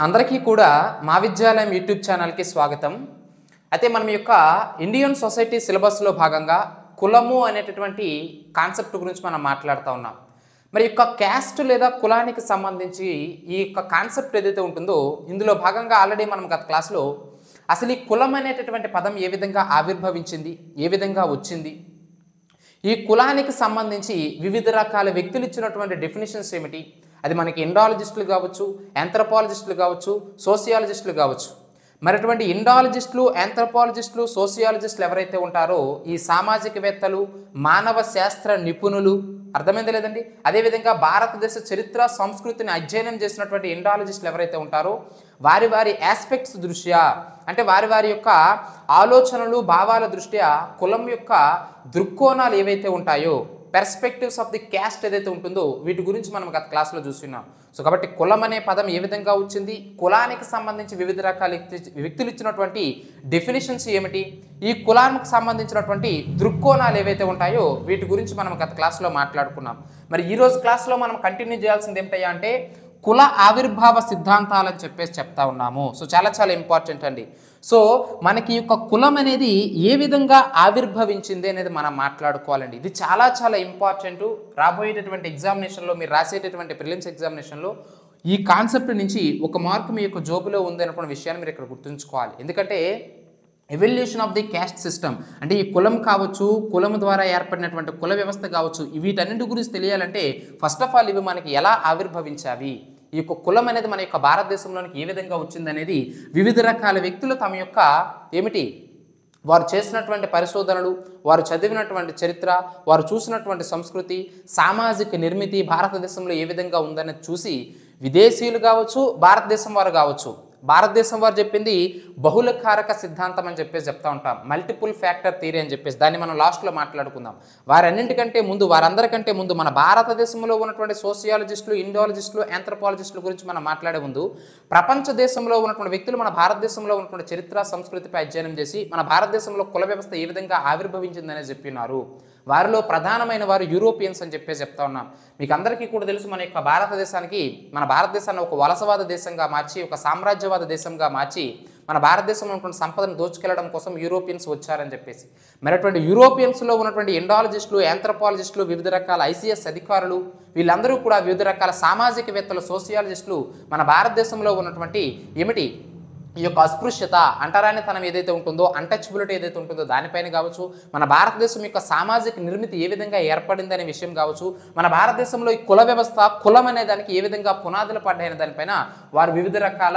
అందరికీ కూడా మా విద్యాలయం యూట్యూబ్ ఛానల్కి స్వాగతం. అయితే మనం యొక్క ఇండియన్ సొసైటీ సిలబస్లో భాగంగా కులము అనేటటువంటి కాన్సెప్ట్ గురించి మనం మాట్లాడుతూ ఉన్నాం. మరి యొక్క క్యాస్ట్ లేదా కులానికి సంబంధించి ఈ యొక్క కాన్సెప్ట్ ఏదైతే ఉంటుందో ఇందులో భాగంగా ఆల్రెడీ మనం గత క్లాస్లో అసలు ఈ కులం అనేటటువంటి పదం ఏ విధంగా ఆవిర్భవించింది, ఏ విధంగా వచ్చింది, ఈ కులానికి సంబంధించి వివిధ రకాల వ్యక్తులు ఇచ్చినటువంటి డెఫినేషన్స్ ఏమిటి, అది మనకి ఇండాలజిస్టులు కావచ్చు, ఆంథ్రోపాలజిస్టులు కావచ్చు, సోషియాలజిస్టులు కావచ్చు. మరి అటువంటి ఇండాలజిస్టులు, ఆంథ్రోపాలజిస్టులు, సోషియాలజిస్టులు ఎవరైతే ఉంటారో ఈ సామాజికవేత్తలు, మానవ శాస్త్ర నిపుణులు, అర్థమైంది లేదండి. అదేవిధంగా భారతదేశ చరిత్ర సంస్కృతిని అధ్యయనం చేసినటువంటి ఇండాలజిస్టులు ఎవరైతే ఉంటారో వారి వారి ఆస్పెక్ట్స్ దృష్ట్యా, అంటే వారి వారి యొక్క ఆలోచనలు భావాల దృష్ట్యా కులం యొక్క దృక్కోణాలు ఏవైతే ఉంటాయో, పెర్స్పెక్టివ్స్ ఆఫ్ ది క్యాస్ట్ ఏదైతే ఉంటుందో వీటి గురించి మనం గత క్లాస్లో చూస్తున్నాం. సో కాబట్టి కులం అనే పదం ఏ విధంగా వచ్చింది, కులానికి సంబంధించి వివిధ రకాల వ్యక్తులు ఇచ్చినటువంటి డెఫినేషన్స్ ఏమిటి, ఈ కులానికి సంబంధించినటువంటి దృక్కోణాలు ఏవైతే ఉంటాయో వీటి గురించి మనం గత క్లాస్లో మాట్లాడుకున్నాం. మరి ఈరోజు క్లాస్లో మనం కంటిన్యూ చేయాల్సింది ఏమిటయ్యా అంటే కుల ఆవిర్భావ సిద్ధాంతాలు అని చెప్పేసి చెప్తా ఉన్నాము. సో చాలా చాలా ఇంపార్టెంట్ అండి. సో మనకి యొక్క కులం అనేది ఏ విధంగా ఆవిర్భవించింది అనేది మనం మాట్లాడుకోవాలండి. ఇది చాలా చాలా ఇంపార్టెంట్. రాబోయేటటువంటి ఎగ్జామినేషన్లో మీరు రాసేటటువంటి ప్రిలిమ్స్ ఎగ్జామినేషన్లో ఈ కాన్సెప్ట్ నుంచి ఒక మార్క్ మీ యొక్క జోబులో ఉంది అనుకున్న విషయాన్ని మీరు ఇక్కడ గుర్తుంచుకోవాలి. ఎందుకంటే evolution of the caste system అంటే ఈ కులం కావచ్చు, కులం ద్వారా ఏర్పడినటువంటి కుల వ్యవస్థ కావచ్చు, వీటన్నింటి గురించి తెలియాలంటే ఫస్ట్ ఆఫ్ ఆల్ ఇవి మనకి ఎలా ఆవిర్భవించావి, ఈ యొక్క కులం అనేది మన యొక్క భారతదేశంలోనికి ఏ విధంగా వచ్చిందనేది వివిధ రకాల వ్యక్తులు తమ యొక్క ఏమిటి వారు చేసినటువంటి పరిశోధనలు, వారు చదివినటువంటి చరిత్ర, వారు చూసినటువంటి సంస్కృతి, సామాజిక నిర్మితి భారతదేశంలో ఏ విధంగా ఉందనేది చూసి విదేశీయులు కావచ్చు, భారతదేశం వారు కావచ్చు, భారతదేశం వారు చెప్పింది బహుళ కారక సిద్ధాంతం అని చెప్పేసి చెప్తా ఉంటాం, మల్టిపుల్ ఫ్యాక్టర్ థియరీ అని చెప్పేసి, దాన్ని మనం లాస్ట్లో మాట్లాడుకుందాం. వారన్నింటికంటే ముందు, వారందరికంటే ముందు మన భారతదేశంలో ఉన్నటువంటి సోషియాలజిస్టులు, ఇండాలజిస్టులు, ఆంథ్రోపాలజిస్టుల గురించి మనం మాట్లాడే ముందు ప్రపంచ దేశంలో ఉన్నటువంటి వ్యక్తులు మన భారతదేశంలో ఉన్నటువంటి చరిత్ర సంస్కృతిపై అధ్యయనం చేసి మన భారతదేశంలో కుల వ్యవస్థ ఏ విధంగా ఆవిర్భవించిందనే చెప్పినారు. వారిలో ప్రధానమైన వారు యూరోపియన్స్ అని చెప్పేసి చెప్తా ఉన్నాం. మీకు అందరికీ కూడా తెలుసు మన యొక్క మన భారతదేశాన్ని ఒక వలసవాద దేశంగా మార్చి, ఒక సామ్రాజ్యవాద దేశంగా మార్చి మన భారతదేశంలో ఉన్నటువంటి సంపదను దోచుకెళ్లడం కోసం యూరోపియన్స్ వచ్చారని చెప్పేసి. మరి అటువంటి యూరోపియన్స్లో ఉన్నటువంటి ఇండాలజిస్టులు, ఆంథ్రోపాలజిస్టులు, వివిధ రకాల ఐసీఎస్ అధికారులు, వీళ్ళందరూ కూడా వివిధ రకాల సామాజికవేత్తలు, సోషియాలజిస్టులు మన భారతదేశంలో ఉన్నటువంటి ఏమిటి ఈ యొక్క అస్పృశ్యత, అంటరానితనం ఏదైతే ఉంటుందో, అన్టచబిలిటీ ఏదైతే ఉంటుందో దానిపైన కావచ్చు, మన భారతదేశం యొక్క సామాజిక నిర్మితి ఏ విధంగా ఏర్పడింది అనే విషయం కావచ్చు, మన భారతదేశంలో ఈ కుల వ్యవస్థ, కులం అనే దానికి ఏ విధంగా పునాదులు పడ్డాయనే దానిపైన వారు వివిధ రకాల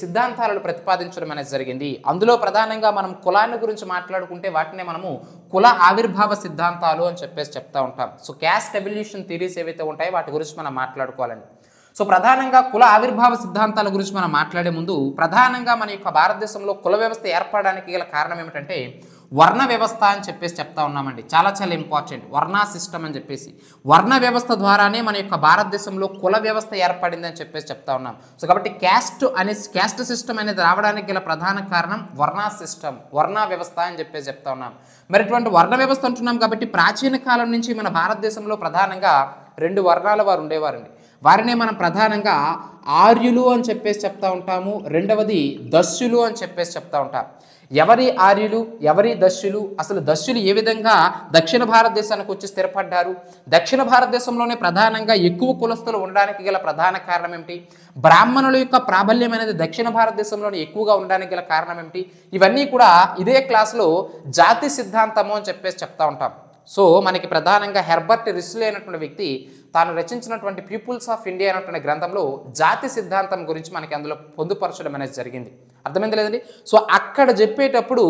సిద్ధాంతాలను ప్రతిపాదించడం అనేది జరిగింది. అందులో ప్రధానంగా మనం కులాన్ని గురించి మాట్లాడుకుంటే వాటినే మనము కుల ఆవిర్భావ సిద్ధాంతాలు అని చెప్పేసి చెప్తా ఉంటాం. సో క్యాస్ట్ ఎవల్యూషన్ థియరీస్ ఏవైతే ఉంటాయో వాటి గురించి మనం మాట్లాడుకోవాలండి. సో ప్రధానంగా కుల ఆవిర్భావ సిద్ధాంతాల గురించి మనం మాట్లాడే ముందు ప్రధానంగా మన యొక్క భారతదేశంలో కుల వ్యవస్థ ఏర్పడడానికి గల కారణం ఏమిటంటే వర్ణ వ్యవస్థ అని చెప్పేసి చెప్తా ఉన్నామండి. చాలా చాలా ఇంపార్టెంట్, వర్ణ సిస్టమ్ అని చెప్పేసి. వర్ణ వ్యవస్థ ద్వారానే మన యొక్క భారతదేశంలో కుల వ్యవస్థ ఏర్పడింది అని చెప్పేసి చెప్తా ఉన్నాం. సో కాబట్టి క్యాస్ట్ సిస్టమ్ అనేది రావడానికి గల ప్రధాన కారణం వర్ణ సిస్టమ్, వర్ణ వ్యవస్థ అని చెప్పేసి చెప్తా ఉన్నాం. మరి ఇటువంటి వర్ణ వ్యవస్థ అంటున్నాం కాబట్టి ప్రాచీన కాలం నుంచి మన భారతదేశంలో ప్రధానంగా 2 వర్ణాల వారు ఉండేవారండి. వారినే మనం ప్రధానంగా ఆర్యులు అని చెప్పేసి చెప్తా ఉంటాము, రెండవది దస్యులు అని చెప్పేసి చెప్తా ఉంటాం. ఎవరి ఆర్యులు, ఎవరి దస్యులు, అసలు దస్యులు ఏ విధంగా దక్షిణ భారతదేశానికి వచ్చి స్థిరపడ్డారు, దక్షిణ భారతదేశంలోనే ప్రధానంగా ఎక్కువ కులస్తులు ఉండడానికి గల ప్రధాన కారణం ఏమిటి, బ్రాహ్మణుల యొక్క ప్రాబల్యం అనేది దక్షిణ భారతదేశంలోనే ఎక్కువగా ఉండడానికి గల కారణం ఏమిటి, ఇవన్నీ కూడా ఇదే క్లాస్లో జాతి సిద్ధాంతము అని చెప్పేసి చెప్తా ఉంటాం. సో మనకి ప్రధానంగా హెర్బర్ట్ రిస్లే అనేటువంటి వ్యక్తి తాను రచించినటువంటి పీపుల్స్ ఆఫ్ ఇండియా అనేటువంటి గ్రంథంలో జాతి సిద్ధాంతం గురించి మనకి అందులో పొందుపరచడం అనేది జరిగింది. అర్థమైంది లేదండి. సో అక్కడ చెప్పేటప్పుడు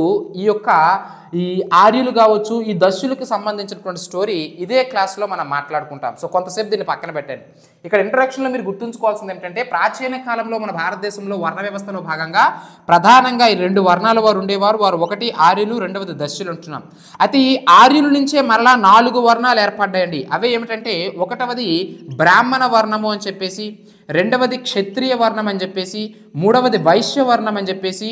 ఈ ఆర్యులు కావచ్చు, ఈ దస్యులకు సంబంధించినటువంటి స్టోరీ ఇదే క్లాస్లో మనం మాట్లాడుకుంటాం. సో కొంతసేపు దీన్ని పక్కన పెట్టండి. ఇక్కడ ఇంట్రడక్షన్లో మీరు గుర్తుంచుకోవాల్సింది ఏంటంటే ప్రాచీన కాలంలో మన భారతదేశంలో వర్ణ వ్యవస్థలో భాగంగా ప్రధానంగా ఈ 2 వర్ణాల వారు ఉండేవారు. వారు ఒకటి ఆర్యులు, రెండవది దస్యులు అంటున్నాం. అయితే ఈ ఆర్యుల నుంచే మరలా 4 వర్ణాలు ఏర్పడ్డాయండి. అవే ఏమిటంటే ఒకటవది బ్రాహ్మణ వర్ణము అని చెప్పేసి, రెండవది క్షత్రియ వర్ణం అని చెప్పేసి, మూడవది వైశ్య వర్ణం అని చెప్పేసి,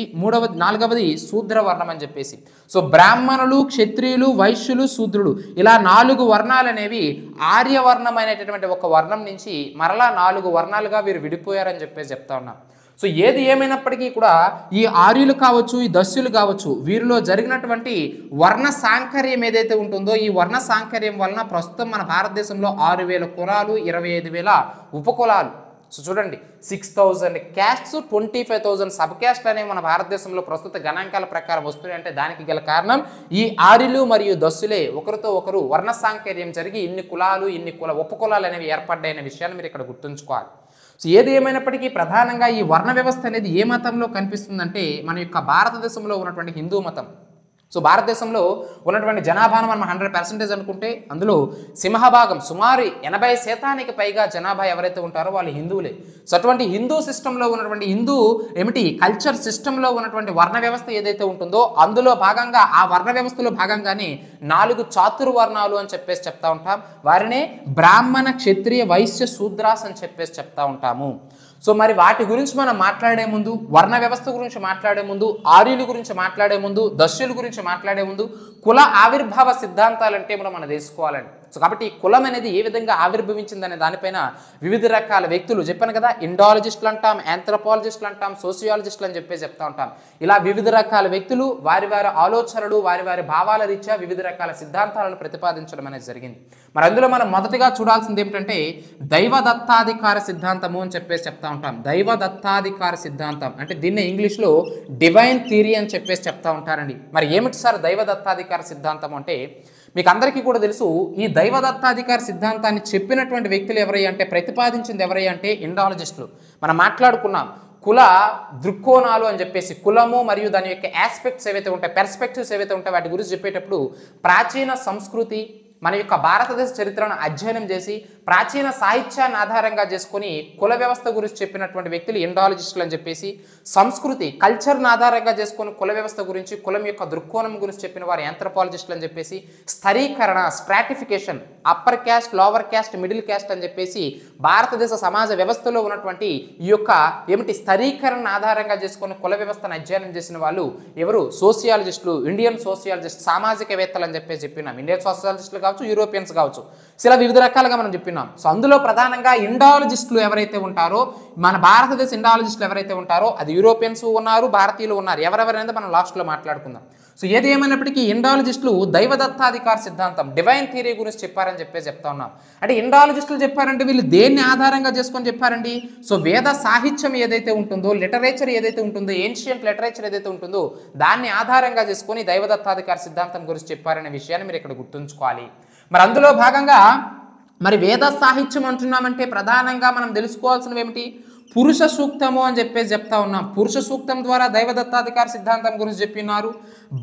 నాలుగవది శూద్ర వర్ణం అని చెప్పేసి. సో బ్రాహ్మణులు, క్షత్రియులు, వైశ్యులు, శూద్రులు ఇలా 4 వర్ణాలు అనేవి ఆర్యవర్ణం అనేటటువంటి ఒక వర్ణం నుంచి మరలా 4 వర్ణాలుగా వీరు విడిపోయారని చెప్పేసి చెప్తా ఉన్నాం. సో ఏది ఏమైనప్పటికీ కూడా ఈ ఆర్యులు కావచ్చు, ఈ దస్యులు కావచ్చు, వీరిలో జరిగినటువంటి వర్ణ సాంకర్యం ఏదైతే ఉంటుందో ఈ వర్ణ సాంకర్యం వలన ప్రస్తుతం మన భారతదేశంలో 6,000 కులాలు, 25,000 ఉపకులాలు. సో చూడండి, 6,000 క్యాస్ట్స్, 25,000 సబ్ క్యాస్ట్లు అనేవి మన భారతదేశంలో ప్రస్తుత గణాంకాల ప్రకారం వస్తున్నాయి. అంటే దానికి గల కారణం ఈ ఆర్యులు మరియు దస్సులే ఒకరితో ఒకరు వర్ణ సాంకర్యం జరిగి ఇన్ని కులాలు, ఇన్ని ఉపకులాలు అనేవి ఏర్పడ్డాయనే విషయాన్ని మీరు ఇక్కడ గుర్తుంచుకోవాలి. సో ఏది ఏమైనప్పటికీ ప్రధానంగా ఈ వర్ణ వ్యవస్థ అనేది ఏ మతంలో కనిపిస్తుందంటే మన యొక్క భారతదేశంలో ఉన్నటువంటి హిందూ మతం. సో భారతదేశంలో ఉన్నటువంటి జనాభాను మనం 100% అనుకుంటే అందులో సింహభాగం సుమారు 80% పైగా జనాభా ఎవరైతే ఉంటారో వాళ్ళు హిందువులే. సో అటువంటి హిందూ సిస్టంలో ఉన్నటువంటి హిందూ కల్చర్ సిస్టంలో ఉన్నటువంటి వర్ణ వ్యవస్థ ఏదైతే ఉంటుందో అందులో భాగంగా ఆ వర్ణ వ్యవస్థలో భాగంగానే 4 చాతుర్వర్ణాలు అని చెప్పేసి చెప్తా ఉంటాం. వారినే బ్రాహ్మణ, క్షత్రియ, వైశ్య, శూద్రాస్ అని చెప్పేసి చెప్తా ఉంటాము. సో మరి వాటి గురించి మనం మాట్లాడే ముందు, వర్ణ వ్యవస్థ గురించి మాట్లాడే ముందు, ఆర్యుల గురించి మాట్లాడే ముందు, దస్యుల గురించి మాట్లాడే ముందు కుల ఆవిర్భావ సిద్ధాంతాలు అంటే మనం తెలుసుకోవాలండి. సో కాబట్టి ఈ కులం అనేది ఏ విధంగా ఆవిర్భవించిందనే దానిపైన వివిధ రకాల వ్యక్తులు, చెప్పాను కదా, ఇండాలజిస్టులు అంటాం, ఆంథ్రోపాలజిస్టులు అంటాం, సోషియాలజిస్టులు అని చెప్పేసి చెప్తా ఉంటాం. ఇలా వివిధ రకాల వ్యక్తులు వారి వారి ఆలోచనలు, వారి వారి భావాల రీత్యా వివిధ రకాల సిద్ధాంతాలను ప్రతిపాదించడం అనేది జరిగింది. మరి అందులో మనం మొదటిగా చూడాల్సింది ఏమిటంటే దైవ దత్తాధికార సిద్ధాంతము అని చెప్పేసి చెప్తా ఉంటాం. దైవ దత్తాధికార సిద్ధాంతం అంటే దీన్ని ఇంగ్లీష్లో డివైన్ థియరీ అని చెప్పేసి చెప్తా ఉంటారండి. మరి ఏమిటి సార్ దైవ దత్తాధికార సిద్ధాంతం అంటే? మీకు అందరికీ కూడా తెలుసు, ఈ దైవ దత్తాధికార సిద్ధాంతాన్ని చెప్పినటువంటి వ్యక్తులు ఎవరయ్యా అంటే, ప్రతిపాదించింది ఎవరయ్యా అంటే ఇండాలజిస్టులు. మనం మాట్లాడుకున్నాం కుల దృక్కోణాలు అని చెప్పేసి, కులము మరియు దాని యొక్క ఆస్పెక్ట్స్ ఏవైతే ఉంటాయి, పెర్స్పెక్టివ్స్ ఏవైతే ఉంటాయి వాటి గురించి చెప్పేటప్పుడు ప్రాచీన సంస్కృతి, మన యొక్క భారతదేశ చరిత్రను అధ్యయనం చేసి ప్రాచీన సాహిత్యాన్ని ఆధారంగా చేసుకొని కుల వ్యవస్థ గురించి చెప్పినటువంటి వ్యక్తులు ఇండాలజిస్టులు అని చెప్పేసి, సంస్కృతి కల్చర్ను ఆధారంగా చేసుకొని కుల వ్యవస్థ గురించి, కులం యొక్క దృక్కోణం గురించి చెప్పిన వారు ఆంథ్రోపాలజిస్టులు అని చెప్పేసి, స్థరీకరణ stratification, upper caste, lower caste, middle caste అని చెప్పేసి భారతదేశ సమాజ వ్యవస్థలో ఉన్నటువంటి ఈ యొక్క స్థరీకరణ ఆధారంగా చేసుకొని కుల వ్యవస్థను అధ్యయనం చేసిన వాళ్ళు ఎవరు? సోషియాలజిస్టులు, ఇండియన్ సోషియాలజిస్ట్, సామాజికవేత్తలు అని చెప్పేసి చెప్పినాం. ఇండియన్ సోషియాలజిస్టులు కావచ్చు, యూరోపియన్స్ కావచ్చు, ఇలా వివిధ రకాలుగా మనం చెప్పినాం. సో అందులో ప్రధానంగా ఇండాలజిస్టులు ఎవరైతే ఉంటారో, మన భారతదేశ ఇండాలజిస్టులు ఎవరైతే ఉంటారో అది యూరోపియన్స్ ఉన్నారు, భారతీయులు ఉన్నారు. ఎవరెవరైనా మనం లాస్ట్లో మాట్లాడుకుందాం. సో ఏది ఏమైనప్పటికీ ఇండాలజిస్టులు దైవ దత్తాధికార సిద్ధాంతం, డివైన్ థియరీ గురించి చెప్పారని చెప్పేసి చెప్తా ఉన్నాం. అంటే ఇండాలజిస్టులు చెప్పారంటే వీళ్ళు దేన్ని ఆధారంగా చేసుకొని చెప్పారండి? సో వేద సాహిత్యం ఏదైతే ఉంటుందో, లిటరేచర్ ఏదైతే ఉంటుందో, ఏన్షియంట్ లిటరేచర్ ఏదైతే ఉంటుందో దాన్ని ఆధారంగా చేసుకొని దైవ దత్తాధికార సిద్ధాంతం గురించి చెప్పారనే విషయాన్ని మీరు ఇక్కడ గుర్తుంచుకోవాలి. మరి అందులో భాగంగా మరి వేద సాహిత్యం అంటున్నామంటే ప్రధానంగా మనం తెలుసుకోవాల్సినవి ఏమిటి? పురుష సూక్తము అని చెప్పేసి చెప్తా ఉన్నాం. పురుష సూక్తం ద్వారా దైవ దత్తాధికార సిద్ధాంతం గురించి చెప్పినారు.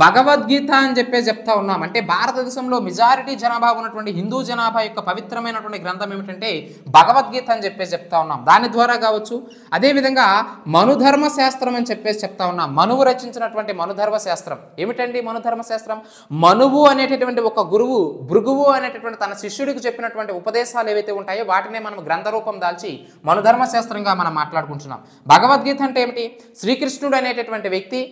భగవద్గీత అని చెప్పేసి చెప్తా ఉన్నాం. అంటే భారతదేశంలో మెజారిటీ జనాభా ఉన్నటువంటి హిందూ జనాభా యొక్క పవిత్రమైనటువంటి గ్రంథం ఏమిటంటే భగవద్గీత అని చెప్పేసి చెప్తా ఉన్నాం. దాని ద్వారా కావచ్చు. అదేవిధంగా మనుధర్మ శాస్త్రం అని చెప్పేసి చెప్తా ఉన్నాం. మనువు రచించినటువంటి మనుధర్మ శాస్త్రం ఏమిటండి? మనుధర్మ శాస్త్రం, మనువు అనేటటువంటి ఒక గురువు భృగువు అనేటటువంటి తన శిష్యుడికి చెప్పినటువంటి ఉపదేశాలు ఏవైతే ఉంటాయో వాటినే మనం గ్రంథ రూపం దాల్చి మనుధర్మ శాస్త్రంగా మనం మాట్లాడుకుంటున్నాం. భగవద్గీత అంటే ఏమిటి? శ్రీకృష్ణుడు అనేటటువంటి వ్యక్తి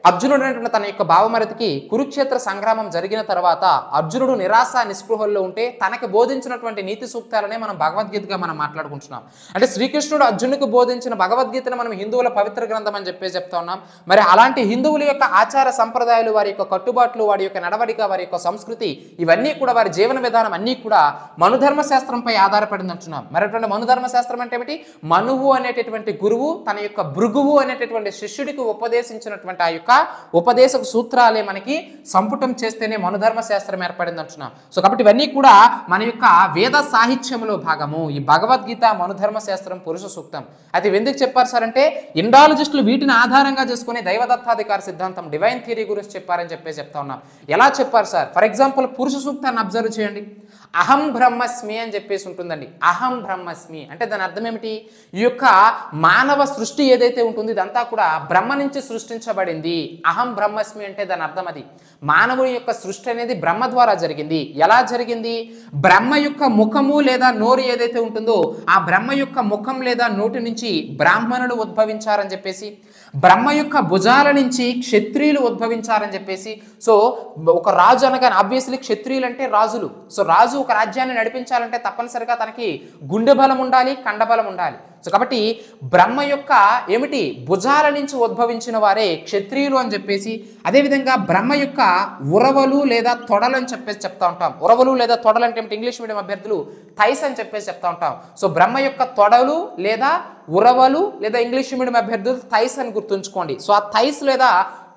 అర్జునుడు అనేటువంటి తన యొక్క భావమరతికి కురుక్షేత్ర సంగ్రామం జరిగిన తర్వాత అర్జునుడు నిరాశ నిస్పృహల్లో ఉంటే తనకి బోధించినటువంటి నీతి సూక్తాలనే మనం భగవద్గీతగా మనం మాట్లాడుకుంటున్నాం. అంటే శ్రీకృష్ణుడు అర్జునుడికి బోధించిన భగవద్గీతను మనం హిందువుల పవిత్ర గ్రంథం అని చెప్పేసి చెప్తా ఉన్నాం. మరి అలాంటి హిందువుల యొక్క ఆచార సంప్రదాయాలు, వారి యొక్క కట్టుబాట్లు, వారి యొక్క నడవడిక, వారి యొక్క సంస్కృతి, ఇవన్నీ కూడా వారి జీవన విధానం అన్నీ కూడా మనుధర్మ శాస్త్రంపై ఆధారపడింది అంటున్నాం. మరి అటువంటి మనుధర్మ శాస్త్రం అంటే ఏమిటి? మనువు అనేటటువంటి గురువు తన యొక్క భృగువు అనేటటువంటి శిష్యుడికి ఉపదేశించినటువంటి ఆ యొక్క ఉపదేశ సూత్రాలే మనకి సంపుటం చేస్తేనే మనుధర్మ శాస్త్రం ఏర్పడింది అంటున్నాం. సో కాబట్టి ఇవన్నీ కూడా మన యొక్క వేద సాహిత్యంలో భాగము. ఈ భగవద్గీత, మనుధర్మ శాస్త్రం, పురుష సూక్తం. అది ఎందుకు చెప్పారు సార్ అంటే ఇండాలజిస్టులు వీటిని ఆధారంగా చేసుకుని దైవదత్తాధికార సిద్ధాంతం, డివైన్ థియరీ గురించి చెప్పారని చెప్పేసి చెప్తా ఉన్నాం. ఎలా చెప్పారు సార్? ఫర్ ఎగ్జాంపుల్ పురుష సూక్తాన్ని అబ్జర్వ్ చేయండి. అహం బ్రహ్మస్మి అని చెప్పేసి ఉంటుందండి. అహం బ్రహ్మస్మి అంటే దాని అర్థం ఏమిటి? ఈ యొక్క మానవ సృష్టి ఏదైతే ఉంటుందో ఇదంతా కూడా బ్రహ్మ నుంచి సృష్టించబడింది. జరిగింది. అహం బ్రహ్మస్మి అంటే దాని అర్థం అది. మానవుని యొక్క సృష్టి అనేది బ్రహ్మ ద్వారా జరిగింది. ఎలా జరిగింది? బ్రహ్మ యొక్క ముఖము లేదా నోరు ఏదైతే ఉంటుందో ఆ బ్రహ్మ యొక్క ముఖం లేదా నోటి నుంచి బ్రాహ్మణులు ఉద్భవించారని చెప్పేసి, బ్రహ్మ యొక్క భుజాల నుంచి క్షత్రియులు ఉద్భవించారని చెప్పేసి. సో ఒక రాజు అనగానే ఆబ్వియస్లీ క్షత్రియులు అంటే రాజులు. సో రాజు ఒక రాజ్యాన్ని నడిపించాలంటే తప్పనిసరిగా తనకి గుండె బలం ఉండాలి, కండబలం ఉండాలి. సో కాబట్టి బ్రహ్మ యొక్క ఏమిటి భుజాల నుంచి ఉద్భవించిన వారే క్షత్రియులు అని చెప్పేసి, అదేవిధంగా బ్రహ్మ యొక్క ఉరవలు లేదా తొడలు అని చెప్పేసి చెప్తా ఉంటాం. ఉరవలు లేదా తొడలు అంటే ఏమిటి? ఇంగ్లీష్ మీడియం అభ్యర్థులు థైస్ అని చెప్పేసి చెప్తా ఉంటాం. సో బ్రహ్మ యొక్క తొడలు లేదా ఉరవలు లేదా ఇంగ్లీష్ మీడియం అభ్యర్థులు థైస్ అని గుర్తుంచుకోండి. సో ఆ థైస్ లేదా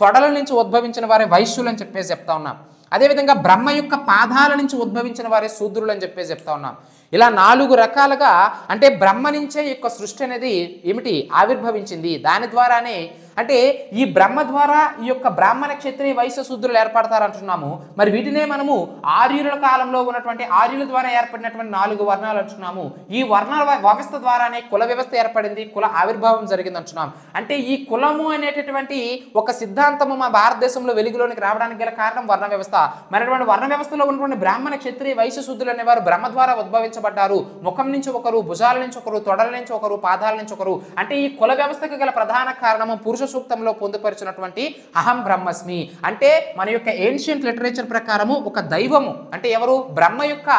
తొడల నుంచి ఉద్భవించిన వారే వైశ్యులు అని చెప్పేసి చెప్తా ఉన్నాం. అదేవిధంగా బ్రహ్మ యొక్క పాదాల నుంచి ఉద్భవించిన వారే శూద్రులు అని చెప్పేసి చెప్తా ఉన్నాం. ఇలా 4 రకాలుగా అంటే బ్రహ్మ నుంచే ఈ యొక్క సృష్టి అనేది ఏమిటి ఆవిర్భవించింది. దాని ద్వారానే అంటే ఈ బ్రహ్మ ద్వారా ఈ యొక్క బ్రాహ్మణ క్షత్రియ వైశ్య శూద్రులు ఏర్పడతారంటున్నాము. మరి వీటినే మనము ఆర్యుల కాలంలో ఉన్నటువంటి ఆర్యుల ద్వారా ఏర్పడినటువంటి 4 వర్ణాలు అంటున్నాము. ఈ వర్ణాల వ్యవస్థ ద్వారానే కుల వ్యవస్థ ఏర్పడింది, కుల ఆవిర్భావం జరిగింది అంటున్నాం. అంటే ఈ కులము అనేటటువంటి ఒక సిద్ధాంతము మా భారతదేశంలో వెలుగులోనికి రావడానికి గల కారణం వర్ణ వ్యవస్థ. మరి అటువంటి వర్ణ వ్యవస్థలో ఉన్నటువంటి బ్రాహ్మణ క్షత్రియ వైశ్య శూద్రులు అనేవారు బ్రహ్మ ద్వారా ఉద్భవించబడ్డారు. ముఖం నుంచి ఒకరు, భుజాల నుంచి ఒకరు, తొడల నుంచి ఒకరు, పాదాల నుంచి ఒకరు. అంటే ఈ కుల వ్యవస్థకు గల ప్రధాన కారణము పురుష సూక్తంలో పొందుపరిచినటువంటి అహం బ్రహ్మస్మి. అంటే మన యొక్క ఏన్షియంట్ లిటరేచర్ ప్రకారము ఒక దైవము అంటే ఎవరు? బ్రహ్మ యొక్క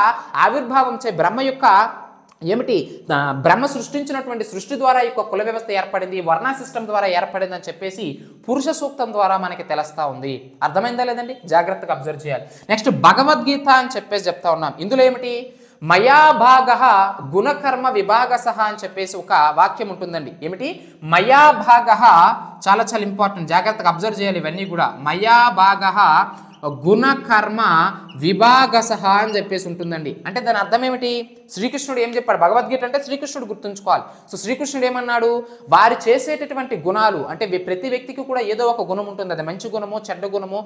ఆవిర్భావం చే బ్రహ్మ యొక్క ఏమిటి బ్రహ్మ సృష్టించినటువంటి సృష్టి ద్వారా ఈ కుల వ్యవస్థ ఏర్పడింది, వర్ణ సిస్టమ్ ద్వారా ఏర్పడింది అని చెప్పేసి పురుష సూక్తం ద్వారా మనకి తెలుస్తా ఉంది. అర్థమైందా లేదండి? జాగ్రత్తగా అబ్జర్వ్ చేయాలి. నెక్స్ట్ భగవద్గీత అని చెప్పేసి చెప్తా ఉన్నాం. ఇందులో ఏమిటి? మయా భాగ గుణకర్మ విభాగసహ అని చెప్పేసి ఒక వాక్యం ఉంటుందండి. ఏమిటి? మయా భాగ చాలా చాలా ఇంపార్టెంట్, జాగ్రత్తగా అబ్జర్వ్ చేయాలి ఇవన్నీ కూడా. మయా భాగ గుణకర్మ విభాగసహ అని చెప్పేసి ఉంటుందండి. అంటే దాని అర్థం ఏమిటి? శ్రీకృష్ణుడు ఏం చెప్పాడు? భగవద్గీత అంటే శ్రీకృష్ణుడు గుర్తుంచుకోవాలి. సో శ్రీకృష్ణుడు ఏమన్నాడు? వారు చేసేటటువంటి గుణాలు అంటే ప్రతి వ్యక్తికి కూడా ఏదో ఒక గుణం ఉంటుంది. అది మంచి గుణమో, చెడ్డ గుణమో,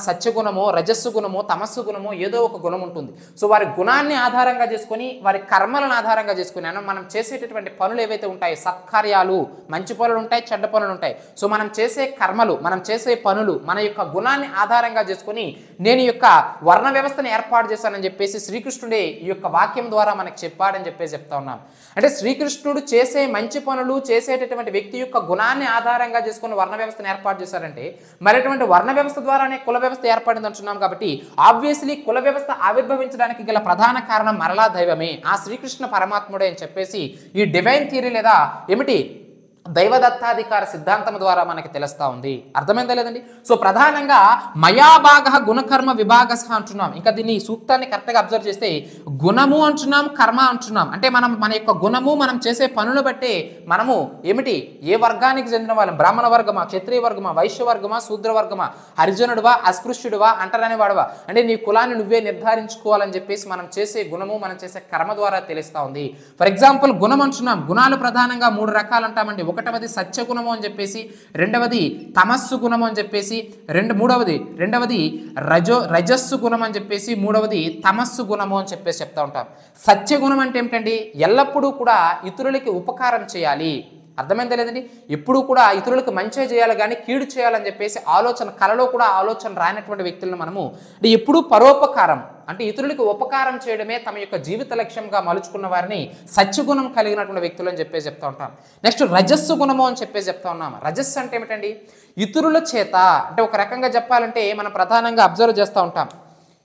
సత్యగుణమో, రజస్సు గుణమో, తమస్సు గుణమో ఏదో ఒక గుణం ఉంటుంది. సో వారి గుణాన్ని ఆధారంగా చేసుకొని, వారి కర్మలను ఆధారంగా చేసుకొని మనం చేసేటటువంటి పనులు ఏవైతే ఉంటాయి, సత్కార్యాలు, మంచి పనులు ఉంటాయి, చెడ్డ పనులు ఉంటాయి. సో మనం చేసే కర్మలు, మనం చేసే పనులు మన యొక్క గుణాన్ని ఆధారంగా చేసుకొని నేను ఈ యొక్క వర్ణ వ్యవస్థను ఏర్పాటు చేశానని చెప్పేసి శ్రీకృష్ణుడే ఈ యొక్క వాక్యం ద్వారా మనకు చెప్పాడని చెప్పేసి చెప్తా ఉన్నాం. అంటే శ్రీకృష్ణుడు చేసే మంచి పనులు చేసేటటువంటి వ్యక్తి యొక్క గుణాన్ని ఆధారంగా చేసుకుని వర్ణ వ్యవస్థను ఏర్పాటు చేశారంటే మరి అటువంటి వర్ణ వ్యవస్థ ద్వారానే కుల వ్యవస్థ ఏర్పడింది అంటున్నాం. కాబట్టి ఆబ్వియస్లీ కుల వ్యవస్థ ఆవిర్భవించడానికి గల ప్రధాన కారణం మరలా దైవమే, ఆ శ్రీకృష్ణ పరమాత్ముడే అని చెప్పేసి ఈ డివైన్ థియరీ లేదా ఏమిటి దైవదత్తాధికార సిద్ధాంతం ద్వారా మనకి తెలుస్తా ఉంది. అర్థమైందా లేదండి? సో ప్రధానంగా మయాభాగ గుణకర్మ విభాగస అంటున్నాం. ఇంకా దీన్ని సూక్తాన్ని కరెక్ట్గా అబ్జర్వ్ చేస్తే గుణము అంటున్నాం, కర్మ అంటున్నాం. అంటే మన యొక్క గుణము మనం చేసే పనులు బట్టే మనము ఏమిటి ఏ వర్గానికి చెందిన వాళ్ళం, బ్రాహ్మణ వర్గమా, క్షత్రియ వర్గమా, వైశ్య వర్గమా, శూద్ర వర్గమా, హరిజనుడువా, అస్పృశ్యుడువా, అంటరాని వాడువా, అంటే నీ కులాన్ని నువ్వే నిర్ధారించుకోవాలని చెప్పేసి మనం చేసే గుణము మనం చేసే కర్మ ద్వారా తెలుస్తా ఉంది. ఫర్ ఎగ్జాంపుల్ గుణం అంటున్నాం. గుణాలు ప్రధానంగా 3 రకాలు అంటామండి. ఒకటవది సత్యగుణము అని చెప్పేసి, రెండవది తమస్సు గుణము అని చెప్పేసి, రెండవది రజస్సు గుణం అని చెప్పేసి, మూడవది తమస్సు గుణము అని చెప్పేసి చెప్తా ఉంటాం. సత్యగుణం అంటే ఏమిటండి? ఎల్లప్పుడూ కూడా ఇతరులకి ఉపకారం చేయాలి. అర్థమైందా లేదండి? ఎప్పుడు కూడా ఇతరులకు మంచి చేయాలి కానీ కీడు చేయాలని చెప్పేసి ఆలోచన, కలలో కూడా ఆలోచన రానటువంటి వ్యక్తులను మనము అంటే ఎప్పుడూ పరోపకారం అంటే ఇతరులకు ఉపకారం చేయడమే తమ యొక్క జీవిత లక్ష్యంగా మలుచుకున్న వారిని సత్యగుణం కలిగినటువంటి వ్యక్తులు అని చెప్పేసి చెప్తా ఉంటాం. నెక్స్ట్ రజస్సు గుణము అని చెప్పేసి చెప్తా ఉన్నాం. రజస్సు అంటే ఏమిటండి? ఇతరుల చేత అంటే ఒక రకంగా చెప్పాలంటే మనం ప్రధానంగా అబ్జర్వ్ చేస్తూ ఉంటాం.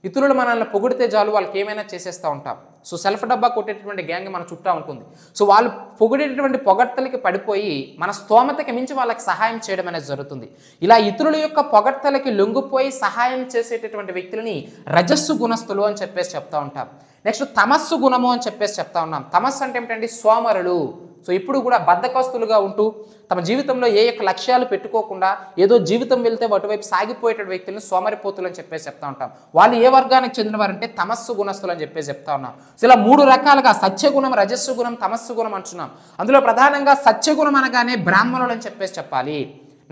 ఇతరులు మనల్ని పొగిడితే చాలు వాళ్ళకి ఏమైనా చేసేస్తూ ఉంటాం. సో సెల్ఫ్ డబ్బా కొట్టేటటువంటి గ్యాంగ్ మన చుట్టూ ఉంటుంది. సో వాళ్ళు పొగిడేటటువంటి పొగడ్తలకి పడిపోయి మన స్తోమతకి మించి వాళ్ళకి సహాయం చేయడం అనేది జరుగుతుంది. ఇలా ఇతరుల యొక్క పొగడ్తలకి లొంగిపోయి సహాయం చేసేటటువంటి వ్యక్తులని రజస్సు గుణస్థులు అని చెప్పేసి చెప్తా ఉంటాం. నెక్స్ట్ తమస్సు గుణము అని చెప్పేసి చెప్తా ఉన్నాం. తమస్సు అంటే ఏమిటండి? సోమరులు. సో ఇప్పుడు కూడా బద్ధకస్తులుగా ఉంటూ తమ జీవితంలో ఏ యొక్క లక్ష్యాలు పెట్టుకోకుండా ఏదో జీవితం వెళ్తే అటువైపు సాగిపోయేటువంటి వ్యక్తులను సోమరిపోతులు అని చెప్పేసి చెప్తా ఉంటాం. వాళ్ళు ఏ వర్గానికి చెందిన వారంటే తమస్సు గుణస్తులు అని చెప్పేసి చెప్తా ఉన్నాం. సో ఇలా 3 రకాలుగా సత్యగుణం, రజస్సు గుణం, తమస్సు గుణం అంటున్నాం. అందులో ప్రధానంగా సత్యగుణం అనగానే బ్రాహ్మణులు అని చెప్పేసి చెప్పాలి.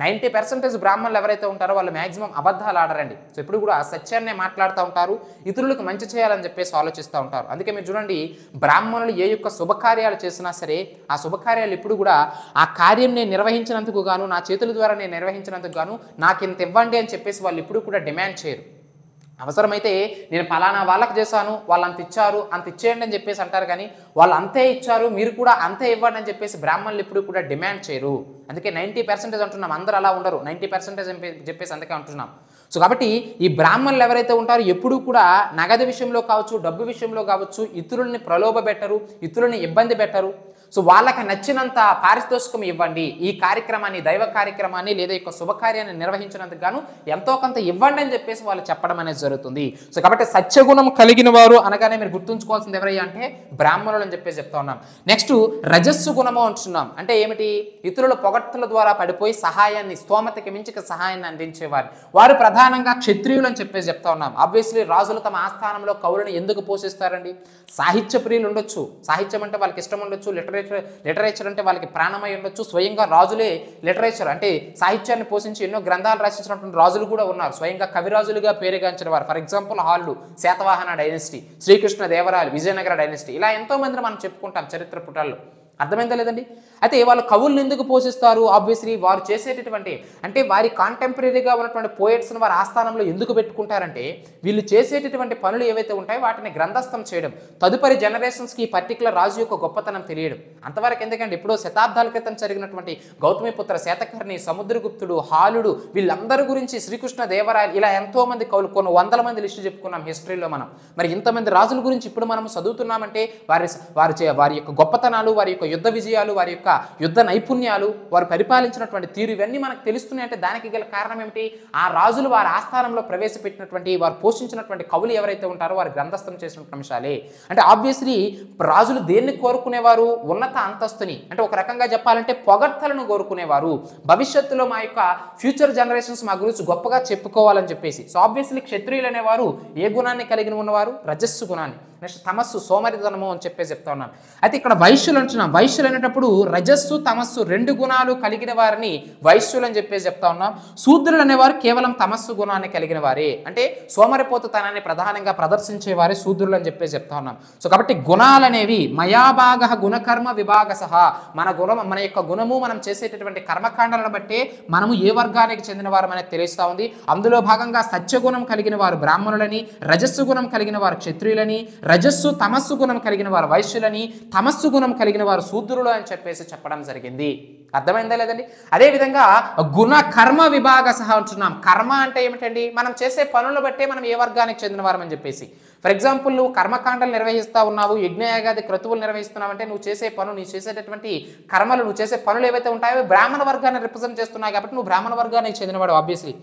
90% బ్రాహ్మణులు ఎవరైతే ఉంటారో వాళ్ళు మ్యాక్సిమం అబద్ధాలు ఆడరండి. సో ఎప్పుడు కూడా సత్యాన్నే మాట్లాడుతూ ఉంటారు, ఇతరులకు మంచి చేయాలని చెప్పేసి ఆలోచిస్తూ ఉంటారు. అందుకే మీరు చూడండి, బ్రాహ్మణులు ఏ యొక్క శుభకార్యాలు చేసినా సరే ఆ శుభకార్యాలు ఎప్పుడు కూడా ఆ కార్యం నేను నిర్వహించినందుకు గాను, నా చేతుల ద్వారా నేను నిర్వహించినందుకు గాను నాకు ఇంత ఇవ్వండి అని చెప్పేసి వాళ్ళు ఎప్పుడు కూడా డిమాండ్ చేయరు. అవసరమైతే నేను పలానా వాళ్ళకి చేశాను, వాళ్ళు అంత ఇచ్చారు, అంత ఇచ్చేయండి అని చెప్పేసి అంటారు. కానీ వాళ్ళు అంతే ఇచ్చారు, మీరు కూడా అంతే ఇవ్వండి అని చెప్పేసి బ్రాహ్మణులు ఎప్పుడు కూడా డిమాండ్ చేయరు. అందుకే 90% అంటున్నాం, అందరూ అలా ఉండరు, 90% చెప్పేసి అందుకే అంటున్నాం. సో కాబట్టి ఈ బ్రాహ్మణులు ఎవరైతే ఉంటారో ఎప్పుడూ కూడా నగదు విషయంలో కావచ్చు, డబ్బు విషయంలో కావచ్చు, ఇతరుల్ని ప్రలోభ పెట్టరు, ఇతరుల్ని ఇబ్బంది పెట్టరు. సో వాళ్ళకి నచ్చినంత పారితోషికం ఇవ్వండి, ఈ కార్యక్రమాన్ని, దైవ కార్యక్రమాన్ని లేదా యొక్క శుభకార్యాన్ని నిర్వహించినందుకు గాను ఎంతో కొంత ఇవ్వండి అని చెప్పేసి వాళ్ళు చెప్పడం అనేది జరుగుతుంది. సో కాబట్టి సత్యగుణం కలిగిన వారు అనగానే మీరు గుర్తుంచుకోవాల్సింది ఎవరయ్యా అంటే బ్రాహ్మణులు అని చెప్పేసి చెప్తా ఉన్నాం. నెక్స్ట్ రజస్సు గుణము అంటున్నాం. అంటే ఏమిటి? ఇతరుల పొగడ్తల ద్వారా పడిపోయి సహాయాన్ని, స్తోమతకి మించి సహాయాన్ని అందించేవారు. వారు ప్రధానంగా క్షత్రియులు అని చెప్పేసి చెప్తా ఉన్నాం. ఆబ్వియస్లీ రాజులు తమ ఆస్థానంలో కవులను ఎందుకు పోషిస్తారండి? సాహిత్య ప్రియులు ఉండొచ్చు, సాహిత్యం అంటే వాళ్ళకి ఇష్టం ఉండొచ్చు, లిటరేచర్ అంటే వాళ్ళకి ప్రాణమై ఉండొచ్చు. స్వయంగా రాజులే లిటరేచర్ అంటే సాహిత్యాన్ని పోషించి ఎన్నో గ్రంథాలు రచించినటువంటి రాజులు కూడా ఉన్నారు, స్వయంగా కవిరాజులుగా పేరుగాంచిన వారు. ఫర్ ఎగ్జాంపుల్ హాళ్ళు, శాతవాహన డైనెస్టీ, శ్రీకృష్ణ దేవరాయలు, విజయనగర డైనెస్టీ, ఇలా ఎంతో మందిని మనం చెప్పుకుంటాం చరిత్ర పుటాల్లో. అర్థమైందా లేదండి? అయితే వాళ్ళు కవుల్ని ఎందుకు పోషిస్తారు? ఆబ్వియస్లీ వారు చేసేటటువంటి అంటే వారి కాంటెంపరీగా ఉన్నటువంటి పోయట్స్ని వారి ఆస్థానంలో ఎందుకు పెట్టుకుంటారంటే వీళ్ళు చేసేటటువంటి పనులు ఏవైతే ఉంటాయో వాటిని గ్రంథస్థం చేయడం, తదుపరి జనరేషన్స్కి ఈ పర్టికులర్ రాజు యొక్క గొప్పతనం తెలియడం. అంతవరకు ఎందుకంటే ఎప్పుడో శతాబ్దాల క్రితం జరిగినటువంటి గౌతమిపుత్ర, శాతకర్ణి, సముద్రగుప్తుడు, హాలుడు, వీళ్ళందరి గురించి శ్రీకృష్ణ దేవరాయలు, ఇలా ఎంతో మంది కవులు, కొన్ని వందల మంది లిస్టు చెప్పుకున్నాం హిస్టరీలో మనం. మరి ఇంతమంది రాజుల గురించి ఇప్పుడు మనం చదువుతున్నామంటే వారి యొక్క గొప్పతనాలు, వారి యొక్క యుద్ధ విజయాలు, వారి యొక్క యుద్ధ నైపుణ్యాలు, వారు పరిపాలించినటువంటి తీరు, ఇవన్నీ మనకు తెలుస్తున్నాయి. అంటే దానికి గల కారణం ఏమిటి? ఆ రాజులు వారి ఆస్థానంలో ప్రవేశపెట్టినటువంటి, వారు పోషించినటువంటి కవులు ఎవరైతే ఉంటారో వారు గ్రంథస్థం చేసినటువంటి అంశాలే. అంటే ఆబ్వియస్లీ రాజులు దేన్ని కోరుకునేవారు? ఉన్నత అంతస్తుని, అంటే ఒక రకంగా చెప్పాలంటే పొగడ్తలను కోరుకునేవారు. భవిష్యత్తులో మా యొక్క ఫ్యూచర్ జనరేషన్స్ మా గురించి గొప్పగా చెప్పుకోవాలని చెప్పేసి. సో ఆబ్వియస్లీ క్షత్రియులు అనేవారు ఏ గుణాన్ని కలిగి ఉన్నవారు? రజస్సు గుణాన్ని. నెక్స్ట్ తమస్సు, సోమరితనము అని చెప్పేసి చెప్తా ఉన్నాను. అయితే ఇక్కడ వైశ్యులు అంటున్నాం. వైశ్యులు అనేటప్పుడు రజస్సు, తమస్సు రెండు గుణాలు కలిగిన వారిని వైశ్యులు అని చెప్పేసి చెప్తా ఉన్నాం. శూద్రులు అనేవారు కేవలం తమస్సు గుణాన్ని కలిగిన వారే, అంటే సోమరిపోతుతనాన్ని ప్రధానంగా ప్రదర్శించే వారే శూద్రులు అని చెప్పేసి చెప్తా ఉన్నాం. సో కాబట్టి గుణాలు అనేవి మయాభాగ గుణకర్మ విభాగ సహా, మన యొక్క గుణము, మనం చేసేటటువంటి కర్మకాండాలను బట్టే మనము ఏ వర్గానికి చెందిన వారు అనేది తెలుస్తా ఉంది. అందులో భాగంగా సత్యగుణం కలిగిన వారు బ్రాహ్మణులని, రజస్సు గుణం కలిగిన వారు క్షత్రియులని, రజస్సు తమస్సు గుణం కలిగిన వారు వైశ్యులని, తమస్సు గుణం కలిగిన వారు శూద్రులు అని చెప్పేసి చెప్పడం జరిగింది. అర్థమైందా లేదండి? అదేవిధంగా గుణ కర్మ విభాగ సహా ఉంటున్నాం. కర్మ అంటే ఏమిటండి? మనం చేసే పనులను బట్టే మనం ఏ వర్గానికి చెందిన వారని చెప్పేసి. ఫర్ ఎగ్జాంపుల్, నువ్వు కర్మకాండలు నిర్వహిస్తా ఉన్నావు, యజ్ఞయాగాది క్రతువులు నిర్వహిస్తున్నావు అంటే నువ్వు చేసే పనులు, నీ చేసేటటువంటి కర్మలు, నువ్వు చేసే పనులు ఏవైతే ఉంటాయో బ్రాహ్మణ వర్గాన్ని రిప్రజెంట్ చేస్తున్నావు కాబట్టి నువ్వు బ్రాహ్మణ వర్గానికి చెందినవాడు. ఆబ్వియస్లీ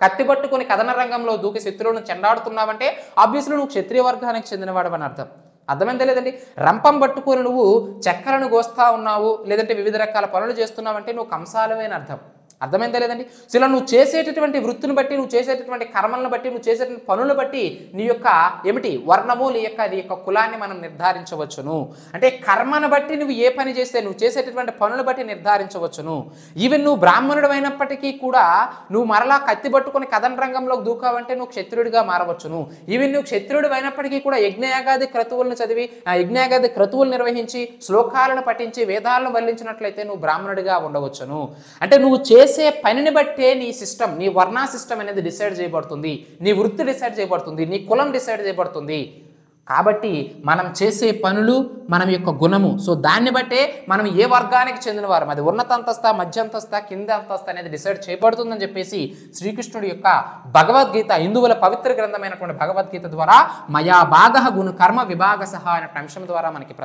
కత్తి పట్టుకొని కథన రంగంలో దూకి శత్రువులను చెండాడుతున్నావంటే ఆబ్వియస్లీ నువ్వు క్షత్రియ వర్గానికి చెందినవాడు అని అర్థం. అర్థమైందా లేదండి? రంపం పట్టుకొని నువ్వు చెక్కలను గోస్తా ఉన్నావు, లేదంటే వివిధ రకాల పనులు చేస్తున్నావంటే నువ్వు కంసాలవే అని అర్థం. అర్థమైందా లేదండి? సో ఇలా నువ్వు చేసేటటువంటి వృత్తిని బట్టి, నువ్వు చేసేటటువంటి కర్మలను బట్టి, నువ్వు చేసేటువంటి పనులను బట్టి నీ యొక్క ఏమిటి వర్ణము, నీ యొక్క కులాన్ని మనం నిర్ధారించవచ్చును. అంటే కర్మను బట్టి నువ్వు ఏ పని చేస్తే, నువ్వు చేసేటటువంటి పనులను బట్టి నిర్ధారించవచ్చును. ఈవెన్ నువ్వు బ్రాహ్మణుడు అయినప్పటికీ కూడా నువ్వు మరలా కత్తి పట్టుకొని కథన రంగంలోకి దూకావంటే నువ్వు క్షత్రుడిగా మారవచ్చును. ఈవెన్ నువ్వు క్షత్రుడు అయినప్పటికీ కూడా యజ్ఞయాగాది క్రతువులను చదివి, యజ్ఞయాగాది క్రతువులు నిర్వహించి, శ్లోకాలను పఠించి, వేదాలను వల్లించినట్లయితే నువ్వు బ్రాహ్మణుడిగా ఉండవచ్చును. అంటే నువ్వు చేసే పనిని బట్టే నీ సిస్టమ్, నీ వర్ణ సిస్టమ్ అనేది డిసైడ్ చేయబడుతుంది, నీ వృత్తి డిసైడ్ చేయబడుతుంది, నీ కులం డిసైడ్ చేయబడుతుంది. కాబట్టి మనం చేసే పనులు మన యొక్క గుణము, సో దాన్ని బట్టే మనం ఏ వర్గానికి చెందిన వారు, అది ఉన్నత అంతస్తా, మధ్య అంతస్తా, కింద అంతస్తా అనేది డిసైడ్ చేయబడుతుందని చెప్పేసి శ్రీకృష్ణుడి యొక్క భగవద్గీత, హిందువుల పవిత్ర గ్రంథమైనటువంటి భగవద్గీత ద్వారా మయా భాగ గుణ కర్మ విభాగ సహా అనే అంశం ద్వారా మనకి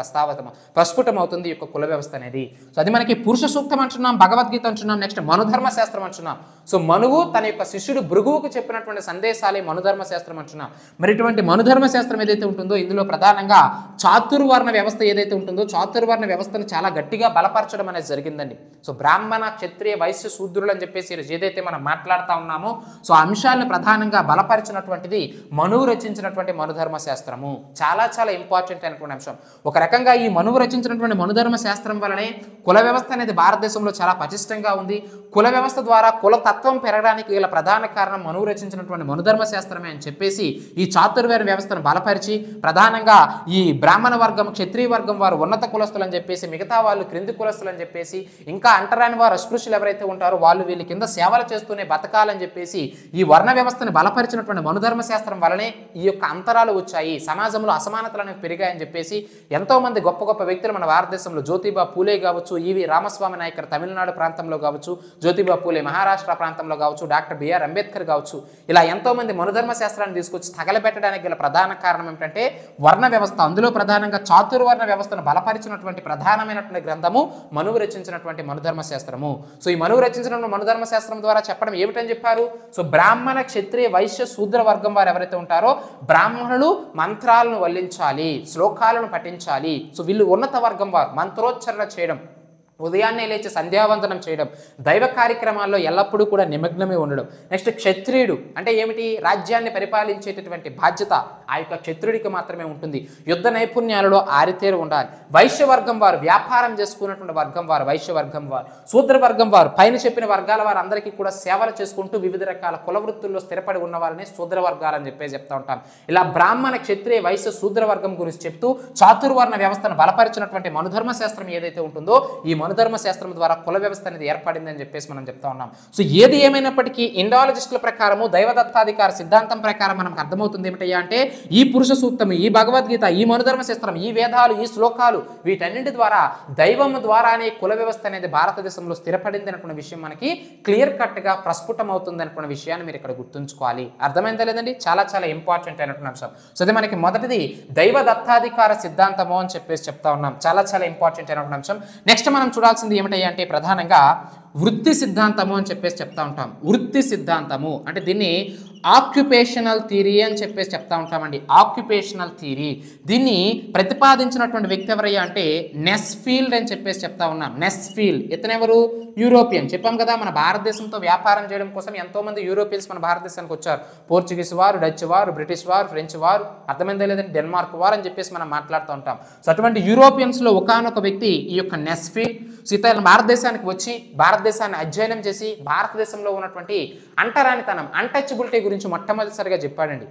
ప్రస్ఫుటమవుతుంది ఈ యొక్క కుల వ్యవస్థ అనేది. సో అది మనకి పురుష సూక్తం అంటున్నాం, భగవద్గీత అంటున్నాం. నెక్స్ట్ మనుధర్మ శాస్త్రం అంటున్నాం. సో మనువు తన యొక్క శిష్యుడు భృగువుకు చెప్పినటువంటి సందేశాలే మనుధర్మ శాస్త్రం అంటున్నాం. మరి ఇటువంటి మనుధర్మ శాస్త్రం ఏదైతే ఉంటుందో ఇందులో ప్రధానంగా చాతుర్వర్ణ వ్యవస్థ ఏదైతే ఉంటుందో చాతుర్వర్ణ వ్యవస్థను చాలా గట్టిగా బలపరచడం అనేది జరిగిందండి. సో బ్రాహ్మణ క్షత్రియ వైశ్య శూద్రులు అని చెప్పేసి ఏదైతే మనం మాట్లాడుతూ ఉన్నామో సో అంశాలను ప్రధానంగా బలపరిచినటువంటిది మనువు రచించినటువంటి మనుధర్మ శాస్త్రము. చాలా చాలా ఇంపార్టెంట్ అయినటువంటి అంశం. ఒక రకంగా ఈ మనువు రచించినటువంటి మనుధర్మ శాస్త్రం వలనే కుల వ్యవస్థ అనేది భారతదేశంలో చాలా పటిష్టంగా ఉంది. కుల వ్యవస్థ ద్వారా కులతత్వం పెరగడానికి గల ప్రధాన కారణం మనువు రచించినటువంటి మనుధర్మ శాస్త్రమే అని చెప్పేసి ఈ చాతుర్వర్ణ వ్యవస్థను బలపరిచి ప్రధానంగా ఈ బ్రాహ్మణ వర్గం క్షత్రియ వర్గం వారు ఉన్నత కులస్తులు అని చెప్పేసి మిగతా వాళ్ళు క్రింది కులస్తులు అని చెప్పేసి ఇంకా అంటరాని వారు అస్పృశ్యులు ఎవరైతే ఉంటారో వాళ్ళు వీళ్ళ కింద సేవలు చేస్తూనే బతకాలని చెప్పేసి ఈ వర్ణ వ్యవస్థను బలపరిచినటువంటి మనుధర్మ శాస్త్రం వలనే ఈ యొక్క అంతరాలు వచ్చాయి, సమాజంలో అసమానతలు అనేవి పెరిగాయని చెప్పేసి ఎంతో మంది గొప్ప గొప్ప వ్యక్తులు మన భారతదేశంలో జ్యోతిబా పూలే కావచ్చు, ఈవి రామస్వామి నాయకర్ తమిళనాడు ప్రాంతంలో కావచ్చు, జ్యోతిబా పూలే మహారాష్ట్ర ప్రాంతంలో కావచ్చు, డాక్టర్ బిఆర్ అంబేద్కర్ కావచ్చు, ఇలా ఎంతో మంది మనుధర్మ శాస్త్రాన్ని తీసుకొచ్చి తగలబెట్టడానికి గల ప్రధాన కారణం ఏమిటంటే వర్ణ వ్యవస్థ. అందులో ప్రధానంగా చాతుర్వర్ణ వ్యవస్థను బలపరిచినటువంటి ప్రధానమైనటువంటి గ్రంథము మనువు రచించినటువంటి మనుధర్మ శాస్త్రము. సో ఈ మనువు రచించినటువంటి మనుధర్మ శాస్త్రం ద్వారా చెప్పడం ఏమిటని చెప్పారు? సో బ్రాహ్మణ క్షత్రియ వైశ్య శూద్ర వర్గం వారు ఎవరైతే ఉంటారో బ్రాహ్మణులు మంత్రాలను వల్లించాలి, శ్లోకాలను పఠించాలి. సో వీళ్ళు ఉన్నత వర్గం వారు మంత్రోచ్చరణ చేయడం, ఉదయాన్నే లేచి సంధ్యావందనం చేయడం, దైవ కార్యక్రమాల్లో ఎల్లప్పుడూ కూడా నిమగ్నమే ఉండడం. నెక్స్ట్ క్షత్రియుడు అంటే ఏమిటి? రాజ్యాన్ని పరిపాలించేటటువంటి బాధ్యత ఆ యొక్క క్షత్రుడికి మాత్రమే ఉంటుంది. యుద్ధ నైపుణ్యాలలో ఆరితేరు ఉండాలి. వైశ్యవర్గం వారు వ్యాపారం చేసుకున్నటువంటి వర్గం వారు వైశ్యవర్గం వారు. శూద్రవర్గం వారు పైన చెప్పిన వర్గాల వారు అందరికీ కూడా సేవలు చేసుకుంటూ వివిధ రకాల కుల వృత్తుల్లో స్థిరపడి ఉన్న వారిని శూద్రవర్గాలని చెప్పేసి చెప్తా ఉంటాం. ఇలా బ్రాహ్మణ క్షత్రియ వైశ్య శూద్రవర్గం గురించి చెప్తూ చాతుర్వర్ణ వ్యవస్థను బలపరిచినటువంటి మనుధర్మ శాస్త్రం ఏదైతే ఉంటుందో ఈ మనుధర్మ శాస్త్రం ద్వారా కుల వ్యవస్థ అనేది ఏర్పడింది అని చెప్పేసి మనం చెప్తా ఉన్నాం. సో ఏది ఏమైనప్పటికీ ఇండాలజిస్టుల ప్రకారము దైవదత్తాధికార సిద్ధాంతం ప్రకారం మనకు అర్థమవుతుంది ఏమిటయ్యా అంటే ఈ పురుష సూక్తం, ఈ భగవద్గీత, ఈ మనుధర్మ శాస్త్రం, ఈ వేదాలు, ఈ శ్లోకాలు వీటన్నింటి ద్వారా దైవం ద్వారానే కుల వ్యవస్థ అనేది భారతదేశంలో స్థిరపడింది అనుకున్న విషయం మనకి క్లియర్ కట్ గా ప్రస్ఫుటం అవుతుంది అనుకున్న విషయాన్ని మీరు ఇక్కడ గుర్తుంచుకోవాలి. అర్థమైందా లేదండి? చాలా చాలా ఇంపార్టెంట్ అయినటువంటి అంశం. సో అది మనకి మొదటిది దైవదత్తాధికార సిద్ధాంతము అని చెప్పేసి చెప్తా ఉన్నాం. చాలా చాలా ఇంపార్టెంట్ అయినటువంటి అంశం. నెక్స్ట్ మనం చూడాల్సింది ఏమిటయ్యా అంటే ప్రధానంగా వృత్తి సిద్ధాంతము అని చెప్పేసి చెప్తా ఉంటాం. వృత్తి సిద్ధాంతము అంటే దీన్ని ఆక్యుపేషనల్ థియరీ అని చెప్పేసి చెప్తా ఉంటామండి. ఆక్యుపేషనల్ థియరీ దీన్ని ప్రతిపాదించినటువంటి వ్యక్తి ఎవరయ్యా అంటే నెస్ఫీల్డ్ అని చెప్పేసి చెప్తా ఉన్నాం. నెస్ఫీల్డ్ ఇతనెవరు? యూరోపియన్. చెప్పాం కదా మన భారతదేశంతో వ్యాపారం చేయడం కోసం ఎంతో మంది యూరోపియన్స్ మన భారతదేశానికి వచ్చారు. పోర్చుగీస్ వారు, డచ్ వారు, బ్రిటిష్ వారు, ఫ్రెంచ్ వారు, అర్థమైందా లేదండి, డెన్మార్క్ వారు అని చెప్పేసి మనం మాట్లాడుతూ ఉంటాం. సో అటువంటి యూరోపియన్స్ లో ఒకానొక వ్యక్తి ఈ యొక్క నెస్ఫీల్డ్ ఇతను భారతదేశానికి వచ్చి భారతదేశాన్ని అధ్యయనం చేసి భారతదేశంలో ఉన్నటువంటి అంటరానితనం, అన్టచబిలిటీ గురించి మొట్టమొదటిసారిగా చెప్పాడండి.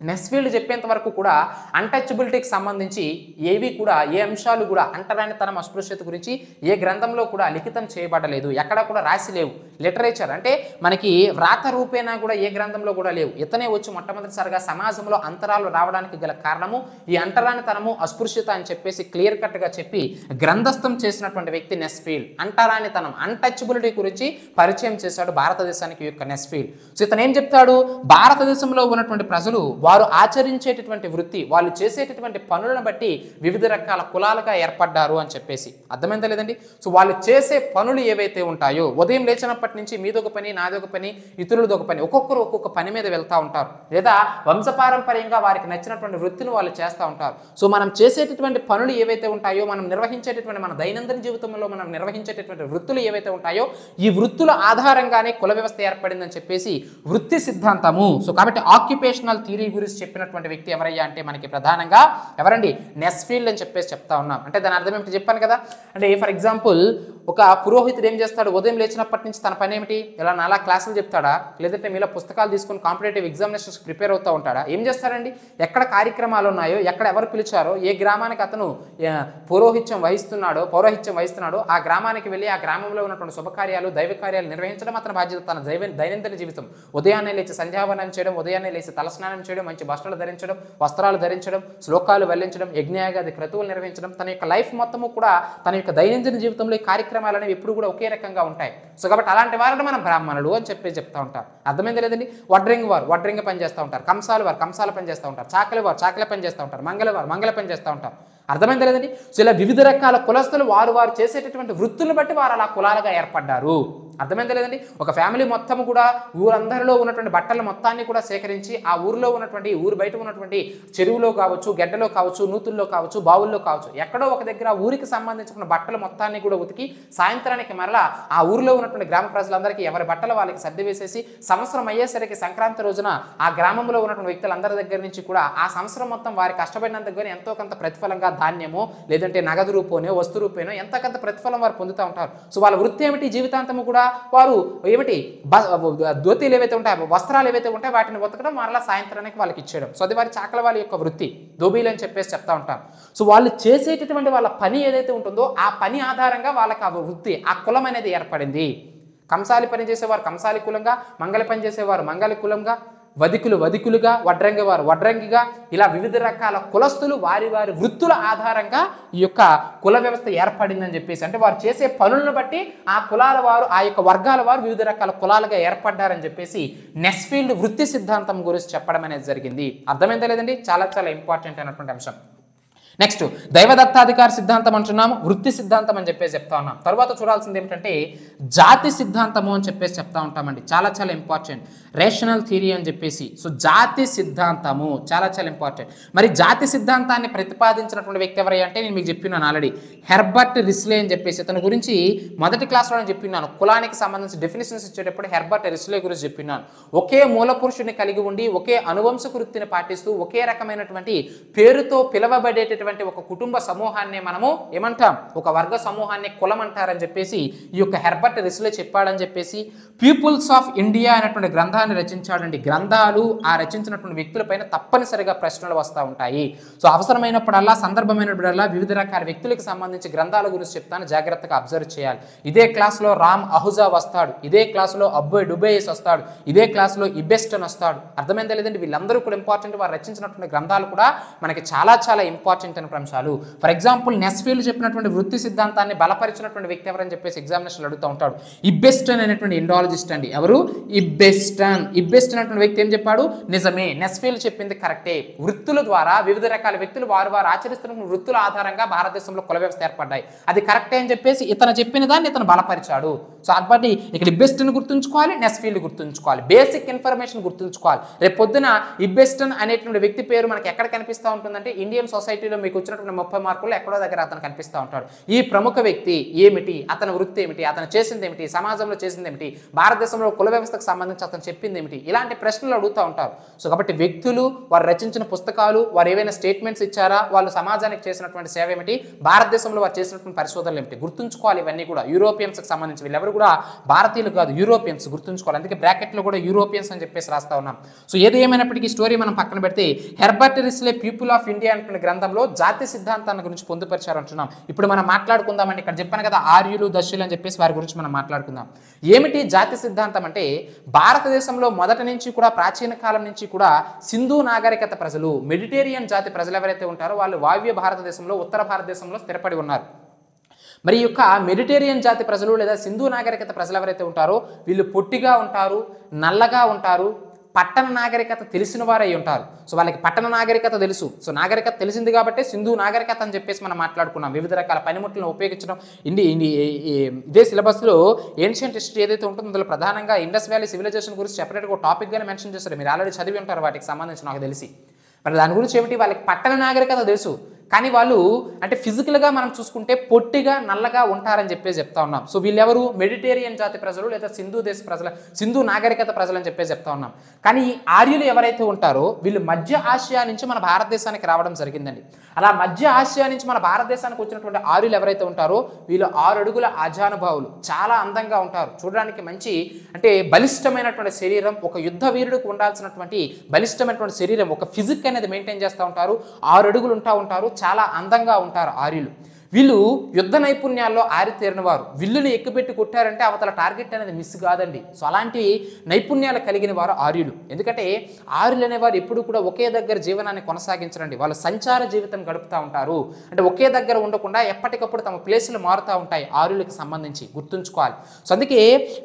నెస్ఫీల్డ్ చెప్పేంత వరకు కూడా అన్టచబిలిటీకి సంబంధించి ఏవి కూడా ఏ అంశాలు కూడా అంటరానితనం అస్పృశ్యత గురించి ఏ గ్రంథంలో కూడా లిఖితం చేయబడలేదు, ఎక్కడ కూడా రాసి లేవు. లిటరేచర్ అంటే మనకి వ్రాత రూపేణా కూడా ఏ గ్రంథంలో కూడా లేవు. ఇతనే వచ్చి మొట్టమొదటిసారిగా సమాజంలో అంతరాలు రావడానికి గల కారణము ఈ అంటరానితనము అస్పృశ్యత అని చెప్పేసి క్లియర్ కట్ గా చెప్పి గ్రంథస్థం చేసినటువంటి వ్యక్తి నెస్ఫీల్డ్. అంటరానితనం అన్టచబిలిటీ గురించి పరిచయం చేశాడు భారతదేశానికి ఈ యొక్క నెస్ఫీల్డ్. సో ఇతను ఏం చెప్తాడు? భారతదేశంలో ఉన్నటువంటి ప్రజలు వారు ఆచరించేటటువంటి వృత్తి, వాళ్ళు చేసేటటువంటి పనులను బట్టి వివిధ రకాల కులాలుగా ఏర్పడ్డారు అని చెప్పేసి. అర్థమైందా లేదండి? సో వాళ్ళు చేసే పనులు ఏవైతే ఉంటాయో ఉదయం లేచినప్పటి నుంచి మీదొక పని, నాదొక పని, ఇతరులదొక పని, ఒక్కొక్కరు ఒక్కొక్క పని మీద వెళ్తూ ఉంటారు. లేదా వంశపారంపర్యంగా వారికి నచ్చినటువంటి వృత్తిని వాళ్ళు చేస్తూ ఉంటారు. సో మనం చేసేటటువంటి పనులు ఏవైతే ఉంటాయో, మనం నిర్వహించేటటువంటి మన దైనందిన జీవితంలో మనం నిర్వహించేటటువంటి వృత్తులు ఏవైతే ఉంటాయో ఈ వృత్తుల ఆధారంగానే కుల వ్యవస్థ ఏర్పడిందని చెప్పేసి వృత్తి సిద్ధాంతము. సో కాబట్టి ఆక్యుపేషనల్ థియరీ గురించి చెప్పినటువంటి వ్యక్తి ఎవరయ్యా అంటే మనకి ప్రధానంగా ఎవరండి? నెస్ఫీల్డ్ అని చెప్పేసి చెప్తా ఉన్నాం. అంటే దాని అర్థం ఏమిటి చెప్పాను కదా. అంటే ఫర్ ఎగ్జాంపుల్ ఒక పురోహితుడు ఏం చేస్తాడు? ఉదయం లేచినప్పటి నుంచి తన పని ఏమిటి? ఇలా నాలా క్లాసులు చెప్తాడా? లేదంటే మీలో పుస్తకాలు తీసుకొని కాంపిటేటివ్ ఎగ్జామినేషన్స్ ప్రిపేర్ అవుతూ ఉంటాడా? ఏం చేస్తారండి? ఎక్కడ కార్యక్రమాలు ఉన్నాయో, ఎక్కడ ఎవరు పిలిచారో, ఏ గ్రామానికి అతను పౌరోహిత్యం వహిస్తున్నాడో ఆ గ్రామానికి వెళ్ళి ఆ గ్రామంలో ఉన్నటువంటి శుభకార్యాలు, దైవ కార్యాలు నిర్వహించడం అతని బాధ్యత. తన దైనందిన జీవితం ఉదయాన్నే లేచి సంధ్యావనం చేయడం, ఉదయాన్నే లేచి తలస్నానం చేయడం, మంచి వస్త్రాలు ధరించడం, వస్త్రాలు ధరించడం, శ్లోకాలు వల్లించడం, యజ్ఞయాగాది క్రతువులు నిర్వహించడం, తన యొక్క లైఫ్ మొత్తము కూడా తన యొక్క దైనందిన జీవితంలో ఈ కార్యక్రమాలు అనేవి ఎప్పుడు కూడా ఒకే రకంగా ఉంటాయి. సో కాబట్టి అలాంటి వారిని మనం బ్రాహ్మణులు అని చెప్పి చెప్తా ఉంటారు. అర్థమైంది లేదండి? వడ్రింగ్ వారు వడ్రింగ పని చేస్తూ ఉంటారు, కంసాలు వారు కంసాల పని చేస్తూ ఉంటారు, చాకలి వారు చాకలి పని చేస్తూ ఉంటారు, మంగళ వారు మంగళ పని చేస్తూ ఉంటారు. అర్థమైంది లేదండి. సో ఇలా వివిధ రకాల కులస్తులు వారు చేసేటటువంటి వృత్తులను బట్టి వారు అలా కులాలుగా ఏర్పడ్డారు. అర్థమైంది లేదండి. ఒక ఫ్యామిలీ మొత్తం కూడా ఊరందరిలో ఉన్నటువంటి బట్టల మొత్తాన్ని కూడా సేకరించి ఆ ఊరిలో ఉన్నటువంటి ఊరు బయట ఉన్నటువంటి చెరువులో కావచ్చు, గడ్డలో కావచ్చు, నూతుల్లో కావచ్చు, బావుల్లో కావచ్చు, ఎక్కడో ఒక దగ్గర ఊరికి సంబంధించిన బట్టల మొత్తాన్ని కూడా ఉతికి సాయంత్రానికి మరలా ఆ ఊరిలో ఉన్నటువంటి గ్రామ ప్రజలందరికీ ఎవరి బట్టలు వాళ్ళకి సర్ది వేసేసి సంవత్సరం అయ్యేసరికి సంక్రాంతి రోజున ఆ గ్రామంలో ఉన్నటువంటి వ్యక్తులందరి దగ్గర నుంచి కూడా ఆ సంవత్సరం మొత్తం వారి కష్టపడినంత దగ్గర ఎంతో కొంత ప్రతిఫలంగా ధాన్యమో లేదంటే నగదు రూపేనో వస్తు రూపేనో ఎంత కొంత ప్రతిఫలం వారు పొందుతూ ఉంటారు. సో వాళ్ళ వృత్తి ఏమిటి, జీవితాంతము కూడా వారు ఏమిటి ధోతీలు ఏవైతే ఉంటాయో, వస్త్రాలు ఏవైతే ఉంటాయో వాటిని ఉతకడం మరలా సాయంత్రానికి వాళ్ళకి ఇచ్చేయడం. సో అది వారి చాకల వాళ్ళ యొక్క వృత్తి, దోబీలు అని చెప్పేసి చెప్తా ఉంటాం. సో వాళ్ళు చేసేటటువంటి వాళ్ళ పని ఏదైతే ఉంటుందో ఆ పని ఆధారంగా వాళ్ళకి ఆ వృత్తి, ఆ కులం అనేది ఏర్పడింది. కంసాలి పని చేసేవారు కంసాలి కులంగా, మంగళ పని చేసేవారు మంగళ కులంగా, వధికులుగా, వడ్రంగివారు వడ్రంగిగా, ఇలా వివిధ రకాల కులస్తులు వారి వృత్తుల ఆధారంగా ఈ యొక్క కుల వ్యవస్థ ఏర్పడిందని చెప్పేసి, అంటే వారు చేసే పనులను బట్టి ఆ కులాల వారు, ఆ యొక్క వర్గాల వారు వివిధ రకాల కులాలుగా ఏర్పడ్డారని చెప్పేసి నెస్ఫీల్డ్ వృత్తి సిద్ధాంతం గురించి చెప్పడం అనేది జరిగింది. అర్థమైందా లేదండి. చాలా చాలా ఇంపార్టెంట్ అయినటువంటి అంశం. నెక్స్ట్ దైవదత్తాధికార సిద్ధాంతం అంటున్నాము, వృత్తి సిద్ధాంతం అని చెప్పేసి చెప్తా ఉన్నాం. తర్వాత చూడాల్సింది ఏమిటంటే జాతి సిద్ధాంతము అని చెప్పేసి చెప్తా ఉంటామండి. చాలా చాలా ఇంపార్టెంట్. రేషనల్ థియరీ అని చెప్పేసి. సో జాతి సిద్ధాంతము చాలా చాలా ఇంపార్టెంట్. మరి జాతి సిద్ధాంతాన్ని ప్రతిపాదించినటువంటి వ్యక్తి ఎవరై అంటే నేను మీకు చెప్పినాను ఆల్రెడీ, హెర్బర్ట్ రిస్లే అని చెప్పేసి. ఇతని గురించి మొదటి క్లాస్లో నేను చెప్పినాను. కులానికి సంబంధించి డెఫినేషన్స్ ఇచ్చేటప్పుడు హెర్బర్ట్ రిస్లే గురించి చెప్పినాను. ఒకే మూల పురుషుని కలిగి ఉండి ఒకే అనువంశక వృత్తిని పాటిస్తూ ఒకే రకమైనటువంటి పేరుతో పిలవబడేటటువంటి ఒక కుటుంబ సమూహాన్ని మనము ఏమంటాం, ఒక వర్గ సమూహాన్ని కులం అంటారని చెప్పేసి ఈ యొక్క హెర్బర్ట్ రిస్లే చెప్పాడని చెప్పేసి పీపుల్స్ ఆఫ్ ఇండియా అనేటువంటి గ్రంథాన్ని రచించాడండి. గ్రంథాలు ఆ రచించినటువంటి వ్యక్తులపైన తప్పనిసరిగా ప్రశ్నలు వస్తూ ఉంటాయి. సో అవసరమైనప్పుడల్లా, సందర్భమైనప్పుడల్లా వివిధ రకాల వ్యక్తులకు సంబంధించి గ్రంథాల గురించి చెప్తాను, జాగ్రత్తగా అబ్జర్వ్ చేయాలి. ఇదే క్లాస్లో రామ్ అహుజా వస్తాడు, ఇదే క్లాస్లో అబ్బోయ్ డుబేయిస్ వస్తాడు, ఇదే క్లాస్లో ఇబెస్టన్ వస్తాడు. అర్థమైందా లేదండి. వీళ్ళందరూ కూడా ఇంపార్టెంట్. వారు రచించినటువంటి గ్రంథాలు కూడా మనకి చాలా చాలా ఇంపార్టెంట్ అయిన అంశాలు. ఫర్ ఎగ్జాంపుల్ నెస్ఫీల్డ్ చెప్పినటువంటి వృత్తి సిద్ధాంతాన్ని బలపరిచినటువంటి వ్యక్తి ఎవరని చెప్పేసి ఎగ్జామినేషన్ అడుగుతూ ఉంటాడు. ఇబ్బెస్టన్ అనేటువంటి ఇండాలజిస్ట్ అండి. ఎవరు? ఇబ్బెస్టన్. ఇబ్బెస్టన్ అనేటువంటి వ్యక్తి ఏం చెప్పాడు? నిజమే, నెస్ఫీల్డ్ చెప్పింది కరెక్టే. వృత్తుల ద్వారా వివిధ రకాల వ్యక్తులు వారు ఆచరిస్తున్న వృత్తుల ఆధారంగా భారతదేశంలో కుల వ్యవస్థ ఏర్పడ్డాయి. అది కరెక్టే అని చెప్పేసి ఇతను చెప్పిన దాన్ని ఇతను బలపరిచాడు. సో అటువంటి ఇక్కడ ఇబ్బెస్టన్ గుర్తుంచుకోవాలి, నెస్ఫీల్డ్ గుర్తుంచుకోవాలి, బేసిక్ ఇన్ఫర్మేషన్ గుర్తుంచుకోవాలి. రేపు పొద్దున ఇబ్బెస్టన్ అనేటువంటి వ్యక్తి పేరు మనకి ఎక్కడ కనిపిస్తూ ఉంటుందంటే ఇండియన్ సొసైటీలో మీకు వచ్చినటువంటి 30 మార్కుల్లో ఎక్కడో దగ్గర అతను కనిపిస్తూ ఉంటాడు. ఈ ప్రముఖ వ్యక్తి ఏమిటి, అతని వృత్తి ఏమిటి, అతను చేసింది ఏమిటి, సమాజంలో చేసింది ఏమిటి, భారతదేశంలో కుల వ్యవస్థకు సంబంధించి అతను చెప్పింది ఏమిటి, ఇలాంటి ప్రశ్నలు అడుగుతూ ఉంటారు. సో కాబట్టి వ్యక్తులు, వారు రచించిన పుస్తకాలు, వారు ఏవైనా స్టేట్మెంట్స్ ఇచ్చారా, వాళ్ళు సమాజానికి చేసినటువంటి సేవ ఏమిటి, భారతదేశంలో వారు చేసినటువంటి పరిశోధనలు ఏమిటి, గుర్తుంచుకోవాలి. ఇవన్నీ కూడా యూరోపియన్స్కి సంబంధించి. వీళ్ళెవరు కూడా భారతీయులు కాదు, యూరోపియన్స్, గుర్తుంచుకోవాలి. అందుకే బ్రాకెట్లో కూడా యూరోపియన్స్ అని చెప్పేసి రాస్తా ఉన్నాం. సో ఏది ఏమైనప్పటికీ స్టోరీ మనం పక్కన పెడితే Herbert Risley people of India అనే గ్రంథంలో జాతి సిద్ధాంతాన్ని గురించి పొందుపరిచారు అంటున్నాం. ఇప్పుడు మనం మాట్లాడుకుందామండి. ఇక్కడ చెప్పాను కదా ఆర్యులు, దశులు అని చెప్పేసి వారి గురించి మనం మాట్లాడుకుందాం. ఏమిటి జాతి సిద్ధాంతం అంటే, భారతదేశంలో మొదటి నుంచి కూడా, ప్రాచీన కాలం నుంచి కూడా సింధు నాగరికత ప్రజలు, మెడిటేరియన్ జాతి ప్రజలు ఎవరైతే ఉంటారో వాళ్ళు వాయువ్య భారతదేశంలో, ఉత్తర భారతదేశంలో స్థిరపడి ఉన్నారు. మరి యొక్క మెడిటేరియన్ జాతి ప్రజలు లేదా సింధు నాగరికత ప్రజలు ఎవరైతే ఉంటారో వీళ్ళు పొట్టిగా ఉంటారు, నల్లగా ఉంటారు, పట్టణ నాగరికత తెలిసిన వారై ఉంటారు. సో వాళ్ళకి పట్టణ నాగరికత తెలుసు. సో నాగరికత తెలిసింది కాబట్టి సింధు నాగరికత అని చెప్పేసి మనం మాట్లాడుకున్నాం. వివిధ రకాల పనిముట్లను ఉపయోగించడం. ఇదే సిలబస్లో ఏన్షియంట్ హిస్టరీ ఏదైతే ఉంటుందో అందులో ప్రధానంగా ఇండస్ వ్యాలీ సివిలైజేషన్ గురించి సెపరేట్గా ఒక టాపిక్గానే మెన్షన్ చేస్తారు. మీరు ఆల్రెడీ చదివి ఉంటారు వాటికి సంబంధించి నాకు తెలిసి. మరి దాని గురించి ఏమిటి, వాళ్ళకి పట్టణ నాగరికత తెలుసు కానీ వాళ్ళు అంటే ఫిజికల్గా మనం చూసుకుంటే పొట్టిగా నల్లగా ఉంటారని చెప్పేసి చెప్తా ఉన్నాం. సో వీళ్ళెవరు? మెడిటేరియన్ జాతి ప్రజలు లేదా సింధు దేశ ప్రజలు, సింధు నాగరికత ప్రజలు అని చెప్పేసి చెప్తా ఉన్నాం. కానీ ఈ ఆర్యులు ఎవరైతే ఉంటారో వీళ్ళు మధ్య ఆసియా నుంచి మన భారతదేశానికి రావడం జరిగిందండి. అలా మధ్య ఆసియా నుంచి మన భారతదేశానికి వచ్చినటువంటి ఆర్యులు ఎవరైతే ఉంటారో వీళ్ళు 6 అడుగుల ఆజానుభావులు, చాలా అందంగా ఉంటారు, చూడడానికి మంచి అంటే బలిష్టమైనటువంటి శరీరం, ఒక యుద్ధ వీరుడికి ఉండాల్సినటువంటి బలిష్టమైనటువంటి శరీరం, ఒక ఫిజిక్ అనేది మెయింటైన్ చేస్తూ ఉంటారు, 6 అడుగులు ఉంటారు, చాలా అందంగా ఉంటారు ఆర్యులు. వీళ్ళు యుద్ధ నైపుణ్యాల్లో ఆరితేరిన వారు. విల్లుని ఎక్కుపెట్టి కొట్టారంటే అవతల టార్గెట్ అనేది మిస్ కాదండి. సో అలాంటి నైపుణ్యాలు కలిగిన వారు ఆర్యులు. ఎందుకంటే ఆర్యులు అనేవారు ఎప్పుడు కూడా ఒకే దగ్గర జీవనాన్ని కొనసాగించరండి. వాళ్ళు సంచార జీవితం గడుపుతూ ఉంటారు. అంటే ఒకే దగ్గర ఉండకుండా ఎప్పటికప్పుడు తమ ప్లేసులు మారుతూ ఉంటాయి ఆర్యులకు సంబంధించి, గుర్తుంచుకోవాలి. సో అందుకే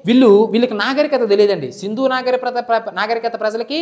వీళ్ళకి నాగరికత తెలియదండి. సింధు నాగరికత ప్రజలకి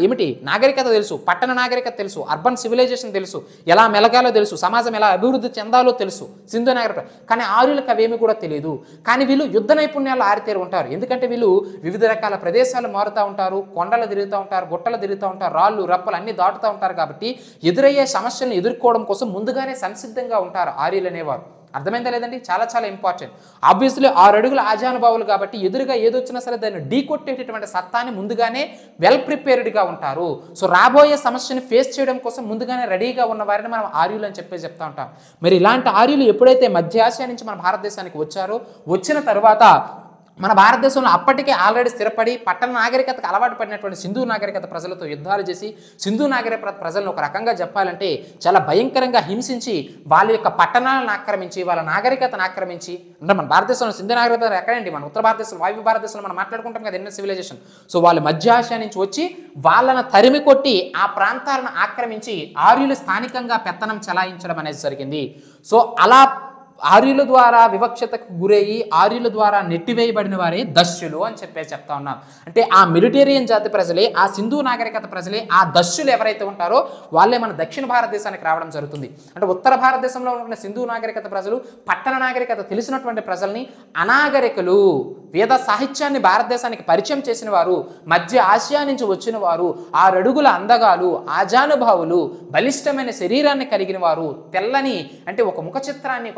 ఏమిటి నాగరికత తెలుసు, పట్టణ నాగరికత తెలుసు, అర్బన్ సివిలైజేషన్ తెలుసు, ఎలా మెలగాలో తెలుసు, సమాజం ఎలా అభివృద్ధి చెందాలో తెలుసు సింధు నాగరికత. కానీ ఆర్యులకు అవేమి కూడా తెలియదు. కానీ వీళ్ళు యుద్ధ నైపుణ్యాలు ఆరితేరి ఉంటారు. ఎందుకంటే వీళ్ళు వివిధ రకాల ప్రదేశాలు మారుతూ ఉంటారు, కొండలు తిరుగుతూ ఉంటారు, గుట్టలు తిరుగుతూ ఉంటారు, రాళ్ళు రప్పలు అన్ని దాటుతూ ఉంటారు. కాబట్టి ఎదురయ్యే సమస్యలను ఎదుర్కోవడం కోసం ముందుగానే సంసిద్ధంగా ఉంటారు ఆర్యులు అనేవారు. అర్థమైందా లేదండి? చాలా చాలా ఇంపార్టెంట్. ఆబ్వియస్లీ 6 అడుగుల ఆజానుభావులు కాబట్టి ఎదురుగా ఏదొచ్చినా సరే దాన్ని ఢీ కొట్టేటటువంటి సత్తాన్ని ముందుగానే వెల్ ప్రిపేర్డ్గా ఉంటారు. సో రాబోయే సమస్యని ఫేస్ చేయడం కోసం ముందుగానే రెడీగా ఉన్న వారిని మనం ఆర్యులు అని చెప్తా ఉంటాం. మరి ఇలాంటి ఆర్యులు ఎప్పుడైతే మధ్య ఆసియా నుంచి మన భారతదేశానికి వచ్చారో, వచ్చిన తర్వాత మన భారతదేశంలో అప్పటికే ఆల్రెడీ స్థిరపడి పట్టణ నాగరికతకు అలవాటు పడినటువంటి సింధు నాగరికత ప్రజలతో యుద్ధాలు చేసి సింధు నాగరికత ప్రజలను ఒక రకంగా చెప్పాలంటే చాలా భయంకరంగా హింసించి వాళ్ళ యొక్క పట్టణాలను ఆక్రమించి వాళ్ళ నాగరికతను ఆక్రమించి, అంటే మన భారతదేశంలో సింధు నాగరికత ఎక్కడండి? మన ఉత్తర భారతదేశంలో, వాయు భారతదేశంలో మనం మాట్లాడుకుంటాం కదా ఎన్నో సివిలైజేషన్. సో వాళ్ళు మధ్య ఆసియా నుంచి వచ్చి వాళ్ళను తరిమి కొట్టి ఆ ప్రాంతాలను ఆక్రమించి ఆర్యులు స్థానికంగా పెత్తనం చెలాయించడం అనేది జరిగింది. సో అలా ఆర్యుల ద్వారా వివక్షతకు గురయ్యి ఆర్యుల ద్వారా నెట్టివేయబడిన వారే దస్యులు అని చెప్తా ఉన్నాం. అంటే ఆ మిలిటేరియన్ జాతి ప్రజలే, ఆ సింధు నాగరికత ప్రజలే, ఆ దస్యులు ఎవరైతే ఉంటారో వాళ్ళే మన దక్షిణ భారతదేశానికి రావడం జరుగుతుంది. అంటే ఉత్తర భారతదేశంలో ఉన్న సింధు నాగరికత ప్రజలు పట్టణ నాగరికత తెలిసినటువంటి ప్రజల్ని అనాగరికులు, వేద సాహిత్యాన్ని భారతదేశానికి పరిచయం చేసిన వారు, మధ్య ఆసియా నుంచి వచ్చిన వారు, 6 అడుగుల అందగాలు, ఆజానుభావులు, బలిష్టమైన శరీరాన్ని కలిగిన వారు, తెల్లని అంటే ఒక ముఖ చిత్రాన్ని,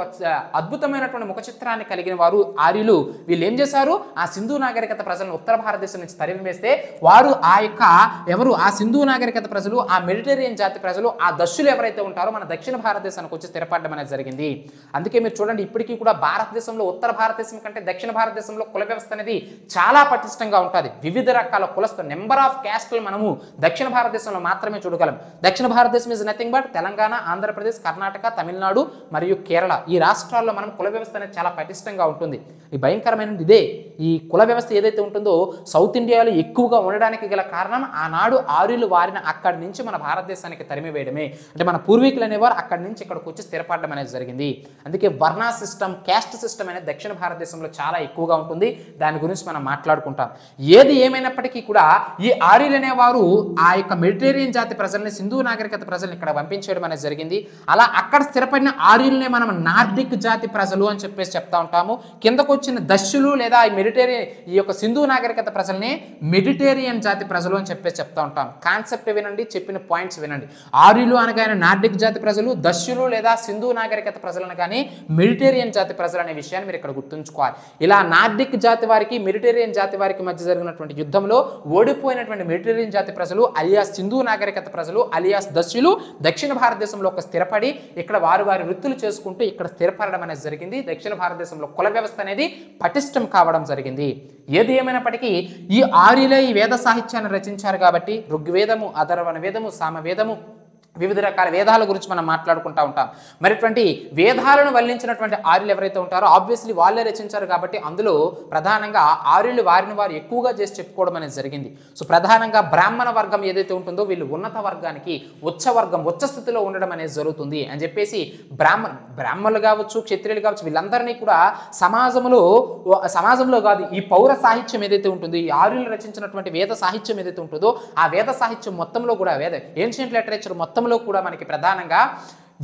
అద్భుతమైనటువంటి ముఖ చిత్రాన్ని కలిగిన వారు ఆర్యులు. వీళ్ళు ఏం చేశారు? ఆ సింధు నాగరికత ప్రజలను ఉత్తర భారతదేశం నుంచి తరిమివేస్తే వారు ఆ సింధు నాగరికత ప్రజలు, ఆ మెడిటేరియన్ జాతి ప్రజలు, ఆ దస్యులు ఎవరైతే ఉంటారో మన దక్షిణ భారతదేశానికి వచ్చి స్థిరపడడం అనేది జరిగింది. అందుకే మీరు చూడండి, ఇప్పటికీ కూడా భారతదేశంలో ఉత్తర భారతదేశం కంటే దక్షిణ భారతదేశంలో కుల వ్యవస్థ అనేది చాలా పటిష్టంగా ఉంటుంది. వివిధ రకాల కులస్థ నెంబర్ ఆఫ్ క్యాస్ట్లు మనము దక్షిణ భారతదేశంలో మాత్రమే చూడగలం. దక్షిణ భారతదేశం is nothing but Telangana, Andhra Pradesh, Karnataka, Tamil Nadu మరియు కేరళ. ఈ రాష్ట్రాల్లో మనం కుల వ్యవస్థ అనేది చాలా పటిష్టంగా ఉంటుంది. ఈ భయంకరమైనది ఇదే. ఈ కుల వ్యవస్థ ఏదైతే ఉంటుందో సౌత్ ఇండియాలో ఎక్కువగా ఉండడానికి గల కారణం ఆనాడు ఆర్యులు వారిని అక్కడి నుంచి మన భారతదేశానికి తరిమివేయడమే. అంటే మన పూర్వీకులు అనేవారు అక్కడి నుంచి ఇక్కడికి వచ్చి స్థిరపడడం అనేది జరిగింది. అందుకే వర్ణ సిస్టమ్, క్యాస్ట్ సిస్టమ్ అనేది దక్షిణ భారతదేశంలో చాలా ఎక్కువగా ఉంటుంది. దాని గురించి మనం మాట్లాడుకుంటాం. ఏది ఏమైనప్పటికీ కూడా ఈ ఆర్యులు అనేవారు ఆ యొక్క మెడిటేరియన్ జాతి ప్రజల్ని, సింధు నాగరికత ప్రజల్ని ఇక్కడ పంపించేయడం అనేది జరిగింది. అలా అక్కడ స్థిరపడిన ఆర్యులనే మనం నార్డిక్ జాతి ప్రజలు అని చెప్తా ఉంటాము. కిందకు వచ్చిన దస్యులు లేదా ఈ యొక్క సింధు నాగరికత ప్రజల్ని మెడిటేరియన్ జాతి ప్రజలు అని చెప్తా ఉంటాం. కాన్సెప్ట్ వినండి, చెప్పిన పాయింట్స్ వినండి. ఆర్యులు అనగానే నార్డిక్ జాతి ప్రజలు, దస్యులు లేదా సింధు నాగరికత ప్రజలను కానీ మెడిటేరియన్ జాతి ప్రజలు అనే విషయాన్ని మీరు ఇక్కడ గుర్తుంచుకోవాలి. ఇలా నార్డిక్ జాతి వారికి, మెడిటేరియన్ జాతి వారికి మధ్య జరిగినటువంటి యుద్ధంలో ఓడిపోయినటువంటి మెడిటేరియన్ జాతి ప్రజలు అలియాస్ సింధు నాగరికత ప్రజలు అలియాస్ దస్యులు దక్షిణ భారతదేశంలో ఒక స్థిరపడి ఇక్కడ వారి వృత్తులు చేసుకుంటూ ఇక్కడ స్థిరపడడం అనేది జరిగింది. దక్షిణ భారతదేశంలో కుల వ్యవస్థ అనేది పటిష్టం కావడం జరిగింది. ఏది ఏమైనప్పటికీ ఈ ఆర్యులే ఈ వేద సాహిత్యాన్ని రచించారు కాబట్టి ఋగ్వేదము, అథర్వణ వేదము, సామవేదము, వివిధ రకాల వేదాల గురించి మనం మాట్లాడుకుంటూ ఉంటాం. మరిటువంటి వేదాలను వల్లించినటువంటి ఆర్యులు ఎవరైతే ఉంటారో ఆబ్వియస్లీ వాళ్ళే రచించారు కాబట్టి అందులో ప్రధానంగా ఆర్యులు వారిని వారు ఎక్కువగా చేసి చెప్పుకోవడం అనేది జరిగింది. సో ప్రధానంగా బ్రాహ్మణ వర్గం ఏదైతే ఉంటుందో వీళ్ళు ఉన్నత వర్గానికి, ఉచ్చ స్థితిలో ఉండడం అనేది జరుగుతుంది అని చెప్పేసి బ్రాహ్మణులు కావచ్చు, క్షత్రియులు కావచ్చు, వీళ్ళందరినీ కూడా సమాజంలో కాదు ఈ పౌర సాహిత్యం ఏదైతే ఉంటుందో, ఈ ఆర్యులు రచించినటువంటి వేద సాహిత్యం ఏదైతే ఉంటుందో ఆ వేద సాహిత్యం మొత్తంలో కూడా ఏన్షియంట్ లిటరేచర్ మొత్తంలో కూడా మనకి ప్రధానంగా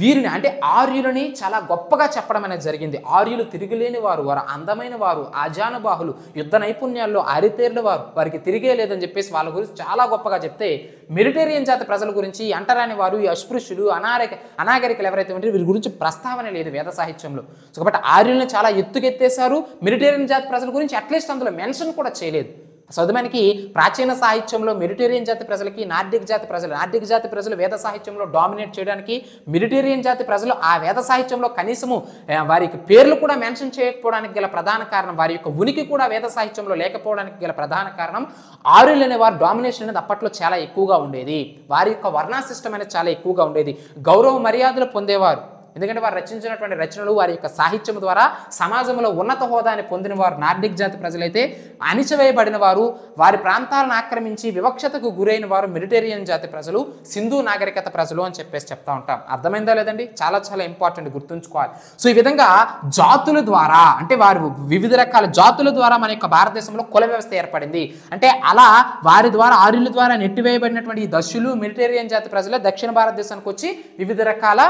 వీరిని అంటే ఆర్యులని చాలా గొప్పగా చెప్పడం అనేది జరిగింది. ఆర్యులు తిరిగిలేని వారు, వారు అందమైన వారు, ఆజానుబాహులు, యుద్ధ నైపుణ్యాల్లో ఆరితేరిన వారు, వారికి తిరిగే లేదని చెప్పేసి వాళ్ళ గురించి చాలా గొప్పగా చెప్తే, మెడిటేరియన్ జాతి ప్రజల గురించి అంటరాని వారు, ఈ అస్పృశ్యులు, అనాగరికలు ఎవరైతే ఉంటారో వీరి గురించి ప్రస్తావన లేదు వేద సాహిత్యంలో. సో కాబట్టి ఆర్యులను చాలా ఎత్తుకెత్తేశారు. మెడిటేరియన్ జాతి ప్రజల గురించి అట్లీస్ట్ అందులో మెన్షన్ కూడా చేయలేదు. సౌదమానికి ప్రాచీన సాహిత్యంలో మెడిటేరియన్ జాతి ప్రజలకి నార్డిక్ జాతి ప్రజలు వేద సాహిత్యంలో డామినేట్ చేయడానికి, మెడిటేరియన్ జాతి ప్రజలు ఆ వేద సాహిత్యంలో కనీసము వారికి పేర్లు కూడా మెన్షన్ చేయకపోవడానికి గల ప్రధాన కారణం, వారి యొక్క ఉనికి కూడా వేద సాహిత్యంలో లేకపోవడానికి గల ప్రధాన కారణం ఆర్యులు అనే వారి డామినేషన్ అనేది అప్పట్లో చాలా ఎక్కువగా ఉండేది. వారి యొక్క వర్ణ సిస్టమ్ అనేది చాలా ఎక్కువగా ఉండేది. గౌరవ మర్యాదలు పొందేవారు. ఎందుకంటే వారు రచించినటువంటి రచనలు వారి యొక్క సాహిత్యం ద్వారా సమాజంలో ఉన్నత హోదాని పొందిన వారు నార్డిక్ జాతి ప్రజలైతే, అణిచివేయబడిన వారు, వారి ప్రాంతాలను ఆక్రమించి వివక్షతకు గురైన వారు మెడిటేరియన్ జాతి ప్రజలు, సింధు నాగరికత ప్రజలు అని చెప్పేసి చెప్తా ఉంటాం. అర్థమైందా లేదండి? చాలా చాలా ఇంపార్టెంట్, గుర్తుంచుకోవాలి. సో ఈ విధంగా జాతుల ద్వారా, అంటే వారు వివిధ రకాల జాతుల ద్వారా మన యొక్క భారతదేశంలో కుల వ్యవస్థ ఏర్పడింది. అంటే అలా వారి ద్వారా, ఆర్యుల ద్వారా నెట్టివేయబడినటువంటి ఈ దస్యులు, మెడిటేరియన్ జాతి ప్రజలే దక్షిణ భారతదేశానికి వచ్చి వివిధ రకాల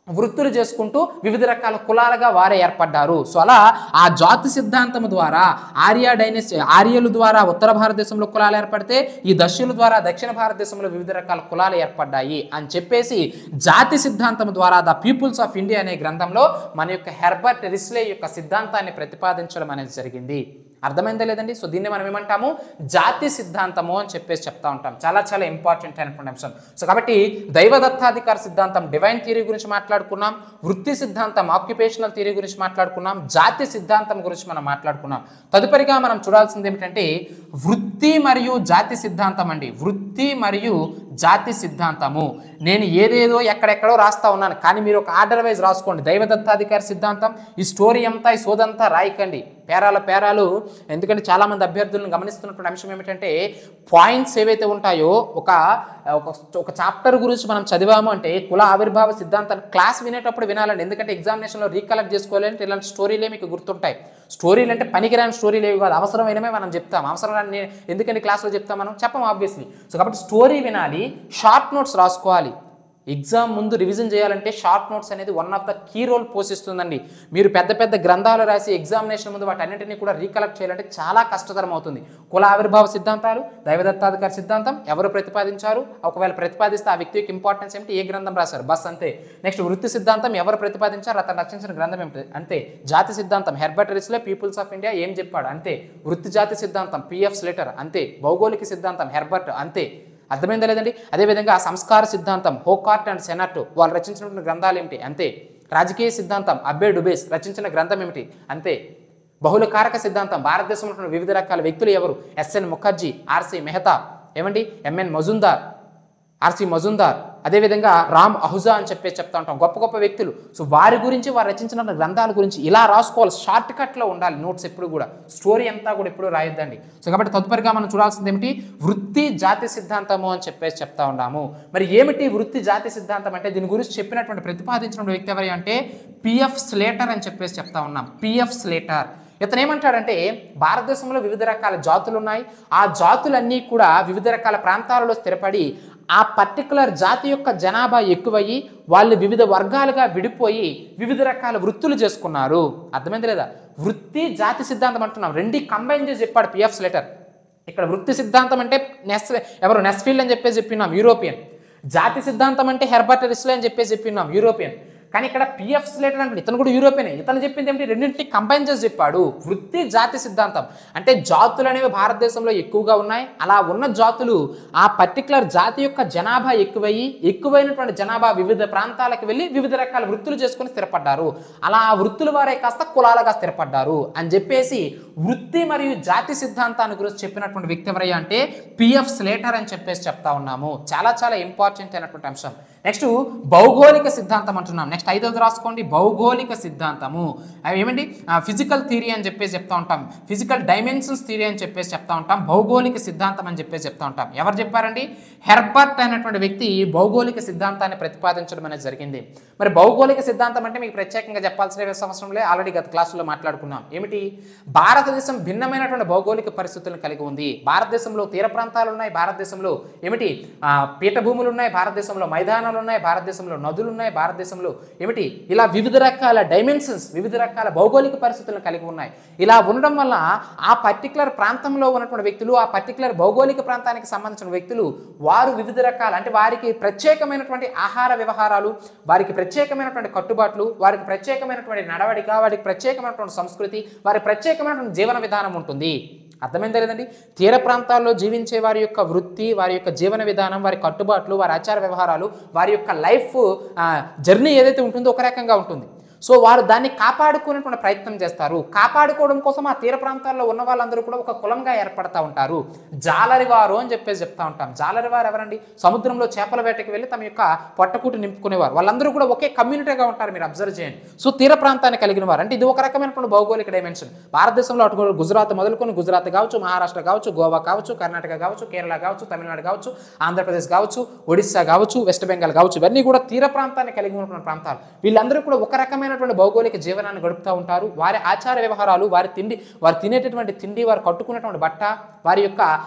వృత్తులు చేసుకుంటూ వివిధ రకాల కులాలుగా వారే ఏర్పడ్డారు. సో అలా ఆ జాతి సిద్ధాంతం ద్వారా ఆర్యుల ద్వారా ఉత్తర భారతదేశంలో కులాలు ఏర్పడితే, ఈ దస్యుల ద్వారా దక్షిణ భారతదేశంలో వివిధ రకాల కులాలు ఏర్పడ్డాయి అని చెప్పేసి జాతి సిద్ధాంతం ద్వారా ద పీపుల్స్ ఆఫ్ ఇండియా అనే గ్రంథంలో మన యొక్క హెర్బర్ట్ రిస్లే యొక్క సిద్ధాంతాన్ని ప్రతిపాదించడం అనేది జరిగింది. అర్థమైందా లేదండి? సో దీన్ని మనం ఏమంటాము? జాతి సిద్ధాంతము అని చెప్పేసి చెప్తా ఉంటాం. చాలా చాలా ఇంపార్టెంట్ అయినటువంటి అంశం. సో కాబట్టి దైవదత్తాధికార సిద్ధాంతం, డివైన్ థియరీ గురించి మాట్లాడుకున్నాం, వృత్తి సిద్ధాంతం, ఆక్యుపేషనల్ థియరీ గురించి మాట్లాడుకున్నాం, జాతి సిద్ధాంతం గురించి మనం మాట్లాడుకున్నాం. తదుపరిగా మనం చూడాల్సింది ఏమిటంటే వృత్తి మరియు జాతి సిద్ధాంతం అండి. వృత్తి మరియు జాతి సిద్ధాంతము. నేను ఏదేదో ఎక్కడెక్కడో రాస్తా ఉన్నాను, కానీ మీరు ఒక ఆర్డర్ వైజ్ రాసుకోండి. దైవదత్తాధికార సిద్ధాంతం, ఈ స్టోరీ అంతా, ఈ సోదంతా రాయకండి, పేరాలు. ఎందుకంటే చాలా మంది అభ్యర్థులను గమనిస్తున్నటువంటి అంశం ఏమిటంటే పాయింట్స్ ఏవైతే ఉంటాయో ఒక చాప్టర్ గురించి మనం చదివాము అంటే కుల ఆవిర్భావ సిద్ధాంతాన్ని క్లాస్ వినేటప్పుడు వినాలండి. ఎందుకంటే ఎగ్జామినేషన్లో రీకలెక్ట్ చేసుకోవాలంటే ఇలాంటి స్టోరీలే మీకు గుర్తుంటాయి. స్టోరీలు అంటే పనికిరాని స్టోరీలు ఏవి కాదు, అవసరమైనమే మనం చెప్తాం. అవసరం ఎందుకంటే క్లాస్లో చెప్తాం, మనం చెప్పం ఆబ్వియస్లీ. సో కాబట్టి స్టోరీ వినాలి, షార్ట్ నోట్స్ రాసుకోవాలి. ఎగ్జామ్ ముందు రివిజన్ చేయాలంటే షార్ట్ నోట్స్ అనేది one of the key role పోషిస్తుందండి. మీరు పెద్ద పెద్ద గ్రంథాలు రాసి ఎగ్జామినేషన్ ముందు వాటన్నింటినీ కూడా రీకలెక్ట్ చేయాలంటే చాలా కష్టతరం అవుతుంది. కుల ఆవిర్భావ సిద్ధాంతాలు, దైవదత్తాధికార సిద్ధాంతం ఎవరు ప్రతిపాదించారు, ఒకవేళ ప్రతిపాదిస్తే ఆ వ్యక్తి యొక్క ఇంపార్టెన్స్ ఏమిటి, ఏ గ్రంథం రాశారు, బస్ అంతే. నెక్స్ట్ వృత్తి సిద్ధాంతం ఎవరు ప్రతిపాదించారు, అతను రచించిన గ్రంథం ఏమిటి, అంతే. జాతి సిద్ధాంతం Herbert Risley peoples of India ఏం చెప్పాడు, అంతే. వృత్తి జాతి సిద్ధాంతం పిఎఫ్ స్లేటర్, అంతే. భౌగోళిక సిద్ధాంతం హెర్బర్ట్, అంతే. అర్థమైందా లేదండి? అదేవిధంగా సంస్కార సిద్ధాంతం హోకార్ట్ అండ్ సెనట్ వాళ్ళు రచించినటువంటి గ్రంథాలు ఏమిటి, అంతే. రాజకీయ సిద్ధాంతం అబ్బే డుబేస్ రచించిన గ్రంథం ఏమిటి, అంతే. బహుళ కారక సిద్ధాంతం భారతదేశంలో వివిధ రకాల వ్యక్తులు ఎవరు, ఎస్ఎన్ ముఖర్జీ, ఆర్సి మెహతా, ఏమండి, ఎంఎన్ మజుందార్, ఆర్సి మజుందార్, అదేవిధంగా రామ్ అహుజా అని చెప్పేసి చెప్తా ఉంటాం, గొప్ప గొప్ప వ్యక్తులు. సో వారి గురించి, వారు రచించిన గ్రంథాల గురించి ఇలా రాసుకోవాలి. షార్ట్ కట్లో ఉండాలి నోట్స్ ఎప్పుడు కూడా, స్టోరీ అంతా కూడా ఎప్పుడు రాయొద్దండి. సో కాబట్టి తదుపరిగా మనం చూడాల్సింది ఏమిటి, వృత్తి జాతి సిద్ధాంతము అని చెప్పేసి చెప్తా ఉన్నాము. మరి ఏమిటి వృత్తి జాతి సిద్ధాంతం అంటే దీని గురించి చెప్పినటువంటి ప్రతిపాదించిన వ్యక్తి ఎవరి అంటే పిఎఫ్ స్లేటర్ అని చెప్పేసి చెప్తా ఉన్నాం. పిఎఫ్ స్లేటర్ ఇతను ఏమంటాడంటే భారతదేశంలో వివిధ రకాల జాతులు ఉన్నాయి, ఆ జాతులన్నీ కూడా వివిధ రకాల ప్రాంతాలలో స్థిరపడి ఆ పర్టికులర్ జాతి యొక్క జనాభా ఎక్కువయ్యి వాళ్ళు వివిధ వర్గాలుగా విడిపోయి వివిధ రకాల వృత్తులు చేసుకున్నారు. అర్థమైంది లేదా? వృత్తి జాతి సిద్ధాంతం అంటున్నాం, రెండు కంబైన్ చేసి చెప్పాడు పిఎఫ్ స్లేటర్. ఇక్కడ వృత్తి సిద్ధాంతం అంటే నెస్ఫీల్డ్ అని చెప్పేసి చెప్పినాం, యూరోపియన్. జాతి సిద్ధాంతం అంటే హెర్బర్ట్ రిస్లే అని చెప్పేసి చెప్పినాం, యూరోపియన్. కానీ ఇక్కడ పిఎఫ్ స్లేటర్ అంటే ఇతను కూడా యూరోపియన్. ఇతను చెప్పింది ఏమిటి, రెండింటిని కంబైన్ చేసి చెప్పాడు. వృత్తి జాతి సిద్ధాంతం అంటే జాతులు అనేవి భారతదేశంలో ఎక్కువగా ఉన్నాయి, అలా ఉన్న జాతులు ఆ పర్టికులర్ జాతి యొక్క జనాభా ఎక్కువైనటువంటి జనాభా వివిధ ప్రాంతాలకు వెళ్ళి వివిధ రకాల వృత్తులు చేసుకుని స్థిరపడ్డారు. అలా ఆ వృత్తుల వారే కాస్త కులాలుగా స్థిరపడ్డారు అని చెప్పేసి వృత్తి మరియు జాతి సిద్ధాంతాన్ని గురించి చెప్పినటువంటి వ్యక్తి ఎవరయ్యా అంటే పిఎఫ్ స్లేటర్ అని చెప్పేసి చెప్తా ఉన్నాము. చాలా చాలా ఇంపార్టెంట్ అయినటువంటి అంశం. నెక్స్ట్ భౌగోళిక సిద్ధాంతం అంటున్నాం. నెక్స్ట్ ఐదవది రాసుకోండి, భౌగోళిక సిద్ధాంతము. అవి ఏమండి, ఫిజికల్ థియరీ అని చెప్పేసి చెప్తా ఉంటాం, ఫిజికల్ డైమెన్షన్స్ థియరీ అని చెప్పేసి చెప్తా ఉంటాం, భౌగోళిక సిద్ధాంతం అని చెప్పేసి చెప్తా ఉంటాం. ఎవరు చెప్పారండి? హెర్బర్ట్ అయినటువంటి వ్యక్తి భౌగోళిక సిద్ధాంతాన్ని ప్రతిపాదించడం అనేది జరిగింది. మరి భౌగోళిక సిద్ధాంతం అంటే మీకు ప్రత్యేకంగా చెప్పాల్సిన అవసరం లేదు, ఆల్రెడీ గత క్లాసులో మాట్లాడుకున్నాం. ఏమిటి, భారతదేశం భిన్నమైనటువంటి భౌగోళిక పరిస్థితులను కలిగి ఉంది. భారతదేశంలో తీర ప్రాంతాలు ఉన్నాయి, భారతదేశంలో ఏమిటి పీఠభూములు ఉన్నాయి, భారతదేశంలో మైదానాలు ఉన్నాయి, భారతదేశంలో నదులు ఉన్నాయి, భారతదేశంలో ఏమిటి ఇలా వివిధ రకాల డైమెన్షన్స్, వివిధ రకాల భౌగోళిక పరిస్థితులను కలిగి ఉన్నాయి. ఇలా ఉండడం వల్ల ఆ పర్టికులర్ ప్రాంతంలో ఉన్నటువంటి వ్యక్తులు, ఆ పర్టికులర్ భౌగోళిక ప్రాంతానికి సంబంధించిన వ్యక్తులు వారు వివిధ రకాల అంటే వారికి ప్రత్యేకమైనటువంటి ఆహార వ్యవహారాలు, వారికి ప్రత్యేకమైనటువంటి కట్టుబాట్లు, వారికి ప్రత్యేకమైనటువంటి నడవడిక, వారికి ప్రత్యేకమైనటువంటి సంస్కృతి, వారి ప్రత్యేకమైనటువంటి జీవన విధానం ఉంటుంది. అర్థమైందా లేదండి? తీర ప్రాంతాల్లో జీవించే వారి యొక్క వృత్తి, వారి యొక్క జీవన విధానం, వారి కట్టుబాట్లు, వారి ఆచార వ్యవహారాలు, వారి యొక్క లైఫ్ జర్నీ ఏదైతే ఉంటుందో ఒక రకంగా ఉంటుంది. సో వారు దాన్ని కాపాడుకునేటువంటి ప్రయత్నం చేస్తారు. కాపాడుకోవడం కోసం ఆ తీర ప్రాంతాల్లో ఉన్న వాళ్ళందరూ కూడా ఒక కులంగా ఏర్పడతా ఉంటారు. జాలరివారు అని చెప్పేసి చెప్తా ఉంటాం. జాలరివారు ఎవరండి? సముద్రంలో చేపల వేటకి వెళ్ళి తమ యొక్క పొట్టకూటి నింపుకునేవారు. వాళ్ళందరూ కూడా ఒకే కమ్యూనిటీగా ఉంటారు, మీరు అబ్జర్వ్ చేయండి. సో తీర ప్రాంతాన్ని కలిగిన వారు, అంటే ఇది ఒక రకమైనటువంటి భౌగోళిక డైమెన్షన్. భారతదేశంలో అటు గుజరాత్ మొదలుకొని, గుజరాత్ కావచ్చు, మహారాష్ట్ర కావచ్చు, గోవా కావచ్చు, కర్ణాటక కావచ్చు, కేరళ కావచ్చు, తమిళనాడు కావచ్చు, ఆంధ్రప్రదేశ్ కావచ్చు, ఒడిస్సా కావచ్చు, వెస్ట్ బెంగాల్ కావచ్చు, ఇవన్నీ కూడా తీర ప్రాంతాన్ని కలిగి ఉన్నటువంటి ప్రాంతాలు. వీళ్ళందరూ కూడా ఒక రకమైనటువంటి భౌగోళిక జీవనాన్ని గడుపుతూ ఉంటారు. వారి ఆచార వ్యవహారాలు, వారి తిండి, వారు తినేటటువంటి తిండి, వారు కట్టుకునేటువంటి బట్ట, వారి యొక్క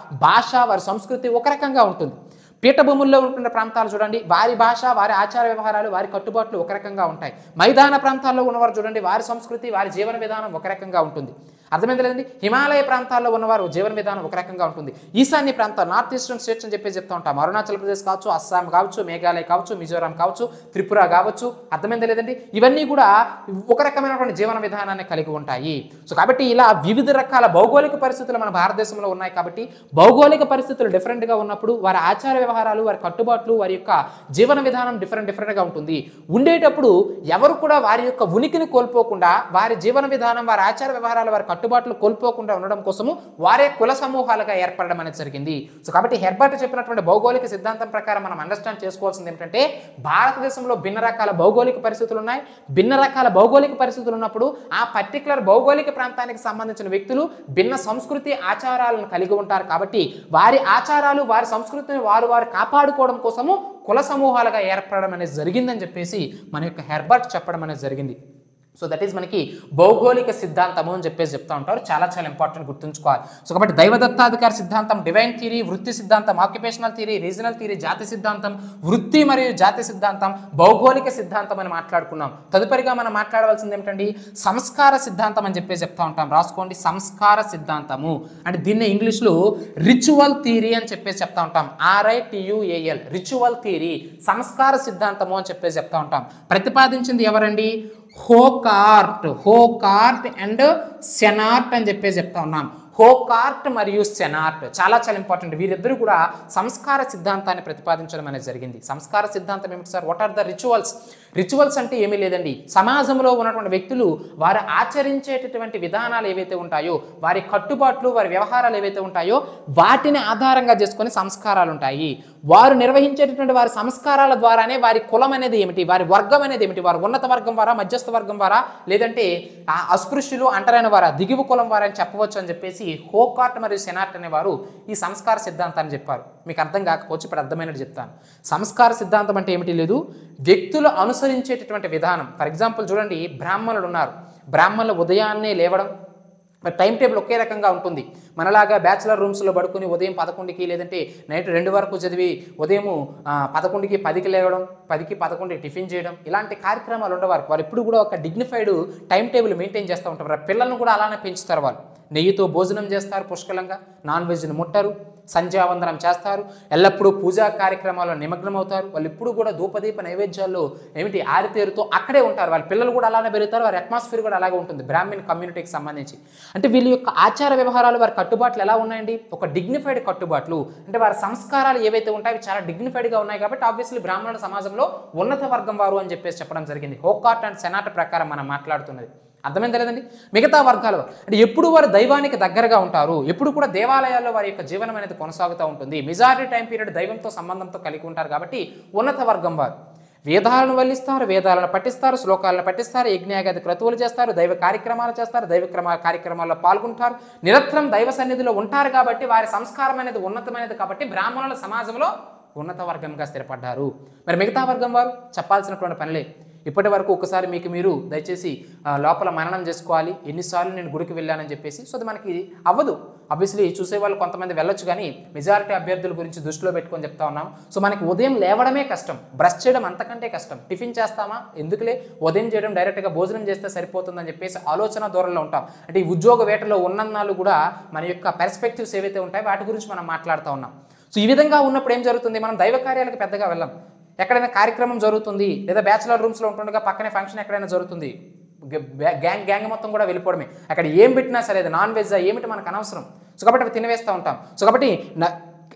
భాష, వారి సంస్కృతి ఒక రకంగా ఉంటుంది. పీఠభూముల్లో ఉంటున్న ప్రాంతాలు చూడండి, వారి భాష, వారి ఆచార వ్యవహారాలు, వారి కట్టుబాట్లు ఒక రకంగా ఉంటాయి. మైదాన ప్రాంతాల్లో ఉన్నవారు చూడండి, వారి సంస్కృతి, వారి జీవన విధానం ఒక రకంగా ఉంటుంది. అర్థమైంది లేదండి? హిమాలయ ప్రాంతాల్లో ఉన్నవారు జీవన విధానం ఒక రకంగా ఉంటుంది. ఈశాన్య ప్రాంతాలు, నార్త్ ఈస్టర్న్ స్టేట్స్ అని చెప్పి చెప్తా ఉంటాం. అరుణాచల్ ప్రదేశ్ కావచ్చు, అస్సాం కావచ్చు, మేఘాలయ కావచ్చు, మిజోరాం కావచ్చు, త్రిపుర కావచ్చు. అర్థమైంది లేదండి? ఇవన్నీ కూడా ఒక రకమైనటువంటి జీవన విధానాన్ని కలిగి ఉంటాయి. సో కాబట్టి ఇలా వివిధ రకాల భౌగోళిక పరిస్థితులు మన భారతదేశంలో ఉన్నాయి. కాబట్టి భౌగోళిక పరిస్థితులు డిఫరెంట్గా ఉన్నప్పుడు వారి ఆచార వ్యవహారాలు, వారి కట్టుబాట్లు, వారి యొక్క జీవన విధానం డిఫరెంట్గా ఉంటుంది. ఉండేటప్పుడు ఎవరు కూడా వారి యొక్క ఉనికిని కోల్పోకుండా, వారి జీవన విధానం, వారి ఆచార వ్యవహారాలు, వారి కట్టుబాట్లు కోల్పోకుండా ఉండడం కోసము వారే కుల సమూహాలుగా ఏర్పడడం అనేది జరిగింది. సో కాబట్టి హెర్బర్ట్ చెప్పినటువంటి భౌగోళిక సిద్ధాంతం ప్రకారం మనం అండర్స్టాండ్ చేసుకోవాల్సింది ఏమిటంటే, భారతదేశంలో భిన్న రకాల భౌగోళిక పరిస్థితులు ఉన్నాయి. భిన్న రకాల భౌగోళిక పరిస్థితులు ఉన్నప్పుడు ఆ పర్టికులర్ భౌగోళిక ప్రాంతానికి సంబంధించిన వ్యక్తులు భిన్న సంస్కృతి, ఆచారాలను కలిగి ఉంటారు. కాబట్టి వారి ఆచారాలు, వారి సంస్కృతిని వారు కాపాడుకోవడం కోసము కుల సమూహాలుగా ఏర్పడడం అనేది జరిగిందని చెప్పేసి మన యొక్క హెర్బర్ట్ చెప్పడం అనేది జరిగింది. సో దట్ ఈస్ మనకి భౌగోళిక సిద్ధాంతము అని చెప్పేసి చెప్తా ఉంటారు. చాలా చాలా ఇంపార్టెంట్, గుర్తుంచుకోవాలి. సో కాబట్టి దైవదత్తాధికార సిద్ధాంతం, డివైన్ థియరీ, వృత్తి సిద్ధాంతం, ఆక్యుపేషనల్ థియరీ, రీజనల్ థియరీ, జాతి సిద్ధాంతం, వృత్తి మరియు జాతి సిద్ధాంతం, భౌగోళిక సిద్ధాంతం అని మాట్లాడుకున్నాం. తదుపరిగా మనం మాట్లాడవలసింది ఏమిటండి? సంస్కార సిద్ధాంతం అని చెప్పేసి చెప్తా ఉంటాం. రాసుకోండి, సంస్కార సిద్ధాంతము. అంటే దీన్ని ఇంగ్లీష్లో రిచువల్ థియరీ అని చెప్పేసి చెప్తా ఉంటాం. RITUAL, రిచువల్ థియరీ, సంస్కార సిద్ధాంతము అని చెప్పేసి చెప్తా ఉంటాం. ప్రతిపాదించింది ఎవరండి? హోకార్ట్ అండ్ సెనార్ట్ అని చెప్పేసి చెప్తా ఉన్నాం. హోకార్ట్ మరియు సెనార్ట్ చాలా చాలా ఇంపార్టెంట్. వీరిద్దరూ కూడా సంస్కార సిద్ధాంతాన్ని ప్రతిపాదించడం అనేది జరిగింది. సంస్కార సిద్ధాంతం ఏమిటి sir? What are the rituals? Rituals అంటే ఏమీ లేదండి, సమాజంలో ఉన్నటువంటి వ్యక్తులు వారు ఆచరించేటటువంటి విధానాలు ఏవైతే ఉంటాయో, వారి కట్టుబాట్లు, వారి వ్యవహారాలు ఏవైతే ఉంటాయో వాటిని ఆధారంగా చేసుకొని సంస్కారాలు ఉంటాయి. వారు నిర్వహించేటటువంటి వారి సంస్కారాల ద్వారానే వారి కులం అనేది ఏమిటి, వారి వర్గం అనేది ఏమిటి, వారు ఉన్నత వర్గం వారా, మధ్యస్థ వర్గం వారా, లేదంటే అస్పృశ్యులు, అంటరైన వారా, దిగువ కులం వారా అని చెప్పవచ్చు అని చెప్పేసి హోకార్ట్ మరియు సెనార్ట్ అనేవారు ఈ సంస్కార సిద్ధాంతాన్ని చెప్పారు. మీకు అర్థం కాకపోవచ్చు, ఇప్పుడు అర్థమైనట్టు చెప్తాను. సంస్కార సిద్ధాంతం అంటే ఏమిటి లేదు, వ్యక్తులు అనుసరించేటటువంటి విధానం. ఫర్ ఎగ్జాంపుల్ చూడండి, బ్రాహ్మణులు ఉన్నారు. బ్రాహ్మణులు ఉదయాన్నే లేవడం, టైం టేబుల్ ఒకే రకంగా ఉంటుంది. మనలాగా బ్యాచిలర్ రూమ్స్లో పడుకుని ఉదయం 11కి లేదంటే నైట్ 2 వరకు చదివి ఉదయం 11కి 10కి లేవడం, 10కి 11కి టిఫిన్ చేయడం, ఇలాంటి కార్యక్రమాలు ఉండేవారు. వారు ఎప్పుడు కూడా ఒక డిగ్నిఫైడ్ టైం టేబుల్ మెయింటైన్ చేస్తూ ఉంటారు. వారి పిల్లలను కూడా అలానే పెంచుతారు. వాళ్ళు నెయ్యితో భోజనం చేస్తారు, పుష్కలంగా నాన్ వెజ్ని ముట్టరు, సంధ్యావందనం చేస్తారు, ఎల్లప్పుడూ పూజా కార్యక్రమాల్లో నిమగ్నం అవుతారు. వాళ్ళు ఇప్పుడు కూడా ధూపదీప నైవేద్యాల్లో ఏమిటి ఆరితేరుతో అక్కడే ఉంటారు. వాళ్ళ పిల్లలు కూడా అలానే పెరుగుతారు. వారి అట్మాస్ఫియర్ కూడా అలాగే ఉంటుంది బ్రాహ్మణ్ కమ్యూనిటీకి సంబంధించి. అంటే వీళ్ళ యొక్క ఆచార వ్యవహారాలు, వారి కట్టుబాట్లు ఎలా ఉన్నాయండి? ఒక డిగ్నిఫైడ్ కట్టుబాట్లు. అంటే వారి సంస్కారాలు ఏవైతే ఉంటాయో అవి చాలా డిగ్నిఫైడ్గా ఉన్నాయి. కాబట్టి ఆబ్వియస్లీ బ్రాహ్మణుల సమాజంలో ఉన్నత వర్గం వారు అని చెప్పేసి చెప్పడం జరిగింది. హోకార్ట్ అండ్ సెనార్ట్ ప్రకారం మనం మాట్లాడుతున్నది. అర్థమైంది లేదండి? మిగతా వర్గాలు అంటే ఎప్పుడు వారు దైవానికి దగ్గరగా ఉంటారు, ఎప్పుడు కూడా దేవాలయాల్లో వారి యొక్క జీవనం అనేది కొనసాగుతూ ఉంటుంది. మెజారిటీ టైం పీరియడ్ దైవంతో సంబంధంతో కలిగి ఉంటారు. కాబట్టి ఉన్నత వర్గం వారు వేదాలను వల్లిస్తారు, వేదాలను పఠిస్తారు, శ్లోకాలను పఠిస్తారు, యజ్ఞాగాది క్రతువులు చేస్తారు, దైవ కార్యక్రమాలు చేస్తారు, కార్యక్రమాల్లో పాల్గొంటారు, నిరంతరం దైవ సన్నిధిలో ఉంటారు. కాబట్టి వారి సంస్కారం అనేది ఉన్నతమైనది. కాబట్టి బ్రాహ్మణుల సమాజంలో ఉన్నత వర్గంగా స్థిరపడ్డారు. మరి మిగతా వర్గం వారు చెప్పాల్సినటువంటి పనిలే. ఇప్పటి వరకు ఒకసారి మీకు మీరు దయచేసి లోపల మననం చేసుకోవాలి, ఎన్నిసార్లు నేను గుడికి వెళ్ళానని చెప్పేసి. సో అది మనకి అవ్వదు. ఆబ్వియస్లీ చూసేవాళ్ళు కొంతమంది వెళ్ళొచ్చు, కానీ మెజారిటీ అభ్యర్థుల గురించి దృష్టిలో పెట్టుకొని చెప్తా ఉన్నాం. సో మనకి ఉదయం లేవడమే కష్టం, బ్రష్ చేయడం అంతకంటే కష్టం. టిఫిన్ చేస్తామా, ఎందుకులే ఉదయం చేయడం, డైరెక్ట్గా భోజనం చేస్తే సరిపోతుందని చెప్పేసి ఆలోచన ధోరణిలో ఉంటాం. అంటే ఈ ఉద్యోగ వేటలో ఉన్నన్నాళ్ళు కూడా మన యొక్క పెర్స్పెక్టివ్స్ ఏవైతే ఉంటాయో వాటి గురించి మనం మాట్లాడుతూ ఉన్నాం. సో ఈ విధంగా ఉన్నప్పుడు ఏం జరుగుతుంది, మనం దైవ కార్యాలకు పెద్దగా వెళ్ళాం. ఎక్కడైనా కార్యక్రమం జరుగుతుంది, లేదా బ్యాచిలర్ రూమ్స్లో ఉంటుండగా పక్కనే ఫంక్షన్ ఎక్కడైనా జరుగుతుంది, గ్యాంగ్ మొత్తం కూడా వెళ్ళిపోవడమే. అక్కడ ఏం పెట్టినా సరే, నాన్ వెజ్ ఏమిటి మనకు అనవసరం. సో కాబట్టి అవి తినివేస్తూ ఉంటాం. సో కాబట్టి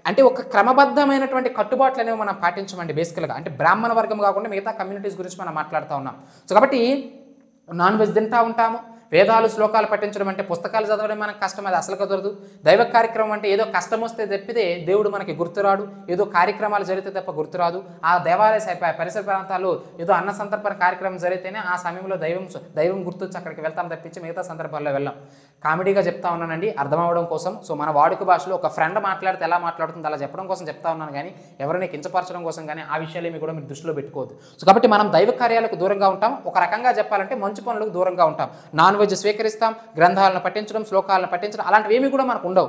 అంటే ఒక క్రమబద్ధమైనటువంటి కట్టుబాట్లు అనేవి మనం పాటించమండి బేసికల్గా. అంటే బ్రాహ్మణ వర్గం కాకుండా మిగతా కమ్యూనిటీస్ గురించి మనం మాట్లాడుతూ ఉన్నాం. సో కాబట్టి నాన్ వెజ్ తింటూ ఉంటాము. వేదాలు శ్లోకాలు పఠించడం అంటే పుస్తకాలు చదవడం మనకు కష్టం, అది అసలు కుదరదు. దైవ కార్యక్రమం అంటే ఏదో కష్టం వస్తే తప్పితే దేవుడు మనకి గుర్తురాడు, ఏదో కార్యక్రమాలు జరిగితే తప్ప గుర్తురాదు. ఆ దేవాలయ పరిసర ప్రాంతాల్లో ఏదో అన్న సంతర్పణ కార్యక్రమం జరిగితేనే ఆ సమయంలో దైవం గుర్తొచ్చి అక్కడికి వెళ్తాం తప్పించి మిగతా సందర్భాల్లో వెళ్ళాం. కామెడీగా చెప్తా ఉన్నానండి, అర్థం అవ్వడం కోసం. సో మన వాడుక భాషలో ఒక ఫ్రెండ్ మాట్లాడితే ఎలా మాట్లాడుతుంది అలా చెప్పడం కోసం చెప్తా ఉన్నాను, కానీ ఎవరిని కించపరచడం కోసం కానీ ఆ విషయాలు ఏమి కూడా మీరు దృష్టిలో పెట్టుకోవద్దు. సో కాబట్టి మనం దైవ కార్యాలకు దూరంగా ఉంటాం, ఒక రకంగా చెప్పాలంటే మంచి పనులకు దూరంగా ఉంటాం. నాన్ వెజ్ స్వీకరిస్తాం, గ్రంథాలను పఠించడం, శ్లోకాలను పఠించడం అలాంటివి ఏమి కూడా మనకు ఉండవు.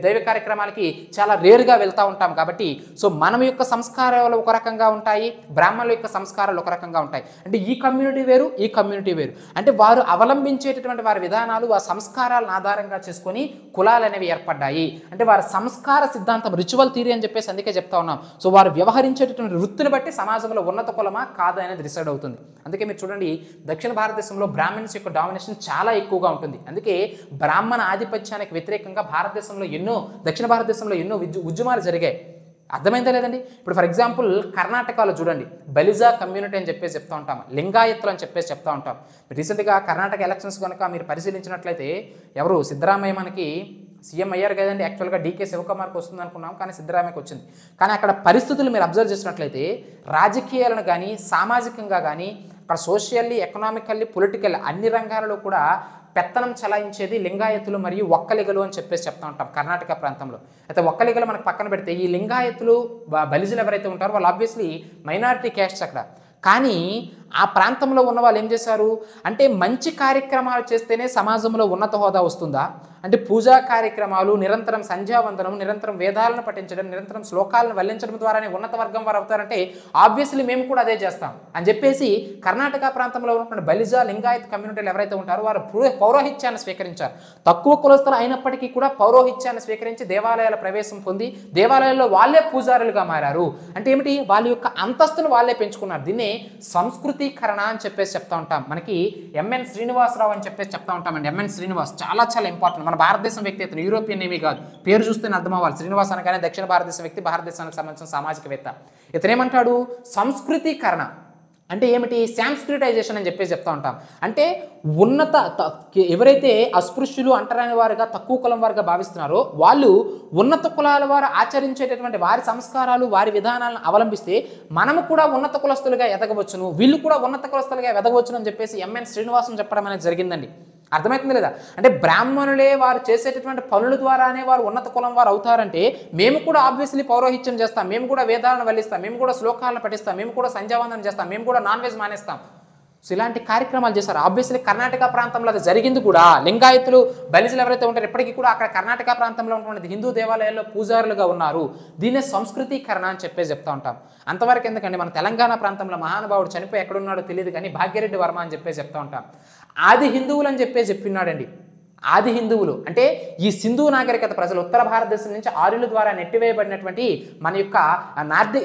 దైవ కార్యక్రమాలకి చాలా రేరుగా వెళ్తూ ఉంటాం. కాబట్టి సో మన యొక్క సంస్కారాలు ఒక రకంగా ఉంటాయి, బ్రాహ్మణుల యొక్క సంస్కారాలు ఒక రకంగా ఉంటాయి. అంటే ఈ కమ్యూనిటీ వేరు, ఈ కమ్యూనిటీ వేరు. అంటే వారు అవలంబించేటటువంటి వారి విధానాలు, ఆ సంస్కారాలను ఆధారంగా చేసుకొని కులాలు అనేవి ఏర్పడ్డాయి. అంటే వారి సంస్కార సిద్ధాంతం, రిచువల్ థియరీ అని చెప్పేసి అందుకే చెప్తా ఉన్నాం. సో వారు వ్యవహరించేటటువంటి వృత్తిని బట్టి సమాజంలో ఉన్నత కులమా కాదా అనేది డిసైడ్ అవుతుంది. అందుకే మీరు చూడండి, దక్షిణ భారతదేశంలో బ్రాహ్మణ్స్ యొక్క డామినేషన్ చాలా ఎక్కువగా ఉంటుంది. అందుకే బ్రాహ్మణ ఆధిపత్యానికి వ్యతిరేకంగా దక్షిణ భారతదేశంలో ఎన్నో ఉద్యమాలు జరిగాయి. అర్థమైందా లేదండి? ఇప్పుడు ఫర్ ఎగ్జాంపుల్ కర్ణాటకలో చూడండి, బలిజా కమ్యూనిటీ అని చెప్పేసి చెప్తా ఉంటాం, లింగాయత్తులు అని చెప్పేసి చెప్తా ఉంటాం. రీసెంట్గా కర్ణాటక ఎలక్షన్స్ కనుక మీరు పరిశీలించినట్లయితే ఎవరు సిద్ధరామయ్య మనకి సీఎం అయ్యారు కదండి. యాక్చువల్గా డీకే శివకుమార్కి వస్తుంది అనుకున్నాం, కానీ సిద్ధరామయ్యకి వచ్చింది. కానీ అక్కడ పరిస్థితులు మీరు అబ్జర్వ్ చేసినట్లయితే రాజకీయాలను కానీ సామాజికంగా కానీ అక్కడ సోషల్లీ, ఎకనామికల్లీ, పొలిటికల్ అన్ని రంగాలలో కూడా పెత్తనం చలాయించేది లింగాయతులు మరియు ఒక్కలిగలు అని చెప్పేసి చెప్తా ఉంటాం కర్ణాటక ప్రాంతంలో. అయితే ఒక్కలిగలు మనకు పక్కన పెడితే ఈ లింగాయతులు, బలిజులు ఎవరైతే ఉంటారో వాళ్ళు ఆబ్వియస్లీ మైనారిటీ క్యాస్ట్స్ అక్కడ. కానీ ఆ ప్రాంతంలో ఉన్న వాళ్ళు ఏం చేశారు అంటే మంచి కార్యక్రమాలు చేస్తేనే సమాజంలో ఉన్నత హోదా వస్తుందా అంటే పూజా కార్యక్రమాలు, నిరంతరం సంధ్యావందనం, నిరంతరం వేదాలను పఠించడం, నిరంతరం శ్లోకాలను వల్లించడం ద్వారానే ఉన్నత వర్గం వారు అవుతారంటే ఆబ్వియస్లీ మేము కూడా అదే చేస్తాం అని చెప్పేసి కర్ణాటక ప్రాంతంలో ఉన్నటువంటి బలిజా, లింగాయత్ కమ్యూనిటీలు ఎవరైతే ఉంటారో వారు పౌరోహిత్యాన్ని స్వీకరించారు. తక్కువ కులస్తులు అయినప్పటికీ కూడా పౌరోహిత్యాన్ని స్వీకరించి దేవాలయాల ప్రవేశం పొంది దేవాలయాల్లో వాళ్ళే పూజారులుగా మారారు. అంటే ఏమిటి, వాళ్ళ యొక్క అంతస్తును వాళ్ళే పెంచుకున్నారు. దీన్నే సంస్కృతీకరణ అని చెప్పేసి చెప్తా ఉంటాం. మనకి ఎంఎన్ శ్రీనివాసరావు అని చెప్పేసి చెప్తా ఉంటామండి. ఎంఎన్ శ్రీనివాస్ చాలా చాలా ఇంపార్టెంట్, మన భారతదేశం వ్యక్తి, అతను యూరోపియన్ ఏమీ కాదు, పేరు చూస్తేనే అర్థం అవ్వాలి. శ్రీనివాస్ అనగానే దక్షిణ భారతదేశం వ్యక్తి, భారతదేశానికి సంబంధించిన సామాజికవేత్త. ఇతనేమంటాడు, సంస్కృతీకరణ అంటే ఏమిటి, సాంస్క్రిటైజేషన్ అని చెప్పేసి చెప్తా ఉంటాం. అంటే ఎవరైతే అస్పృశ్యులు, అంటరాని వారుగా, తక్కువ కులం వారుగా భావిస్తున్నారో వాళ్ళు ఉన్నత కులాల వారు ఆచరించేటటువంటి వారి సంస్కారాలు, వారి విధానాలను అవలంబిస్తే మనము కూడా ఉన్నత కులస్తులుగా ఎదగవచ్చును, వీళ్ళు కూడా ఉన్నత కులస్తులుగా ఎదగవచ్చును అని చెప్పేసి ఎంఎన్ శ్రీనివాసం చెప్పడం అనేది జరిగిందండి. అర్థమవుతుంది లేదా? అంటే బ్రాహ్మణులే వారు చేసేటటువంటి పనుల ద్వారానే వారు ఉన్నత కులం వారు అవుతారంటే మేము కూడా ఆబ్వియస్లీ పౌరోహిత్యం చేస్తాం, మేము కూడా వేదాలను వల్లిస్తాం, మేము కూడా శ్లోకాలను పఠిస్తాం, మేము కూడా సంధ్యావందనం చేస్తాం, మేము కూడా నాన్ వెజ్ మానేస్తాం. సో ఇలాంటి కార్యక్రమాలు చేశారు. ఆబ్వియస్లీ కర్ణాటక ప్రాంతంలో అది జరిగింది కూడా. లింగాయతులు, బలిజులు ఎవరైతే ఉంటారో ఇప్పటికీ కూడా అక్కడ కర్ణాటక ప్రాంతంలో ఉన్నటువంటి హిందూ దేవాలయాల్లో పూజారులుగా ఉన్నారు. దీన్నే సంస్కృతీకరణ అని చెప్పేసి చెప్తా ఉంటాం. అంతవరకు ఎందుకండి, మన తెలంగాణ ప్రాంతంలో మహానుభావుడు చనిపోయి ఎక్కడున్నాడో తెలియదు కానీ భాగ్యరెడ్డి వర్మ అని చెప్పేసి చెప్తా ఉంటాం. ఆది హిందువులు అని చెప్పేసి చెప్పినాడండి. ఆది హిందువులు అంటే ఈ సింధు నాగరికత ప్రజలు ఉత్తర భారతదేశం నుంచి ఆర్యుల ద్వారా నెట్టివేయబడినటువంటి మన యొక్క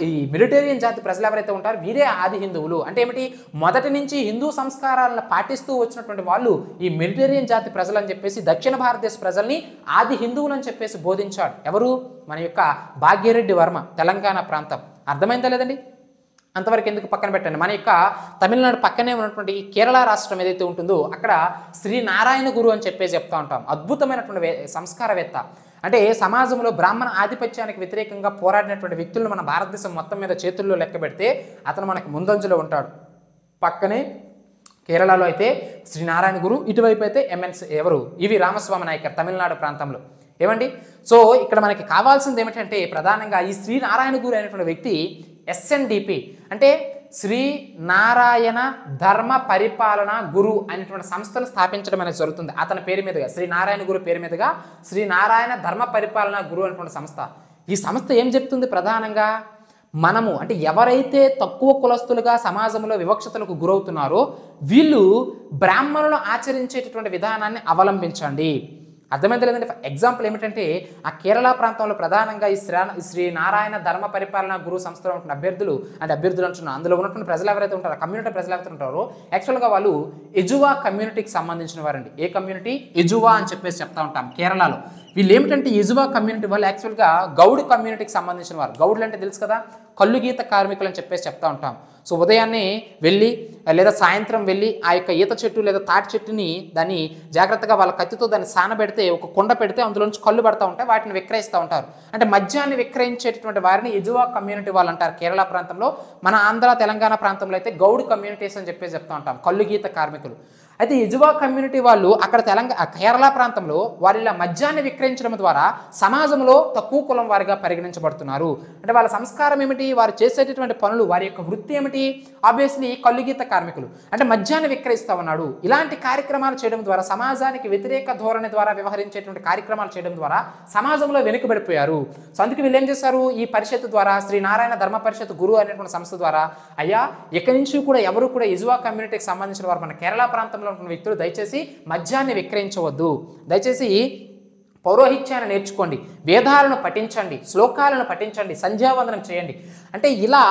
ఈ మిలిటేరియన్ జాతి ప్రజలు ఎవరైతే ఉంటారో వీరే ఆది హిందువులు. అంటే ఏమిటి, మొదటి నుంచి హిందూ సంస్కారాలను పాటిస్తూ వచ్చినటువంటి వాళ్ళు ఈ మిలిటేరియన్ జాతి ప్రజలు అని చెప్పేసి దక్షిణ భారతదేశ ప్రజల్ని ఆది హిందువులు అని చెప్పేసి బోధించాడు. ఎవరు, మన యొక్క భాగ్యరెడ్డి వర్మ, తెలంగాణ ప్రాంతం. అర్థమైందా లేదండి? అంతవరకు ఎందుకు పక్కన పెట్టండి. మన యొక్క తమిళనాడు పక్కనే ఉన్నటువంటి కేరళ రాష్ట్రం ఏదైతే ఉంటుందో అక్కడ శ్రీ నారాయణ గురు అని చెప్పేసి చెప్తా ఉంటాం. అద్భుతమైనటువంటి సంస్కారవేత్త. అంటే సమాజంలో బ్రాహ్మణ ఆధిపత్యానికి వ్యతిరేకంగా పోరాడినటువంటి వ్యక్తులను మన భారతదేశం మొత్తం మీద చేతుల్లో లెక్క పెడితే అతను మనకి ముందంజలో ఉంటాడు. పక్కనే కేరళలో అయితే శ్రీనారాయణ గురు, ఇటువైపు అయితే ఇవి రామస్వామి నాయకర్ తమిళనాడు ప్రాంతంలో. ఏమండి, సో ఇక్కడ మనకి కావాల్సింది ఏమిటంటే ప్రధానంగా ఈ శ్రీనారాయణ గురు అనేటువంటి వ్యక్తి SNDP అంటే శ్రీ నారాయణ ధర్మ పరిపాలన గురు అనేటువంటి సంస్థను స్థాపించడం అనేది జరుగుతుంది. అతని పేరు మీదుగా, శ్రీ నారాయణ గురు పేరు మీదుగా శ్రీ నారాయణ ధర్మ పరిపాలన గురు అనేటువంటి సంస్థ. ఈ సంస్థ ఏం చెప్తుంది ప్రధానంగా, మనము అంటే ఎవరైతే తక్కువ కులస్తులుగా సమాజంలో వివక్షతలకు గురవుతున్నారో వీళ్ళు బ్రాహ్మణులు ఆచరించేటటువంటి విధానాన్ని అవలంబించండి. అర్థమైంది లేదంటే ఎగ్జాంపుల్ ఏమిటంటే ఆ కేరళ ప్రాంతంలో ప్రధానంగా ఈ శ్రీ నారాయణ ధర్మ పరిపాలన గురు సంస్థలో ఉంటున్న అభ్యర్థులు అంటున్నారు, అందులో ఉన్నటువంటి ప్రజలు ఎవరైతే ఉంటారో, కమ్యూనిటీ ప్రజలు ఎవరైతే ఉంటారో యాక్చువల్గా వాళ్ళు ఎజువా కమ్యూనిటీకి సంబంధించిన వారండి. ఏ కమ్యూనిటీ? ఎజువా అని చెప్పేసి చెప్తా ఉంటాం కేరళలో. వీళ్ళు ఏమిటంటే ఎజువా కమ్యూనిటీ వాళ్ళు యాక్చువల్గా గౌడ్ కమ్యూనిటీకి సంబంధించిన వారు. గౌడ్లు అంటే తెలుసు కదా, కళ్ళు గీత కార్మికులు అని చెప్పేసి చెప్తా ఉంటాం. సో ఉదయాన్నే వెళ్ళి లేదా సాయంత్రం వెళ్ళి ఆ యొక్క ఈత చెట్టు లేదా తాటి చెట్టుని దాన్ని జాగ్రత్తగా వాళ్ళ కత్తితో దాన్ని సానబెడితే ఒక కుండ పెడితే అందులోంచి కళ్ళు పడతా ఉంటాయి, వాటిని విక్రయిస్తూ ఉంటారు. అంటే మద్యాన్ని విక్రయించేటటువంటి వారిని ఎజువా కమ్యూనిటీ వాళ్ళు అంటారు కేరళ ప్రాంతంలో. మన ఆంధ్ర తెలంగాణ ప్రాంతంలో అయితే గౌడ్ కమ్యూనిటీస్ అని చెప్పేసి చెప్తా ఉంటాం, కళ్ళు గీత కార్మికులు. అయితే ఎజువా కమ్యూనిటీ వాళ్ళు అక్కడ కేరళ ప్రాంతంలో వారి ఇలా మద్యాన్ని విక్రయించడం ద్వారా సమాజంలో తక్కువ కులం వారిగా పరిగణించబడుతున్నారు. అంటే వాళ్ళ సంస్కారం ఏమిటి, వారు చేసేటటువంటి పనులు, వారి యొక్క వృత్తి ఏమిటి? ఆబ్వియస్లీ కళ్ళుగీత కార్మికులు, అంటే మద్యాన్ని విక్రయిస్తా ఉన్నాడు. ఇలాంటి కార్యక్రమాలు చేయడం ద్వారా, సమాజానికి వ్యతిరేక ధోరణి ద్వారా వ్యవహరించేటువంటి కార్యక్రమాలు చేయడం ద్వారా సమాజంలో వెనుకబడిపోయారు. సో అందుకు వీళ్ళు ఏం చేశారు, ఈ పరిషత్ ద్వారా, శ్రీ నారాయణ ధర్మ పరిషత్ గురు అనేటువంటి సంస్థ ద్వారా, అయ్యా ఇక్కడి నుంచి కూడా ఎవరు కూడా ఎజువా కమ్యూనిటీకి సంబంధించిన వారు మన కేరళ ప్రాంతంలో ఉన్న వ్యక్తులు దయచేసి మద్యాన్ని విక్రయించవద్దు, దయచేసి పౌరోహిత్యాన్ని నేర్చుకోండి, వేదాలను పఠించండి, శ్లోకాలను పఠించండి, సంధ్యావందనం చేయండి. అంటే ఇలా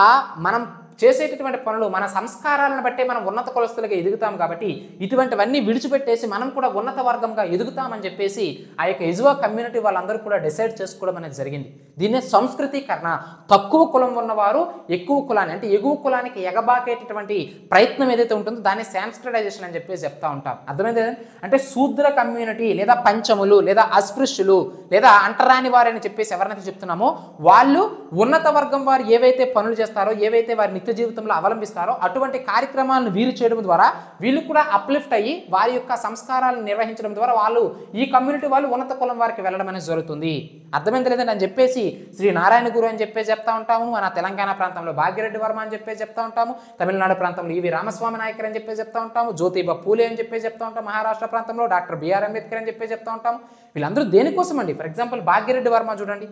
మనం చేసేటటువంటి పనులు మన సంస్కారాలను బట్టే మనం ఉన్నత కులస్తులుగా ఎదుగుతాం కాబట్టి ఇటువంటివన్నీ విడిచిపెట్టేసి మనం కూడా ఉన్నత వర్గంగా ఎదుగుతామని చెప్పేసి ఆ యొక్క ఎజువా కమ్యూనిటీ వాళ్ళందరూ కూడా డిసైడ్ చేసుకోవడం అనేది జరిగింది. దీన్నే సంస్కృతీకరణ. తక్కువ కులం ఉన్నవారు ఎక్కువ కులాన్ని, అంటే ఎగువ కులానికి ఎగబాకేటటువంటి ప్రయత్నం ఏదైతే ఉంటుందో దాన్ని సాంస్క్రిటైజేషన్ అని చెప్పేసి చెప్తా ఉంటాం. అర్థమైంది? అంటే శూద్ర కమ్యూనిటీ లేదా పంచములు లేదా అస్పృశ్యులు లేదా అంటరాని వారని చెప్పేసి ఎవరినైతే చెప్తున్నామో వాళ్ళు ఉన్నత వర్గం వారు ఏవైతే పనులు చేస్తారో, ఏవైతే వారి నిత్య జీవితంలో అవలంబిస్తారో అటువంటి కార్యక్రమాలను వీరు చేయడం ద్వారా వీళ్ళు కూడా అప్లిఫ్ట్ అయ్యి వారి యొక్క సంస్కారాలను నిర్వహించడం ద్వారా వాళ్ళు ఈ కమ్యూనిటీ వాళ్ళు ఉన్నత కులం వారికి వెళ్ళడం అనేది జరుగుతుంది. అర్థమైంది లేదండి అని చెప్పేసి శ్రీ నారాయణ గురు అని చెప్పేసి చెప్తా ఉంటాము. మన తెలంగాణ ప్రాంతంలో భాగ్యరెడ్డి వర్మ అని చెప్పేసి చెప్తా ఉంటాము. తమిళనాడు ప్రాంతంలో ఈవి రామస్వామి నాయకర్ అని చెప్పేసి చెప్తా ఉంటాము. జ్యోతిబా పూలే అని చెప్పేసి చెప్తా ఉంటాం. మహారాష్ట్ర ప్రాంతంలో డాక్టర్ బిఆర్ అంబేద్కర్ అని చెప్పేసి చెప్తా ఉంటాము. వీళ్ళందరూ దేనికోసం అండి? ఫర్ ఎగ్జాంపుల్ భాగ్యరెడ్డి వర్మ చూడండి,